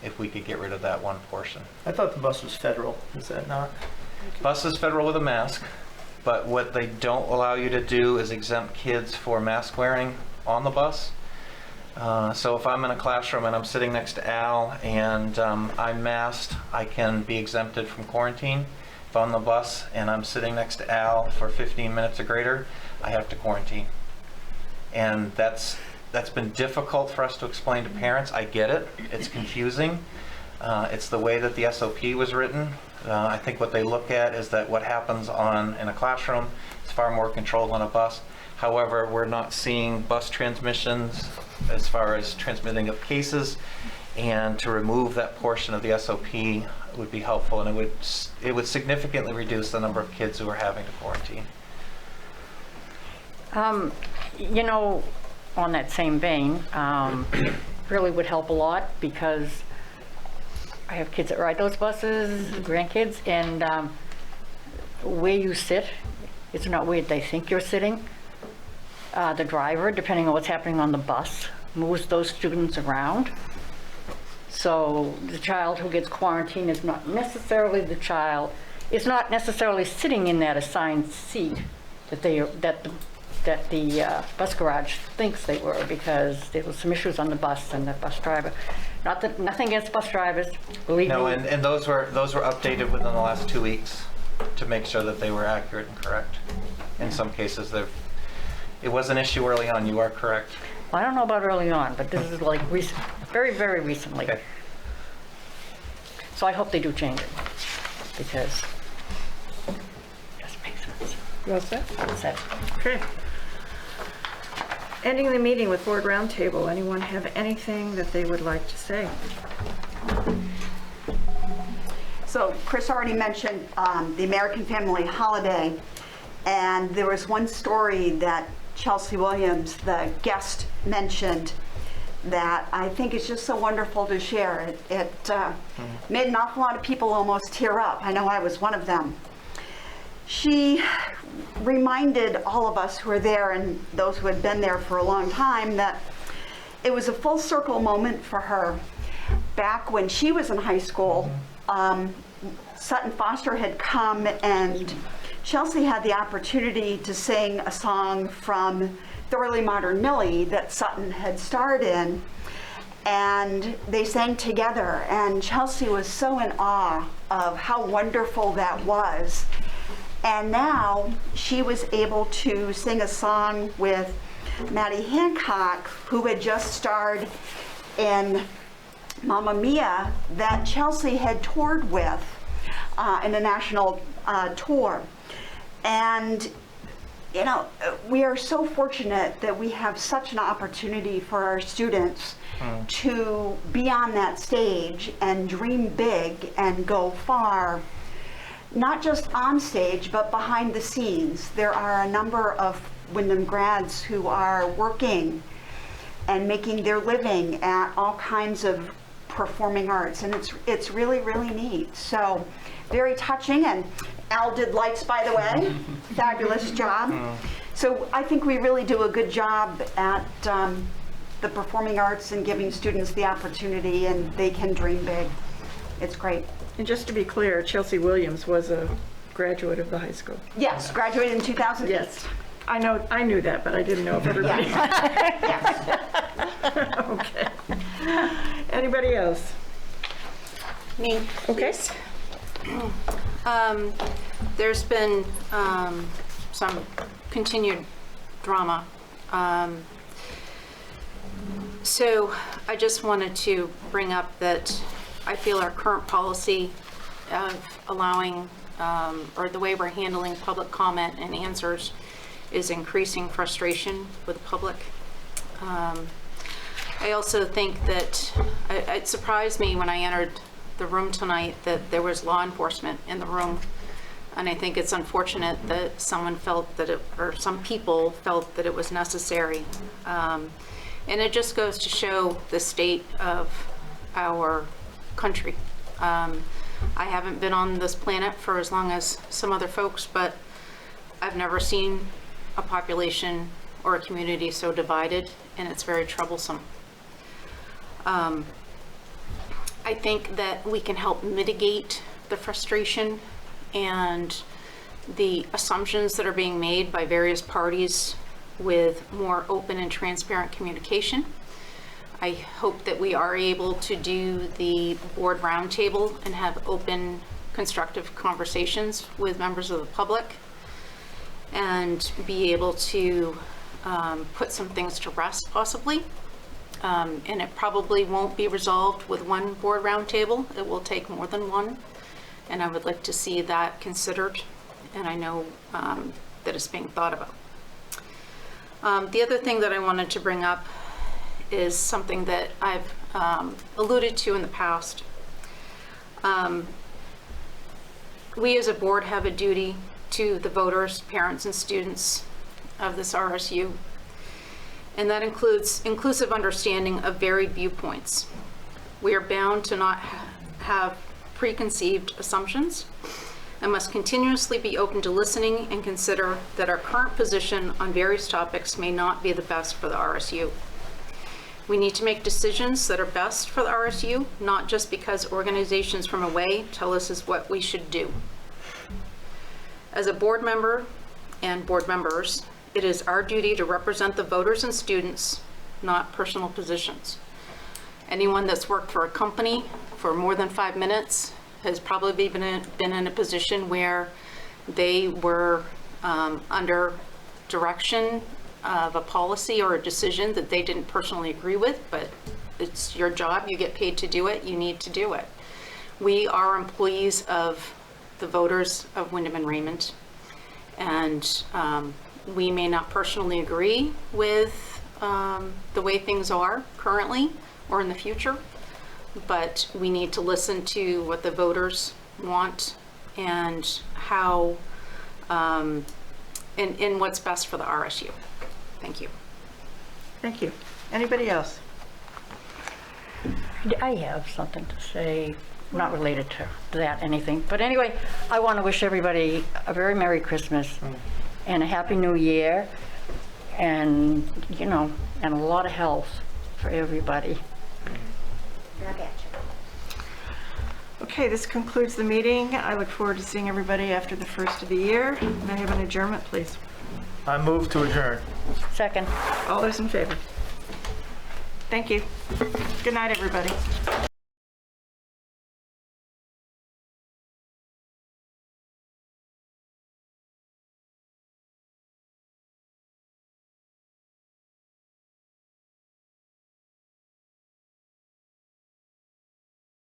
if we could get rid of that one portion. I thought the bus was federal. Is that not? Bus is federal with a mask, but what they don't allow you to do is exempt kids for mask wearing on the bus. So if I'm in a classroom and I'm sitting next to Al and I'm masked, I can be exempted from quarantine. If I'm on the bus and I'm sitting next to Al for 15 minutes or greater, I have to quarantine. And that's been difficult for us to explain to parents. I get it. It's confusing. It's the way that the SOP was written. I think what they look at is that what happens in a classroom is far more controlled on a bus. However, we're not seeing bus transmissions as far as transmitting of cases, and to remove that portion of the SOP would be helpful, and it would significantly reduce the number of kids who are having to quarantine. You know, on that same vein, it really would help a lot, because I have kids that ride those buses, grandkids, and where you sit, it's not where they think you're sitting. The driver, depending on what's happening on the bus, moves those students around. So the child who gets quarantined is not necessarily the child, it's not necessarily sitting in that assigned seat that the bus garage thinks they were, because there was some issues on the bus and the bus driver. Nothing against bus drivers, believe me. No, and those were updated within the last 2 weeks to make sure that they were accurate and correct. In some cases, it was an issue early on. You are correct. Well, I don't know about early on, but this is like recent, very, very recently. Okay. So I hope they do change it, because it doesn't make sense. You all set? That's it. Okay. Ending the meeting with board roundtable. Anyone have anything that they would like to say? So Chris already mentioned the American Family Holiday, and there was one story that Chelsea Williams, the guest, mentioned that I think is just so wonderful to share. It made an awful lot of people almost tear up. I know I was one of them. She reminded all of us who were there and those who had been there for a long time that it was a full circle moment for her. Back when she was in high school, Sutton Foster had come, and Chelsea had the opportunity to sing a song from Thoroughly Modern Millie that Sutton had starred in, and they sang together, and Chelsea was so in awe of how wonderful that was. And now she was able to sing a song with Maddie Hancock, who had just starred in Mamma Mia, that Chelsea had toured with in a national tour. And you know, we are so fortunate that we have such an opportunity for our students to be on that stage and dream big and go far, not just on stage, but behind the scenes. There are a number of Windham grads who are working and making their living at all kinds of performing arts, and it's really, really neat. So very touching, and Al did lights, by the way. Fabulous job. So I think we really do a good job at the performing arts and giving students the opportunity, and they can dream big. It's great. And just to be clear, Chelsea Williams was a graduate of the high school. Yes, graduated in 2008. Yes. I knew that, but I didn't know if everybody. Yes. Okay. Anybody else? Me. Okay. There's been some continued drama. So I just wanted to bring up that I feel our current policy of allowing, or the way we're handling public comment and answers is increasing frustration with the public. I also think that it surprised me when I entered the room tonight that there was law enforcement in the room. And I think it's unfortunate that someone felt that it, or some people felt that it was necessary. And it just goes to show the state of our country. I haven't been on this planet for as long as some other folks, but I've never seen a population or a community so divided, and it's very troublesome. I think that we can help mitigate the frustration and the assumptions that are being made by various parties with more open and transparent communication. I hope that we are able to do the board roundtable and have open, constructive conversations with members of the public and be able to put some things to rest possibly. And it probably won't be resolved with one board roundtable. It will take more than one. And I would like to see that considered. And I know that it's being thought about. The other thing that I wanted to bring up is something that I've alluded to in the past. We as a board have a duty to the voters, parents, and students of this RSU. And that includes inclusive understanding of varied viewpoints. We are bound to not have preconceived assumptions and must continuously be open to listening and consider that our current position on various topics may not be the best for the RSU. We need to make decisions that are best for the RSU, not just because organizations from away tell us is what we should do. As a board member and board members, it is our duty to represent the voters and students, not personal positions. Anyone that's worked for a company for more than 5 minutes has probably been in a position where they were under direction of a policy or a decision that they didn't personally agree with, but it's your job, you get paid to do it, you need to do it. We are employees of the voters of Windham and Raymond, and we may not personally agree with the way things are currently or in the future, but we need to listen to what the voters want and how, and what's best for the RSU. Thank you. Thank you. Anybody else? I have something to say, not related to that, anything. But anyway, I want to wish everybody a very Merry Christmas and a Happy New Year, and, you know, and a lot of health for everybody. Okay, this concludes the meeting. I look forward to seeing everybody after the first of the year. May I have an adjournment, please? I move to adjourn. Second. All those in favor? Thank you. Good night, everybody.